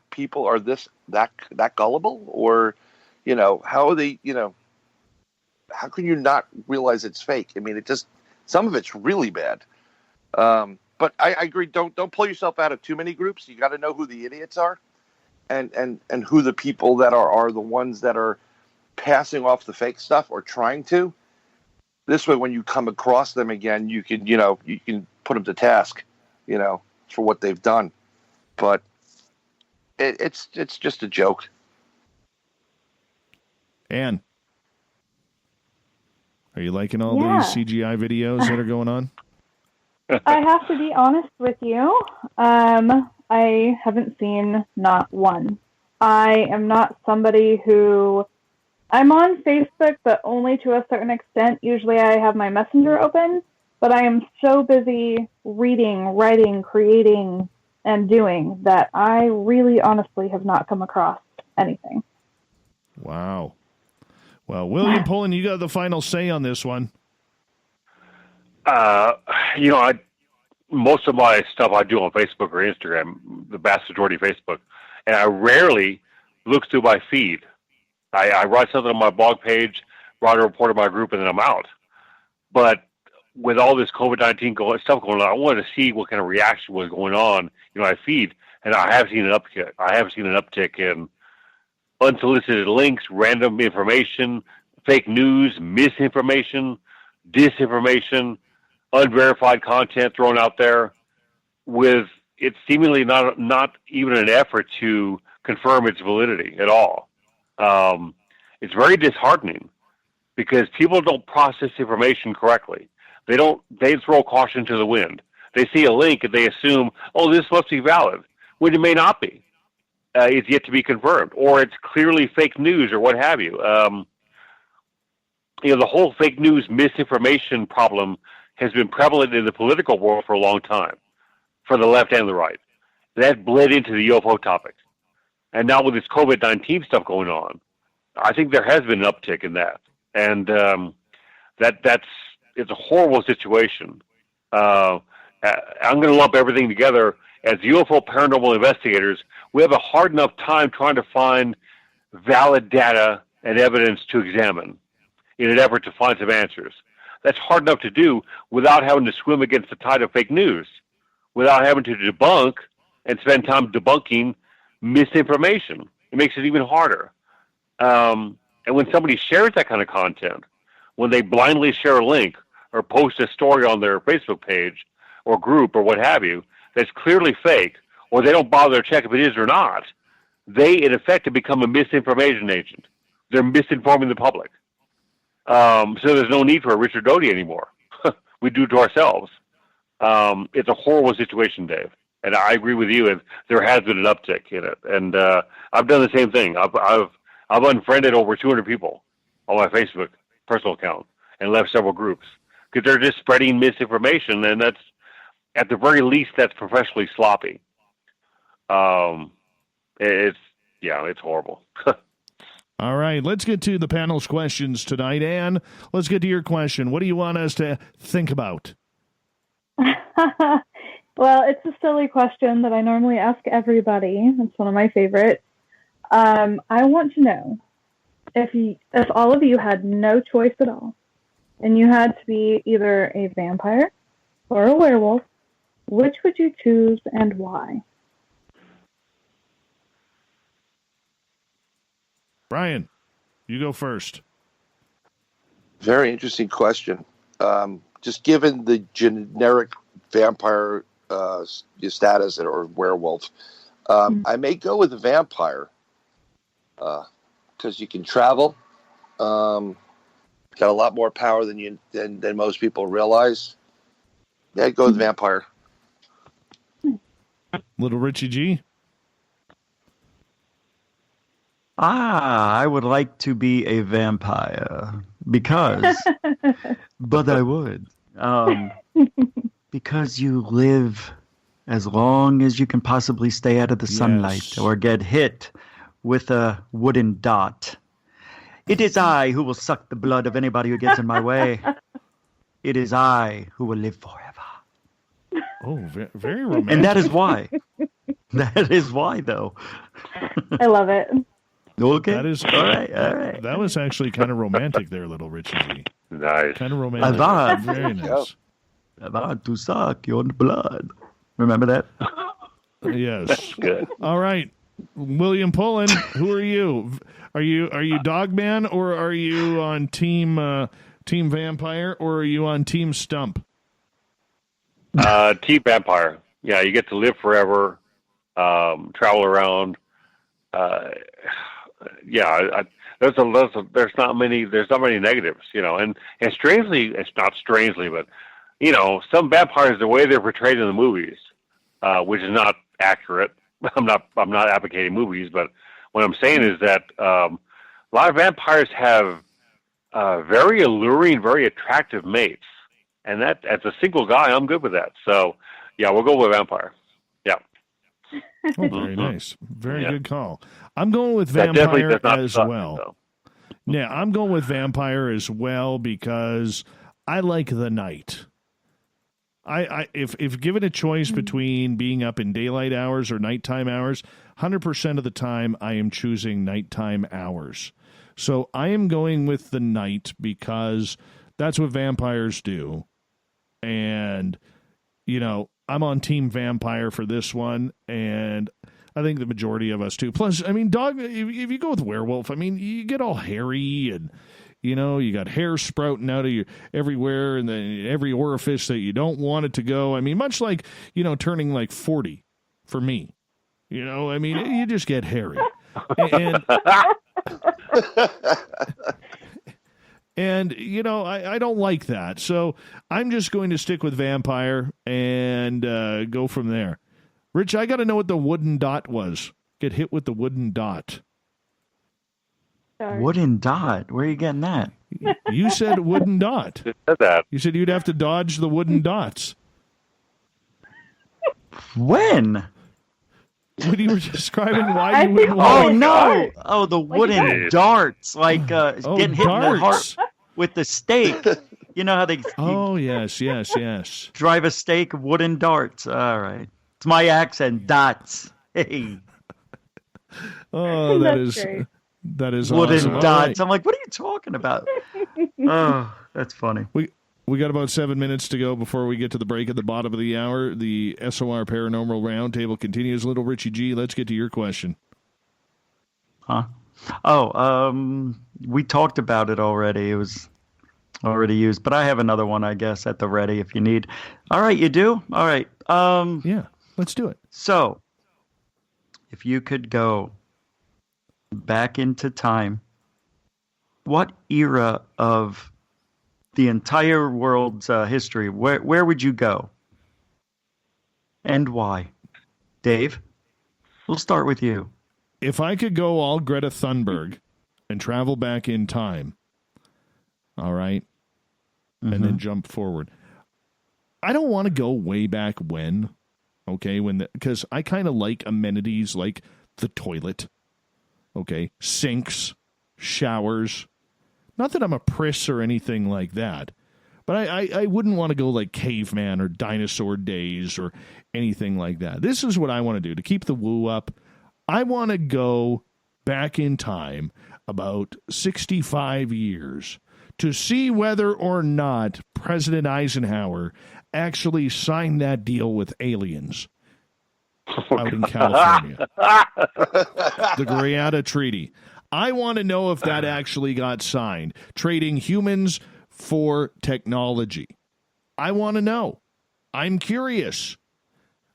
people are that gullible, or how are they? How can you not realize it's fake? I mean, some of it's really bad. But I agree. Don't pull yourself out of too many groups. You got to know who the idiots are, and who the people that are the ones that are passing off the fake stuff or trying to. This way, when you come across them again, you can put them to task, for what they've done. But it's just a joke. Ann, are you liking all these CGI videos that are going on? I have to be honest with you. I haven't seen not one. I am not somebody who... I'm on Facebook, but only to a certain extent. Usually I have my Messenger open, But I am so busy reading, writing, creating, and doing that I really honestly have not come across anything. Wow. Well, William Pullen, you got the final say on this one. Most of my stuff I do on Facebook or Instagram, the vast majority Facebook, and I rarely look through my feed. I write something on my blog page, write a report on my group, and then I'm out. But with all this COVID-19 stuff going on, I wanted to see what kind of reaction was going on in my feed, and I have seen an uptick. I have seen an uptick in unsolicited links, random information, fake news, misinformation, disinformation, unverified content thrown out there, with it seemingly not even an effort to confirm its validity at all. It's very disheartening because people don't process information correctly. They throw caution to the wind. They see a link and they assume, oh, this must be valid, when it may not be. It's yet to be confirmed, or it's clearly fake news or what have you. The whole fake news misinformation problem has been prevalent in the political world for a long time, for the left and the right. That bled into the UFO topic. And now with this COVID-19 stuff going on, I think there has been an uptick in that. And it's a horrible situation. I'm going to lump everything together. As UFO paranormal investigators, we have a hard enough time trying to find valid data and evidence to examine in an effort to find some answers. That's hard enough to do without having to swim against the tide of fake news, without having to debunk and spend time debunking misinformation. It makes it even harder. And when somebody shares that kind of content, when they blindly share a link or post a story on their Facebook page or group or what have you, that's clearly fake, or they don't bother to check if it is or not, they, in effect, have become a misinformation agent. They're misinforming the public. So there's no need for a Richard Doty anymore. We do it to ourselves. It's a horrible situation, Dave. And I agree with you. There has been an uptick in it. And I've done the same thing. I've unfriended over 200 people on my Facebook personal account and left several groups because they're just spreading misinformation, and that's, at the very least, that's professionally sloppy. It's horrible. All right, let's get to the panel's questions tonight. Anne, let's get to your question. What do you want us to think about? Well, it's a silly question that I normally ask everybody. It's one of my favorites. I want to know, if all of you had no choice at all, and you had to be either a vampire or a werewolf, which would you choose and why? Brian, you go first. Very interesting question. Just given the generic vampire status or werewolf, I may go with a vampire because you can travel. Got a lot more power than most people realize. Yeah, I'd go with vampire. Little Richie G. I would like to be a vampire because, but I would, because you live as long as you can possibly stay out of the sunlight or get hit with a wooden dot. It is I who will suck the blood of anybody who gets in my way. It is I who will live forever. Oh, very romantic. And that is why. That is why, though. I love it. Okay. That is all right. That was actually kind of romantic there, little Richie G. Nice. Kind of romantic. Very nice. I want to suck your blood. Remember that? Yes. Good. All right. William Pullen, who are you? Are you Dogman, or are you on Team Vampire, or are you on Team Stump? Team Vampire. Yeah, you get to live forever, travel around. There's not many negatives, and strangely, it's not strangely, but some vampires, the way they're portrayed in the movies, which is not accurate. I'm not advocating movies, but what I'm saying is that a lot of vampires have very alluring, very attractive mates, And that, as a single guy, I'm good with that. So, yeah, we'll go with vampire. Yeah. Oh, very nice. Very good call. I'm going with That definitely vampire does not as suck, well. though. Yeah, I'm going with vampire as well because I like the night. If given a choice between being up in daylight hours or nighttime hours, 100% of the time I am choosing nighttime hours. So I am going with the night because that's what vampires do. And, you know, I'm on Team Vampire for this one, and I think the majority of us too. Plus, I mean, if you go with werewolf, I mean, you get all hairy and, you know, you got hair sprouting out of you everywhere and then every orifice that you don't want it to go. I mean, much like, you know, turning like 40 for me. You know, I mean, you just get hairy. And you know, I don't like that. So I'm just going to stick with vampire and go from there. Rich, I got to know what the wooden dot was. Get hit with the wooden dot. Sorry. Wooden dot? Where are you getting that? You said wooden dot. You said you'd have to dodge the wooden dots. When? When you were describing why you wouldn't want Oh, no. Oh, the wooden darts. Like getting hit in the heart with the stake. You know how they... Oh, yes. Drive a stake, wooden darts. All right. It's my accent, dots. Hey. Oh, that is wooden awesome. dots. Right. I'm like, what are you talking about? Oh, that's funny. We got about 7 minutes to go before we get to the break at the bottom of the hour. The SOR Paranormal Roundtable continues. Little Richie G, let's get to your question. Huh? Oh, we talked about it already. It was already used, but I have another one, I guess, at the ready if you need. All right, you do? All right. Yeah, let's do it. So, if you could go back into time, what era of the entire world's history, where would you go? And why? Dave, we'll start with you. If I could go all Greta Thunberg and travel back in time, all right, and then jump forward. I don't want to go way back when, okay, because I kind of like amenities like the toilet, okay, sinks, showers. Not that I'm a priss or anything like that, but I wouldn't want to go like caveman or dinosaur days or anything like that. This is what I want to do to keep the woo up. I want to go back in time about 65 years to see whether or not President Eisenhower actually signed that deal with aliens out in California. The Greada Treaty. I want to know if that actually got signed. Trading humans for technology. I want to know. I'm curious.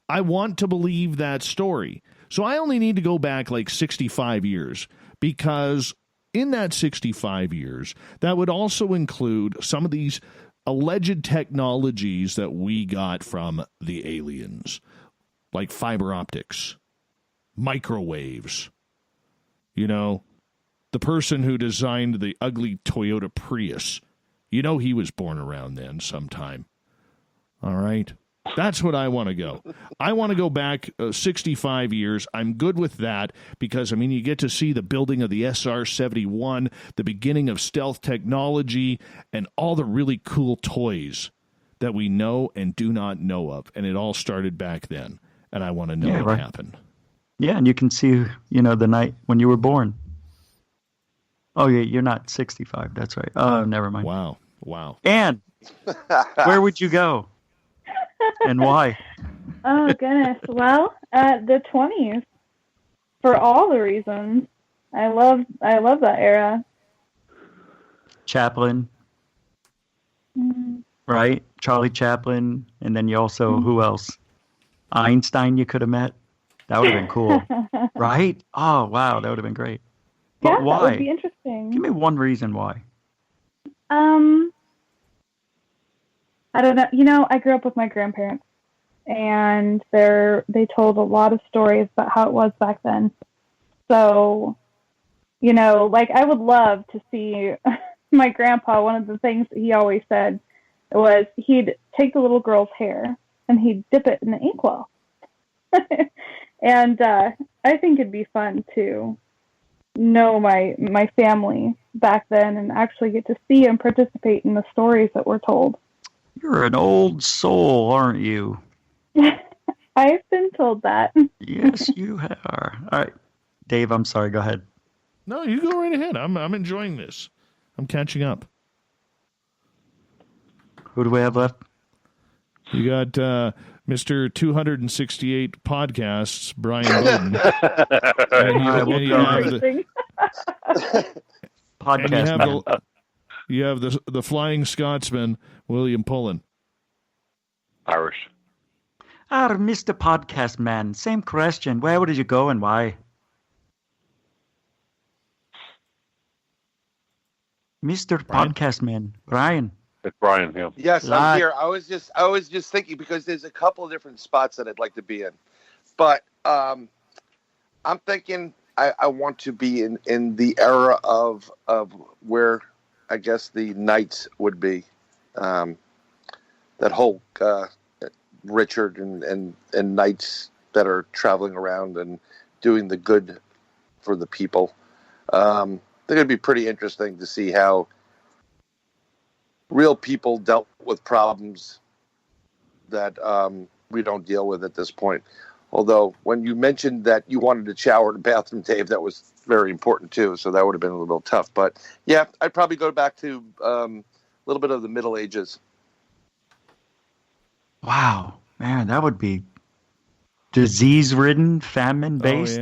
I want to believe that story. So I only need to go back like 65 years because in that 65 years, that would also include some of these alleged technologies that we got from the aliens, like fiber optics, microwaves, you know, the person who designed the ugly Toyota Prius, you know he was born around then sometime. All right? That's what I want to go. I want to go back 65 years. I'm good with that because, I mean, you get to see the building of the SR-71, the beginning of stealth technology, and all the really cool toys that we know and do not know of. And it all started back then. And I want to know what happened. Yeah, and you can see, you know, the night when you were born. Oh, yeah, you're not 65. That's right. Oh, never mind. Wow. And where would you go? And why? Oh, goodness. Well, the 20s. For all the reasons. I love that era. Chaplin. Right? Charlie Chaplin. And then you also, who else? Einstein you could have met. That would have been cool. Right? Oh, wow. That would have been great. But why? That would be interesting. Give me one reason why. I don't know. You know, I grew up with my grandparents, and they told a lot of stories about how it was back then. So, you know, like I would love to see my grandpa. One of the things that he always said was he'd take the little girl's hair and he'd dip it in the inkwell. And I think it'd be fun to know my family back then and actually get to see and participate in the stories that were told. You're an old soul, aren't you? I've been told that. Yes, you are. All right. Dave, I'm sorry. Go ahead. No, you go right ahead. I'm enjoying this. I'm catching up. Who do we have left? You got Mr. 268 podcasts, Brian Bowden. Podcast. You have the Flying Scotsman, William Pullen. Irish. Mr. Podcast Man, same question. Where did you go and why? Mr. Brian? Podcast Man, Brian. It's Brian, yeah. Yes, I'm here. I was just thinking because there's a couple of different spots that I'd like to be in. But I'm thinking I want to be in the era of where I guess the knights would be. That whole Richard and knights that are traveling around and doing the good for the people. I think it'd be pretty interesting to see how real people dealt with problems that we don't deal with at this point. Although when you mentioned that you wanted to shower in the bathroom, Dave, that was very important too. So that would have been a little tough. But yeah, I'd probably go back to a little bit of the Middle Ages. Wow, man, that would be disease-ridden, famine-based.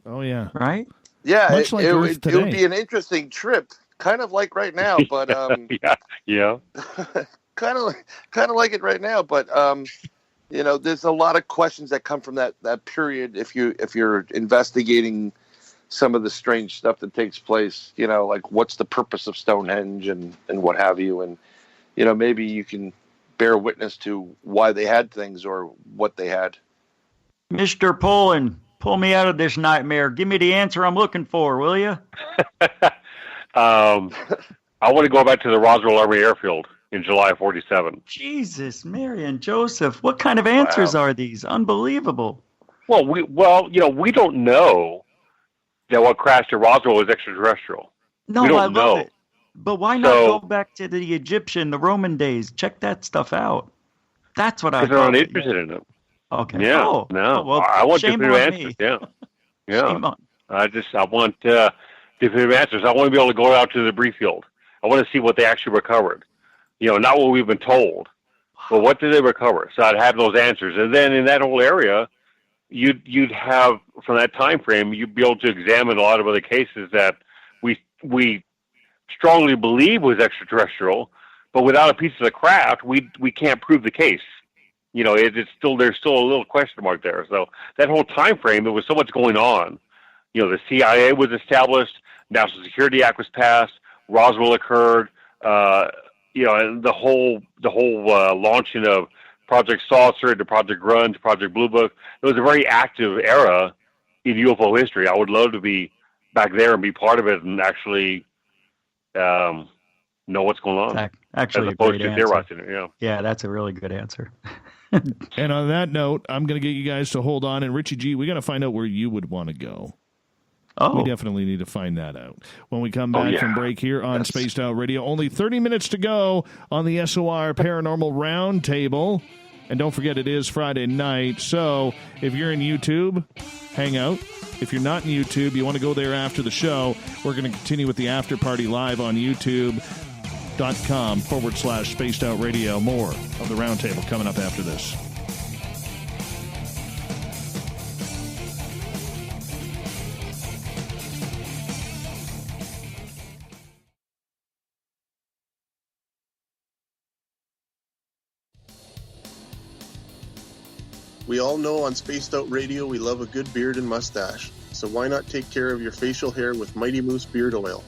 Oh yeah. Right? Yeah, Much like Earth it would today. be an interesting trip, kind of like right now. But yeah. kind of like it right now. But there's a lot of questions that come from that period. If you're investigating some of the strange stuff that takes place, like what's the purpose of Stonehenge and what have you, and maybe you can bear witness to why they had things or what they had. Mr. Pullen, pull me out of this nightmare. Give me the answer I'm looking for, will you? I want to go back to the Roswell Army Airfield in July of 47. Jesus, Mary and Joseph, what kind of answers are these? Unbelievable. Well, we don't know that what crashed at Roswell was extraterrestrial. No, we don't I love know. it. But why not go back to the Egyptian, the Roman days? Check that stuff out. That's what I Because they're not interested in it. Okay. Yeah. Oh, no. well, I want shame definitive on answers. me. Yeah. Yeah. Shame on. I want definitive answers. I want to be able to go out to the debris field. I want to see what they actually recovered. Not what we've been told, but what did they recover? So I'd have those answers, and then in that whole area, you'd have from that time frame, you'd be able to examine a lot of other cases that we strongly believe was extraterrestrial, but without a piece of the craft, we can't prove the case. There's still a little question mark there. So that whole time frame, there was so much going on. The CIA was established, National Security Act was passed, Roswell occurred, and the whole launching of Project Saucer to Project Grunge, Project Blue Book. It was a very active era in UFO history. I would love to be back there and be part of it and actually know what's going on. Actually, as opposed a to great theorizing it. Yeah, that's a really good answer. And on that note, I'm going to get you guys to hold on. And Richie G, we got to find out where you would want to go. Oh. We definitely need to find that out. When we come back from break here on Spaced Out Radio, only 30 minutes to go on the SOR Paranormal Roundtable. And don't forget, it is Friday night. So if you're in YouTube, hang out. If you're not in YouTube, you want to go there after the show. We're going to continue with the after party live on YouTube.com/Spaced Out Radio. More of the Roundtable coming up after this. We all know on Spaced Out Radio we love a good beard and mustache, so why not take care of your facial hair with Mighty Moose Beard Oil?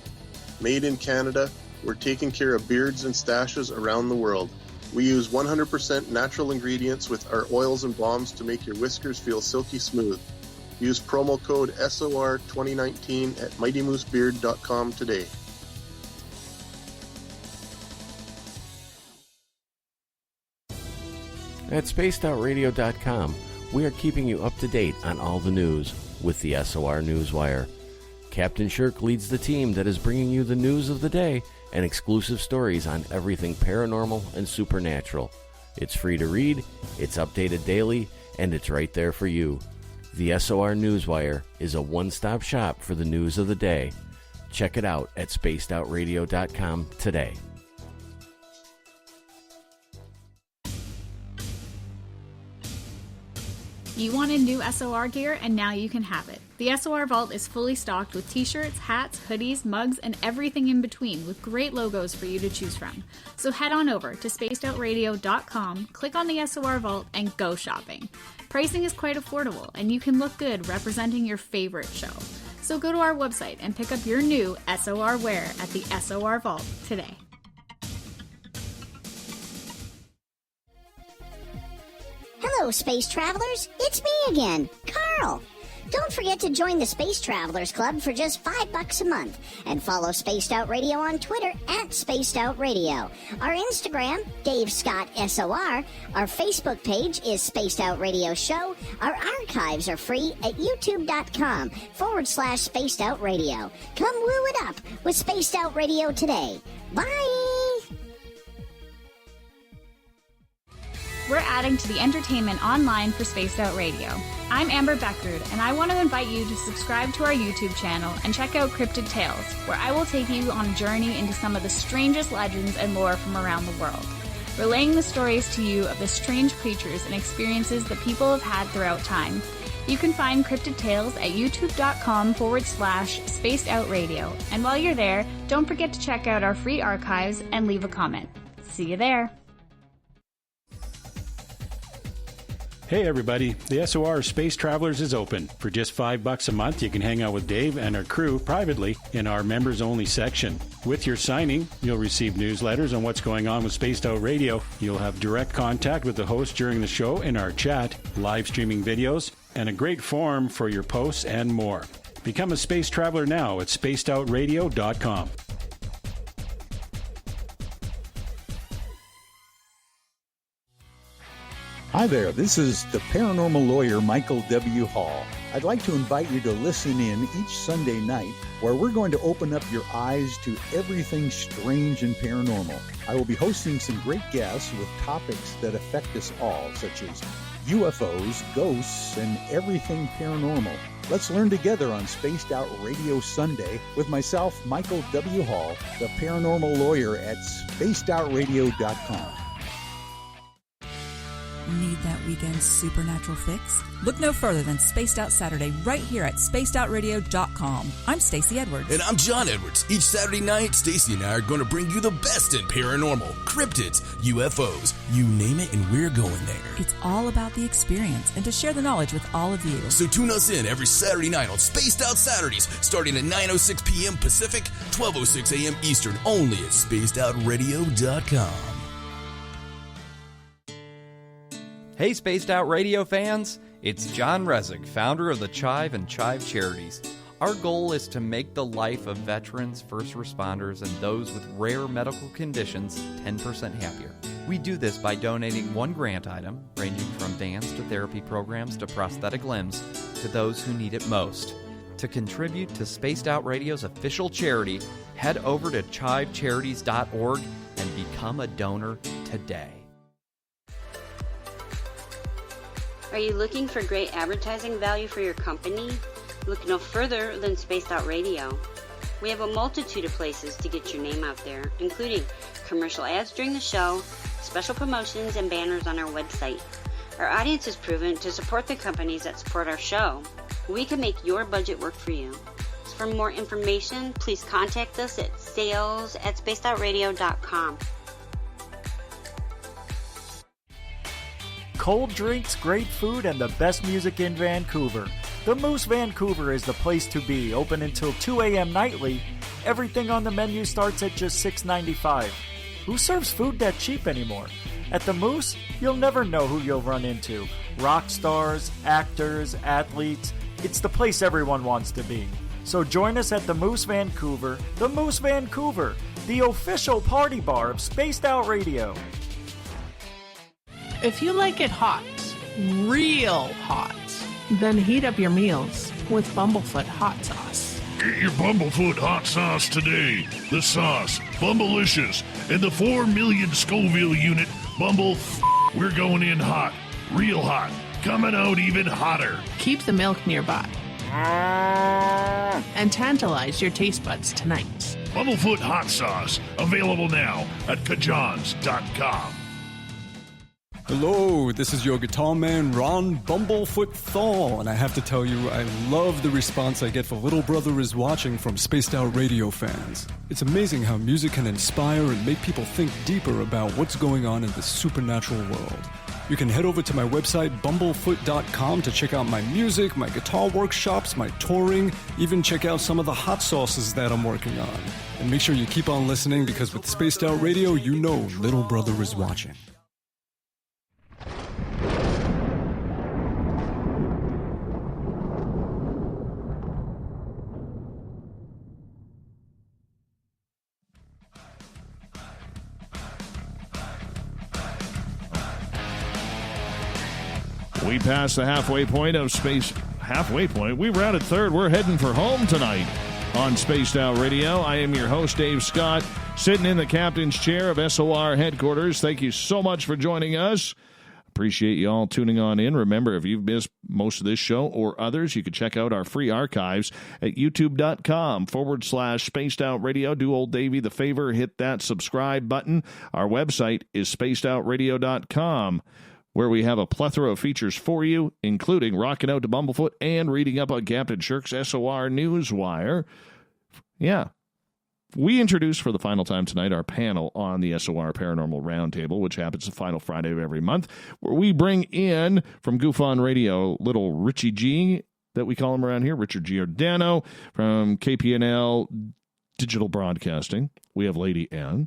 Made in Canada, we're taking care of beards and stashes around the world. We use 100% natural ingredients with our oils and balms to make your whiskers feel silky smooth. Use promo code SOR2019 at MightyMooseBeard.com today. At spacedoutradio.com, we are keeping you up to date on all the news with the SOR Newswire. Captain Shirk leads the team that is bringing you the news of the day and exclusive stories on everything paranormal and supernatural. It's free to read, it's updated daily, and it's right there for you. The SOR Newswire is a one-stop shop for the news of the day. Check it out at spacedoutradio.com today. You wanted new SOR gear, and now you can have it. The SOR Vault is fully stocked with t-shirts, hats, hoodies, mugs, and everything in between with great logos for you to choose from. So head on over to spacedoutradio.com, click on the SOR Vault, and go shopping. Pricing is quite affordable, and you can look good representing your favorite show. So go to our website and pick up your new SOR wear at the SOR Vault today. Hello, space travelers. It's me again, Carl. Don't forget to join the Space Travelers Club for just $5 a month and follow Spaced Out Radio on Twitter at Spaced Out Radio. Our Instagram, Dave Scott SOR. Our Facebook page is Spaced Out Radio Show. Our archives are free at youtube.com/Spaced Out Radio. Come woo it up with Spaced Out Radio today. Bye! We're adding to the entertainment online for Spaced Out Radio. I'm Amber Beckrud, and I want to invite you to subscribe to our YouTube channel and check out Cryptid Tales, where I will take you on a journey into some of the strangest legends and lore from around the world, relaying the stories to you of the strange creatures and experiences that people have had throughout time. You can find Cryptid Tales at youtube.com/Spaced Out Radio, and while you're there, don't forget to check out our free archives and leave a comment. See you there. Hey everybody, the SOR Space Travelers is open. For just $5 a month, you can hang out with Dave and our crew privately in our members-only section. With your signing, you'll receive newsletters on what's going on with Spaced Out Radio. You'll have direct contact with the host during the show in our chat, live streaming videos, and a great forum for your posts and more. Become a space traveler now at spacedoutradio.com. Hi there, this is the paranormal lawyer Michael W. Hall. I'd like to invite you to listen in each Sunday night where we're going to open up your eyes to everything strange and paranormal. I will be hosting some great guests with topics that affect us all, such as UFOs, ghosts, and everything paranormal. Let's learn together on Spaced Out Radio Sunday with myself, Michael W. Hall, the paranormal lawyer at spacedoutradio.com. Need that weekend supernatural fix? Look no further than Spaced Out Saturday right here at spacedoutradio.com. I'm Stacey Edwards. And I'm John Edwards. Each Saturday night, Stacey and I are going to bring you the best in paranormal, cryptids, UFOs, you name it, and we're going there. It's all about the experience and to share the knowledge with all of you. So tune us in every Saturday night on Spaced Out Saturdays, starting at 9:06 p.m. Pacific, 12:06 a.m. Eastern, only at spacedoutradio.com. Hey, Spaced Out Radio fans! It's John Resig, founder of the Chive and Chive Charities. Our goal is to make the life of veterans, first responders, and those with rare medical conditions 10% happier. We do this by donating one grant item, ranging from dance to therapy programs to prosthetic limbs, to those who need it most. To contribute to Spaced Out Radio's official charity, head over to chivecharities.org and become a donor today. Are you looking for great advertising value for your company? Look no further than Spaced Out Radio. We have a multitude of places to get your name out there, including commercial ads during the show, special promotions, and banners on our website. Our audience is proven to support the companies that support our show. We can make your budget work for you. So for more information, please contact us at sales@spacedoutradio.com. Cold drinks, great food, and the best music in Vancouver. The Moose Vancouver is the place to be, open until 2 a.m. nightly. Everything on the menu starts at just $6.95. Who serves food that cheap anymore? At the Moose, you'll never know who you'll run into. Rock stars, actors, athletes. It's the place everyone wants to be. So join us at the Moose Vancouver, the official party bar of Spaced Out Radio. If you like it hot, real hot, then heat up your meals with Bumblefoot hot sauce. Get your Bumblefoot hot sauce today. The sauce, Bumblicious, and the 4 million Scoville unit Bumble. We're going in hot, real hot, coming out even hotter. Keep the milk nearby and tantalize your taste buds tonight. Bumblefoot hot sauce, available now at kajans.com. Hello, this is your guitar man, Ron Bumblefoot Thal, and I have to tell you, I love the response I get for Little Brother is Watching from Spaced Out Radio fans. It's amazing how music can inspire and make people think deeper about what's going on in the supernatural world. You can head over to my website, bumblefoot.com, to check out my music, my guitar workshops, my touring, even check out some of the hot sauces that I'm working on. And make sure you keep on listening, because with Spaced Out Radio, you know Little Brother is watching. We passed the halfway point of space. Halfway point? We rounded third. We're heading for home tonight on Spaced Out Radio. I am your host, Dave Scott, sitting in the captain's chair of SOR headquarters. Thank you so much for joining us. Appreciate you all tuning on in. Remember, if you've missed most of this show or others, you can check out our free archives at youtube.com/Spaced Out Radio. Do old Davey the favor, hit that subscribe button. Our website is spacedoutradio.com, where we have a plethora of features for you, including rocking out to Bumblefoot and reading up on Captain Shirk's SOR Newswire. Yeah. We introduce for the final time tonight our panel on the SOR Paranormal Roundtable, which happens the final Friday of every month, where we bring in, from Goof On Radio, little Richie G, that we call him around here, Richard Giordano, from KPNL Digital Broadcasting. We have Lady Ann.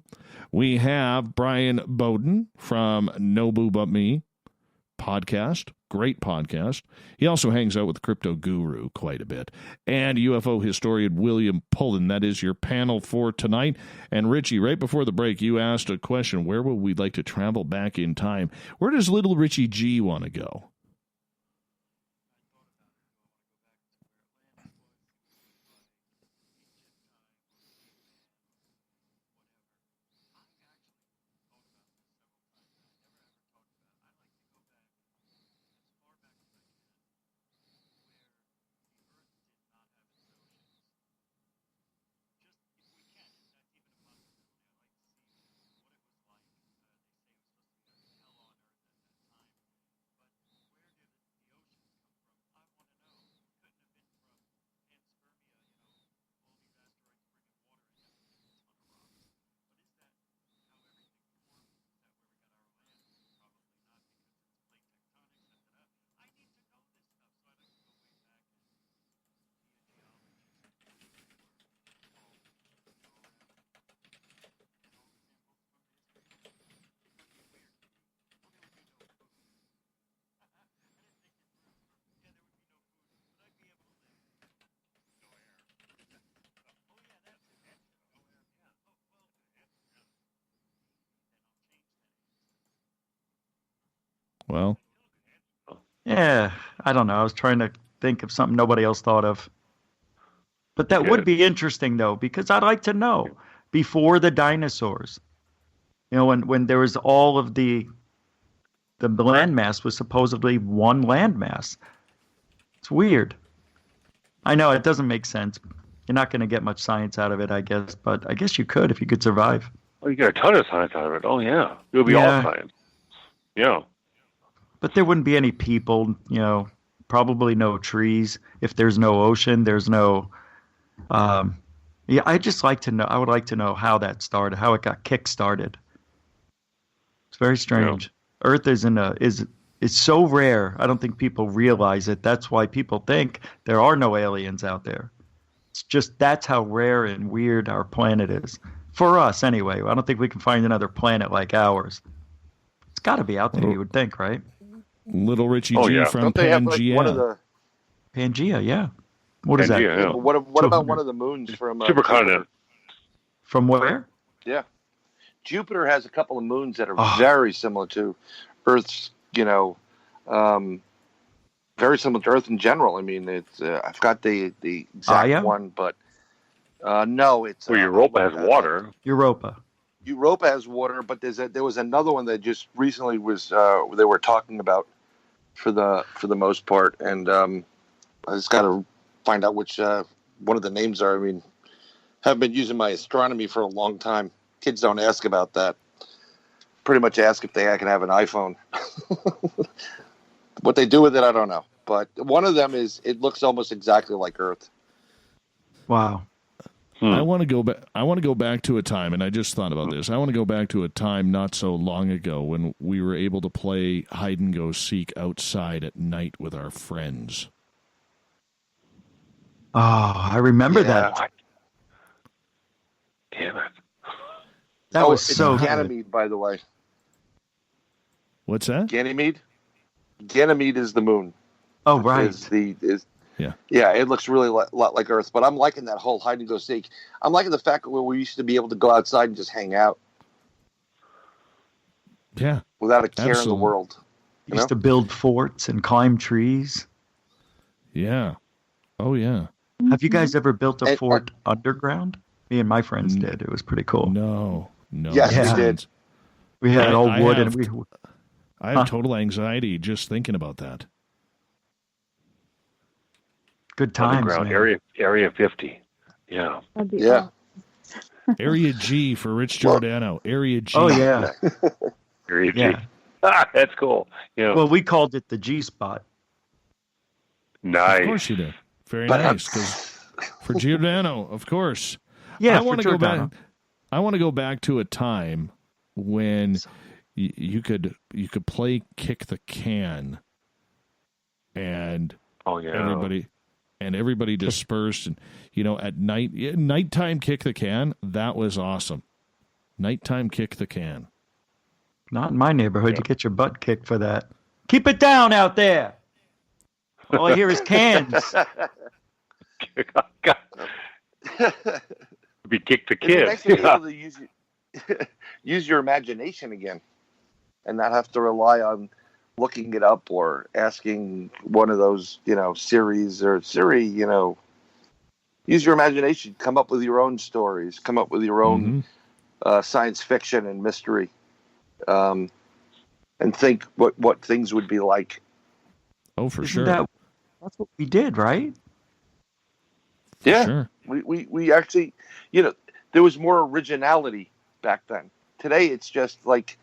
We have Brian Bowden from No Boo But Me podcast. Great podcast. He also hangs out with the Crypto Guru quite a bit. And UFO historian William Pullen. That is your panel for tonight. And Richie, right before the break, you asked a question. Where would we like to travel back in time? Where does little Richie G want to go? Well, yeah, I don't know. I was trying to think of something nobody else thought of. But that would be interesting, though, because I'd like to know, before the dinosaurs, you know, when there was all of the landmass was supposedly one landmass. It's weird. I know it doesn't make sense. You're not going to get much science out of it, I guess, but I guess you could if you could survive. Oh, you get a ton of science out of it. Oh, yeah. It would be all science. Yeah. But there wouldn't be any people, you know, probably no trees. If there's no ocean, there's no... yeah, I'd just like to know. I would like to know how that started, how it got kick-started. It's very strange. Yeah. Earth is so rare. I don't think people realize it. That's why people think there are no aliens out there. It's just that's how rare and weird our planet is. For us, anyway. I don't think we can find another planet like ours. It's got to be out there, you would think, right? Little Richie G from don't they Pangea. have like one of the Pangea, yeah. What is that? Yeah. What about one of the moons from supercontinent? From where? Yeah, Jupiter has a couple of moons that are very similar to Earth's, very similar to Earth in general. I mean, it's I've got the exact one, but no, it's well, Europa has water. Europa has water, but there was another one that just recently was they were talking about for the most part, and I just got to find out which one of the names are. I mean, have been using my astronomy for a long time. Kids don't ask about that. Pretty much ask if I can have an iPhone. What they do with it, I don't know. But one of them it looks almost exactly like Earth. Wow. I want to go back. I want to go back to a time, and I just thought about this. I want to go back to a time not so long ago when we were able to play hide and go seek outside at night with our friends. Oh, I remember that. Damn it! That was so it's good. Ganymede, by the way. What's that? Ganymede. Ganymede is the moon. Oh, right. Yeah, it looks really lot like Earth, but I'm liking that whole hide and go seek. I'm liking the fact where we used to be able to go outside and just hang out. Yeah. Without a care in the world. You used to build forts and climb trees. Yeah. Oh, yeah. Have you guys ever built a fort underground? Me and my friends did. It was pretty cool. No. Yes, we did. We had all wood and we... I have total anxiety just thinking about that. Good times, Underground, man. Area 50. Yeah. Yeah. Area G for Rich Giordano. Area G. Oh, yeah. Area G. Yeah. That's cool. Yeah. Well, we called it the G spot. Nice. Of course you did. Very nice. Because for Giordano, of course. Yeah, I want to for go Giordano. back. I want to go back to a time when you could play kick the can, and everybody dispersed, and at nighttime kick the can. That was awesome. Nighttime kick the can. Not in my neighborhood. You get your butt kicked for that. Keep it down out there. All I hear is cans. Be kicked the It's kid. nice to be able to use your imagination again, and not have to rely on looking it up or asking one of those, Siri, use your imagination. Come up with your own stories. Come up with your own science fiction and mystery, and think what things would be like. Oh, for Isn't sure. That's what we did, right? Yeah, sure. We actually, there was more originality back then. Today, it's just like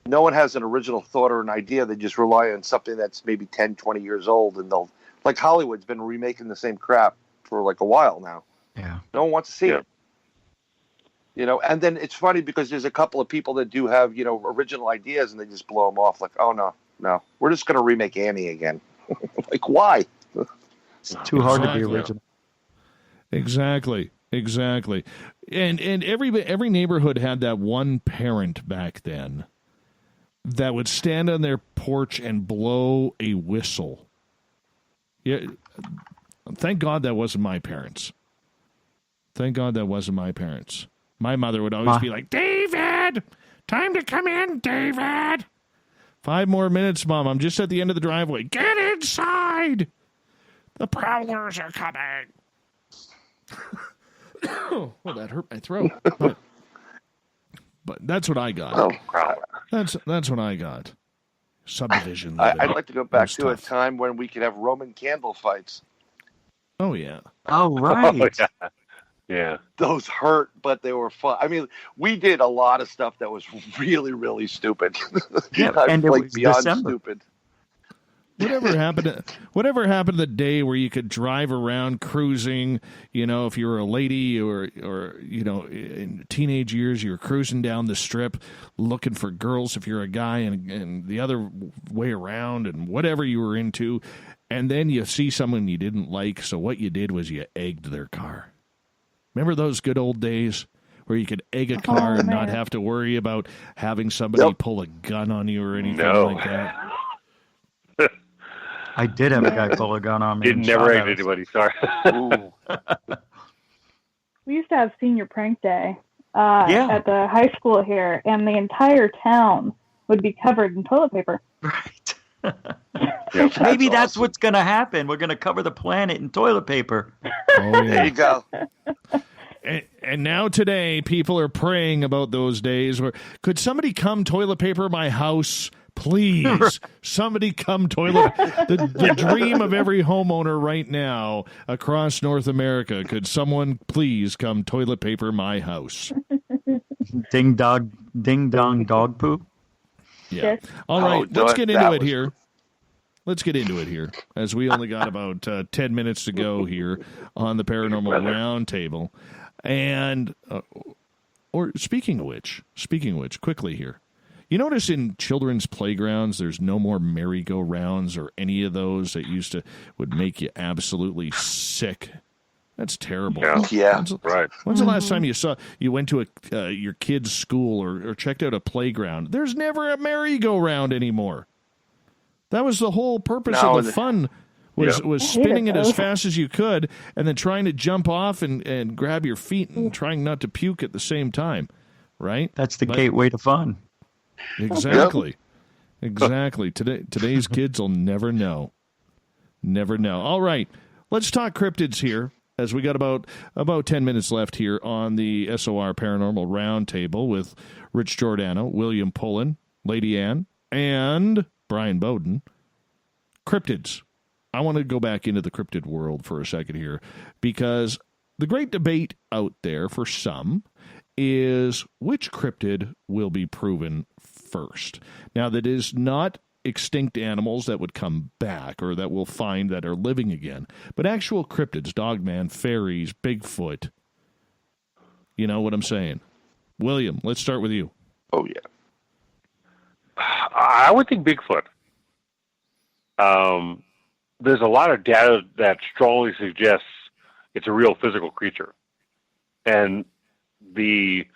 no one has an original thought or an idea. They just rely on something that's maybe 10, 20 years old, and they'll, like Hollywood's been remaking the same crap for like a while now. Yeah. No one wants to see it. And then it's funny because there's a couple of people that do have, original ideas, and they just blow them off like, oh, no, we're just going to remake Annie again. Like, why? It's too hard to be original. Exactly. And every neighborhood had that one parent back then that would stand on their porch and blow a whistle. Yeah, thank God that wasn't my parents. My mother would always be like, David, time to come in, David. 5 more minutes, Mom. I'm just at the end of the driveway. Get inside. The prowlers are coming. Oh, that hurt my throat. But that's what I got. Oh, That's what I got. Subdivision. I'd like to go back to a time when we could have Roman candle fights. Oh, yeah. Oh, right. Yeah. Those hurt, but they were fun. I mean, we did a lot of stuff that was really, really stupid. Yeah, and it was beyond December. stupid. Whatever happened the day where you could drive around cruising, if you were a lady or in teenage years, you were cruising down the strip looking for girls if you're a guy, and the other way around, and whatever you were into, and then you see someone you didn't like, so what you did was you egged their car. Remember those good old days where you could egg a car and not have to worry about having somebody pull a gun on you or anything like that? I did have a guy pull a gun on me. Didn't never egg anybody, sorry. We used to have senior prank day at the high school here, and the entire town would be covered in toilet paper. Right. Maybe that's what's going to happen. We're going to cover the planet in toilet paper. Oh, yeah. There you go. And now today, people are praying about those days where, could somebody come toilet paper my house? Please, somebody come toilet. The dream of every homeowner right now across North America. Could someone please come toilet paper my house? Ding dong dog poop. Yeah. All right, let's get into it here. Let's get into it here, as we only got about 10 minutes to go here on the Paranormal Roundtable. And, or speaking of which, quickly here. You notice in children's playgrounds, there's no more merry-go-rounds or any of those that would make you absolutely sick. That's terrible. Yeah. Right. When's the last time you went to your kid's school or checked out a playground? There's never a merry-go-round anymore. That was the whole purpose of the fun. Was spinning it as fast as you could and then trying to jump off and grab your feet and trying not to puke at the same time, right? That's the gateway to fun. Exactly. Exactly. Today's kids will never know. Never know. All right. Let's talk cryptids here, as we got about 10 minutes left here on the SOR Paranormal Roundtable with Rich Giordano, William Pullen, Lady Ann, and Brian Bowden. Cryptids. I want to go back into the cryptid world for a second here, because the great debate out there for some is which cryptid will be proven first. Now, that is not extinct animals that would come back or that we'll find that are living again, but actual cryptids, Dogman, fairies, Bigfoot. You know what I'm saying? William, let's start with you. Oh, yeah. I would think Bigfoot. There's a lot of data that strongly suggests it's a real physical creature. And the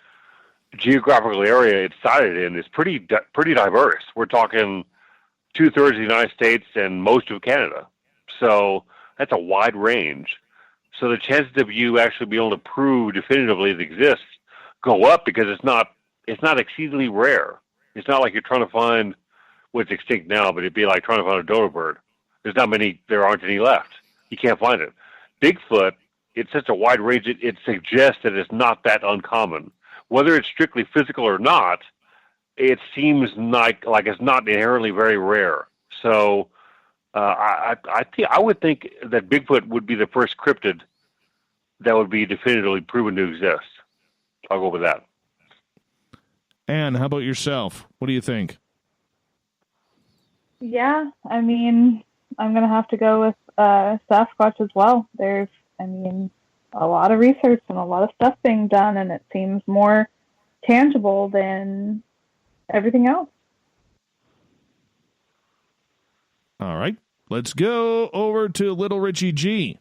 geographical area it's sited in is pretty diverse. We're talking 2/3 of the United States and most of Canada. So that's a wide range. So the chances of you actually being able to prove definitively it exists go up because it's not exceedingly rare. It's not like you're trying to find what's extinct now, but it'd be like trying to find a dodo bird. There aren't any left. You can't find it. Bigfoot, it's such a wide range, it suggests that it's not that uncommon. Whether it's strictly physical or not, it seems like it's not inherently very rare. So I would think that Bigfoot would be the first cryptid that would be definitively proven to exist. I'll go with that. Anne, how about yourself? What do you think? Yeah, I mean, I'm going to have to go with Sasquatch as well. There's, a lot of research and a lot of stuff being done, and it seems more tangible than everything else. All right, let's go over to Little Richie G.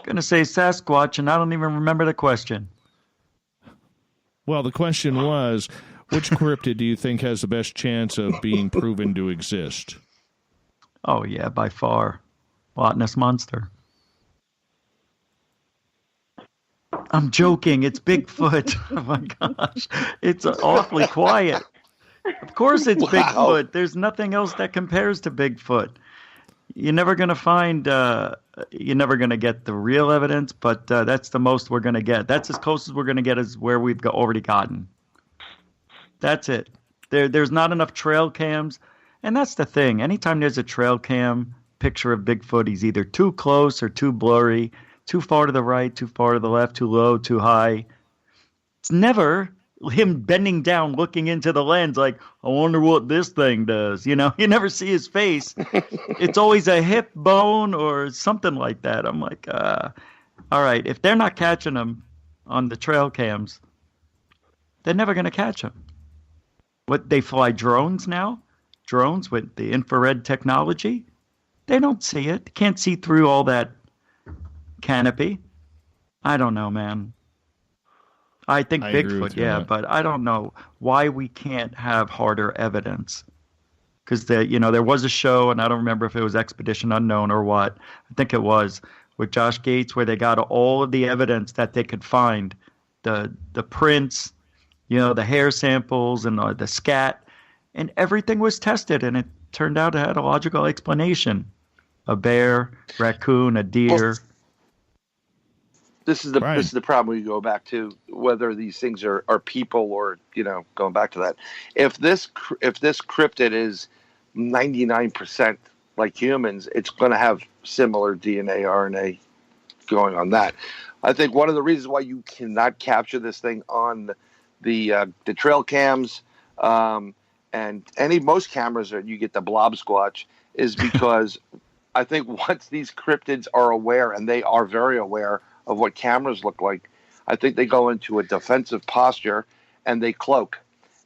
Going to say Sasquatch, and I don't even remember the question. Well, the question was, which cryptid do you think has the best chance of being proven to exist? Oh, yeah, by far. Loch Ness Monster. I'm joking. It's Bigfoot. Oh, my gosh. It's awfully quiet. Of course it's Bigfoot. There's nothing else that compares to Bigfoot. You're never going to find, you're never going to get the real evidence, but that's the most we're going to get. That's as close as we're going to get as where we've already gotten. That's it. There's not enough trail cams. And that's the thing. Anytime there's a trail cam picture of Bigfoot, he's either too close or too blurry, too far to the right, too far to the left, too low, too high. It's never him bending down, looking into the lens like, I wonder what this thing does. You never see his face. It's always a hip bone or something like that. I'm like, all right, if they're not catching him on the trail cams, they're never going to catch him. What, they fly drones now? Drones with the infrared technology? They don't see it. They can't see through all that canopy. I don't know, man. I think Bigfoot, yeah, but I don't know why we can't have harder evidence. Because there was a show, and I don't remember if it was Expedition Unknown or what. I think it was with Josh Gates, where they got all of the evidence that they could find, the prints, the hair samples, and the scat. and everything was tested, and it turned out it had a logical explanation. A bear, raccoon, a deer. Well, this is the problem. We go back to whether these things are people or, going back to that. If this cryptid is 99% like humans, it's going to have similar DNA, RNA going on that. I think one of the reasons why you cannot capture this thing on the trail cams and most cameras that you get the blob squatch is because I think once these cryptids are aware, and they are very aware of what cameras look like, I think they go into a defensive posture and they cloak.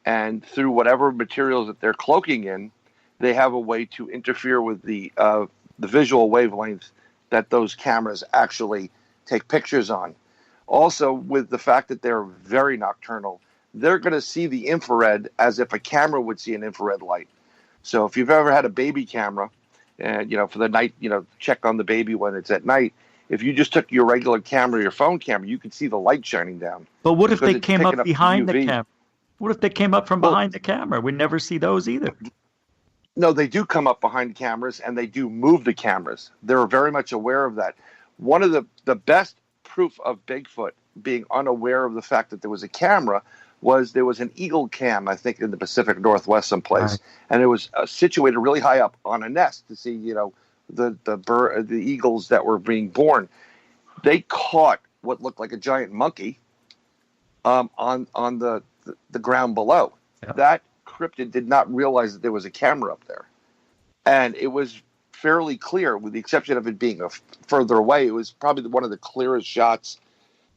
And through whatever materials that they're cloaking in, they have a way to interfere with the visual wavelength that those cameras actually take pictures on. Also, with the fact that they're very nocturnal, they're going to see the infrared as if a camera would see an infrared light. So if you've ever had a baby camera, and for the night, check on the baby when it's at night, if you just took your regular camera, your phone camera, you could see the light shining down. But what if they came up behind the camera? What if they came up from behind the camera? We never see those either. No, they do come up behind cameras, and they do move the cameras. They're very much aware of that. One of the best proof of Bigfoot being unaware of the fact that there was a camera was there was an eagle cam, I think, in the Pacific Northwest someplace, right. And it was situated really high up on a nest to see, the eagles that were being born. They caught what looked like a giant monkey on the ground below. Yeah. That cryptid did not realize that there was a camera up there, and it was fairly clear, with the exception of it being further away. It was probably one of the clearest shots,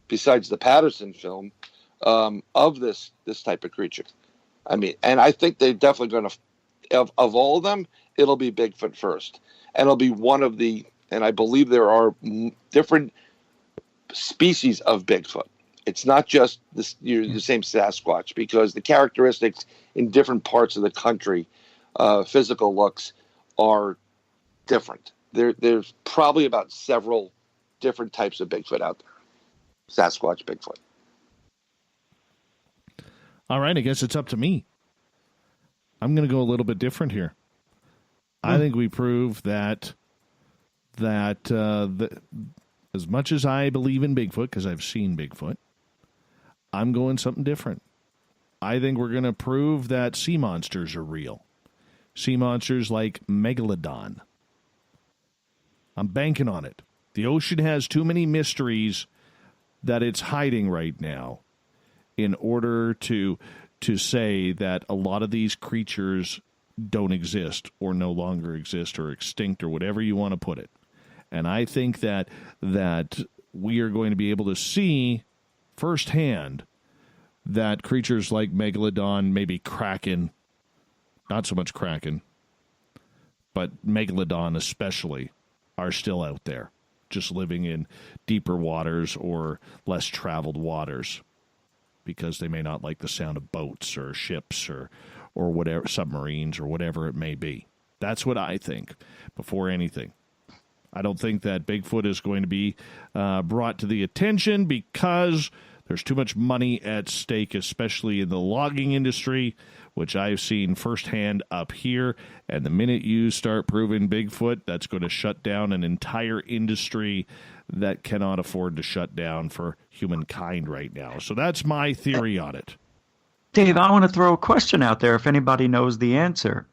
besides the Patterson film, of this type of creature. I mean, and I think they're definitely going to, of all of them, it'll be Bigfoot first, and it'll be one of the, and I believe there are different species of Bigfoot. It's not just the same Sasquatch, because the characteristics in different parts of the country, physical looks, are different. There's probably about several different types of Bigfoot out there. Sasquatch, Bigfoot. All right, I guess it's up to me. I'm going to go a little bit different here. I think we prove that as much as I believe in Bigfoot, because I've seen Bigfoot, I'm going something different. I think we're going to prove that sea monsters are real. Sea monsters like Megalodon. I'm banking on it. The ocean has too many mysteries that it's hiding right now in order to say that a lot of these creatures don't exist or no longer exist or extinct or whatever you want to put it. And I think that we are going to be able to see firsthand that creatures like Megalodon, maybe Kraken, not so much Kraken, but Megalodon especially, are still out there, just living in deeper waters or less traveled waters, because they may not like the sound of boats or ships or whatever, submarines or whatever it may be. That's what I think before anything. I don't think that Bigfoot is going to be brought to the attention because there's too much money at stake, especially in the logging industry, which I've seen firsthand up here. And the minute you start proving Bigfoot, that's going to shut down an entire industry that cannot afford to shut down for humankind right now. So that's my theory on it. Dave, I want to throw a question out there if anybody knows the answer.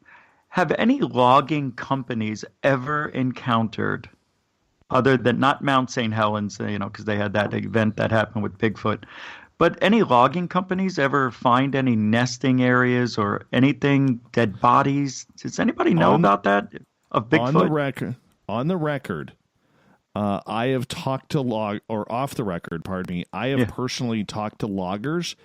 Have any logging companies ever encountered, other than not Mount St. Helens, because they had that event that happened with Bigfoot, but any logging companies ever find any nesting areas or anything, dead bodies? Does anybody know about that, of Bigfoot? On the record, I have talked to off the record, pardon me, I have personally talked to loggers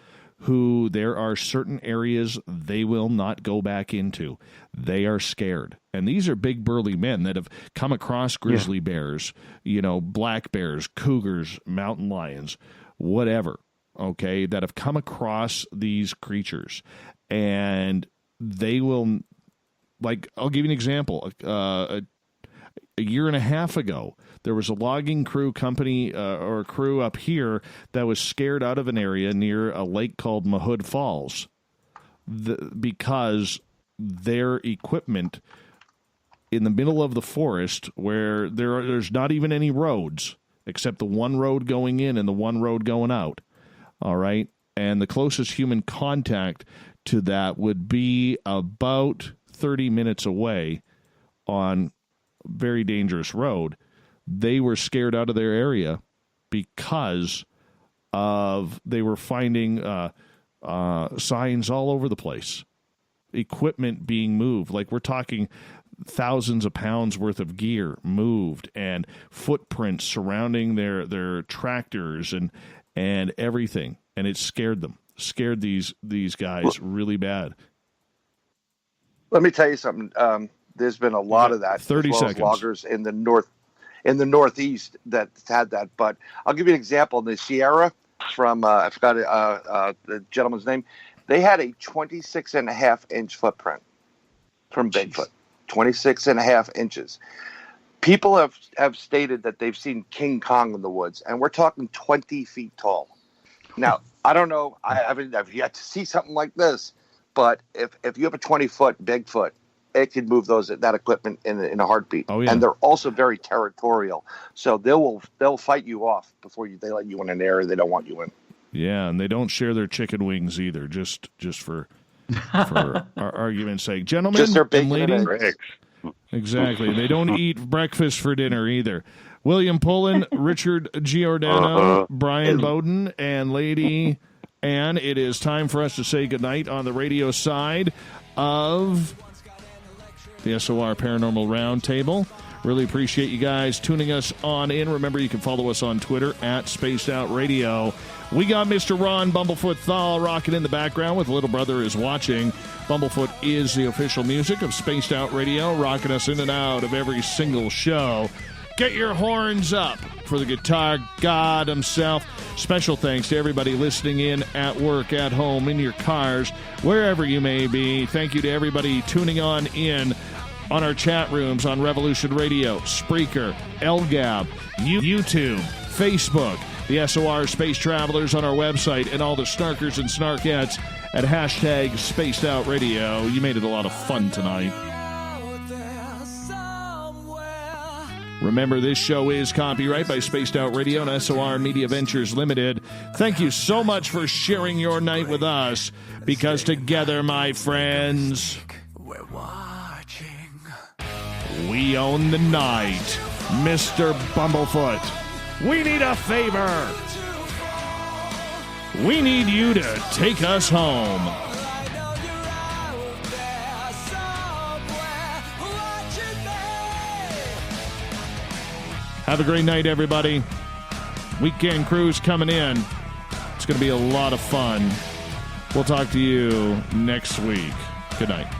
who there are certain areas they will not go back into. They are scared. And these are big burly men that have come across grizzly bears, black bears, cougars, mountain lions, whatever, okay, that have come across these creatures. And they will, I'll give you an example. A year and a half ago, there was a logging company or a crew up here that was scared out of an area near a lake called Mahood Falls because their equipment in the middle of the forest where there's not even any roads except the one road going in and the one road going out. All right. And the closest human contact to that would be about 30 minutes away on a very dangerous road. They were scared out of their area because they were finding signs all over the place. Equipment being moved. Like, we're talking thousands of pounds worth of gear moved, and footprints surrounding their tractors and everything. And it scared them. Scared these guys really bad. Let me tell you something. There's been a lot of that. 30 as well seconds. As loggers in the northeast that had that. But I'll give you an example. In the Sierra, from I forgot the gentleman's name, they had a 26.5-inch footprint from Bigfoot. 26.5 inches. People have stated that they've seen King Kong in the woods, and we're talking 20 feet tall. Now, I don't know. I've yet to see something like this, but if you have a 20-foot Bigfoot, it could move that equipment in a heartbeat. Oh, yeah. And they're also very territorial, so they'll fight you off before they let you in an area they don't want you in. Yeah, and they don't share their chicken wings either. Just for our argument's sake, gentlemen Just their and bacon ladies. and eggs. Exactly. They don't eat breakfast for dinner either. William Pullen, Richard Giordano, Brian Bowden, and Lady Ann. It is time for us to say goodnight on the radio side of the SOR Paranormal Roundtable. Really appreciate you guys tuning us on in. Remember, you can follow us on Twitter at Spaced Out Radio. We got Mr. Ron Bumblefoot Thal rocking in the background with Little Brother is Watching. Bumblefoot is the official music of Spaced Out Radio, rocking us in and out of every single show. Get your horns up for the guitar god himself. Special thanks to everybody listening in at work, at home, in your cars, wherever you may be. Thank you to everybody tuning on in on our chat rooms on Revolution Radio, Spreaker, LGAB, YouTube, Facebook, the SOR Space Travelers on our website, and all the snarkers and snarkettes at hashtag Spaced Out Radio. You made it a lot of fun tonight. Remember, this show is copyright by Spaced Out Radio and SOR Media Ventures Limited. Thank you so much for sharing your night with us, because together, my friends, We're watching. we own the night. Mr. Bumblefoot, we need a favor. We need you to take us home. Have a great night, everybody. Weekend cruise coming in. It's going to be a lot of fun. We'll talk to you next week. Good night.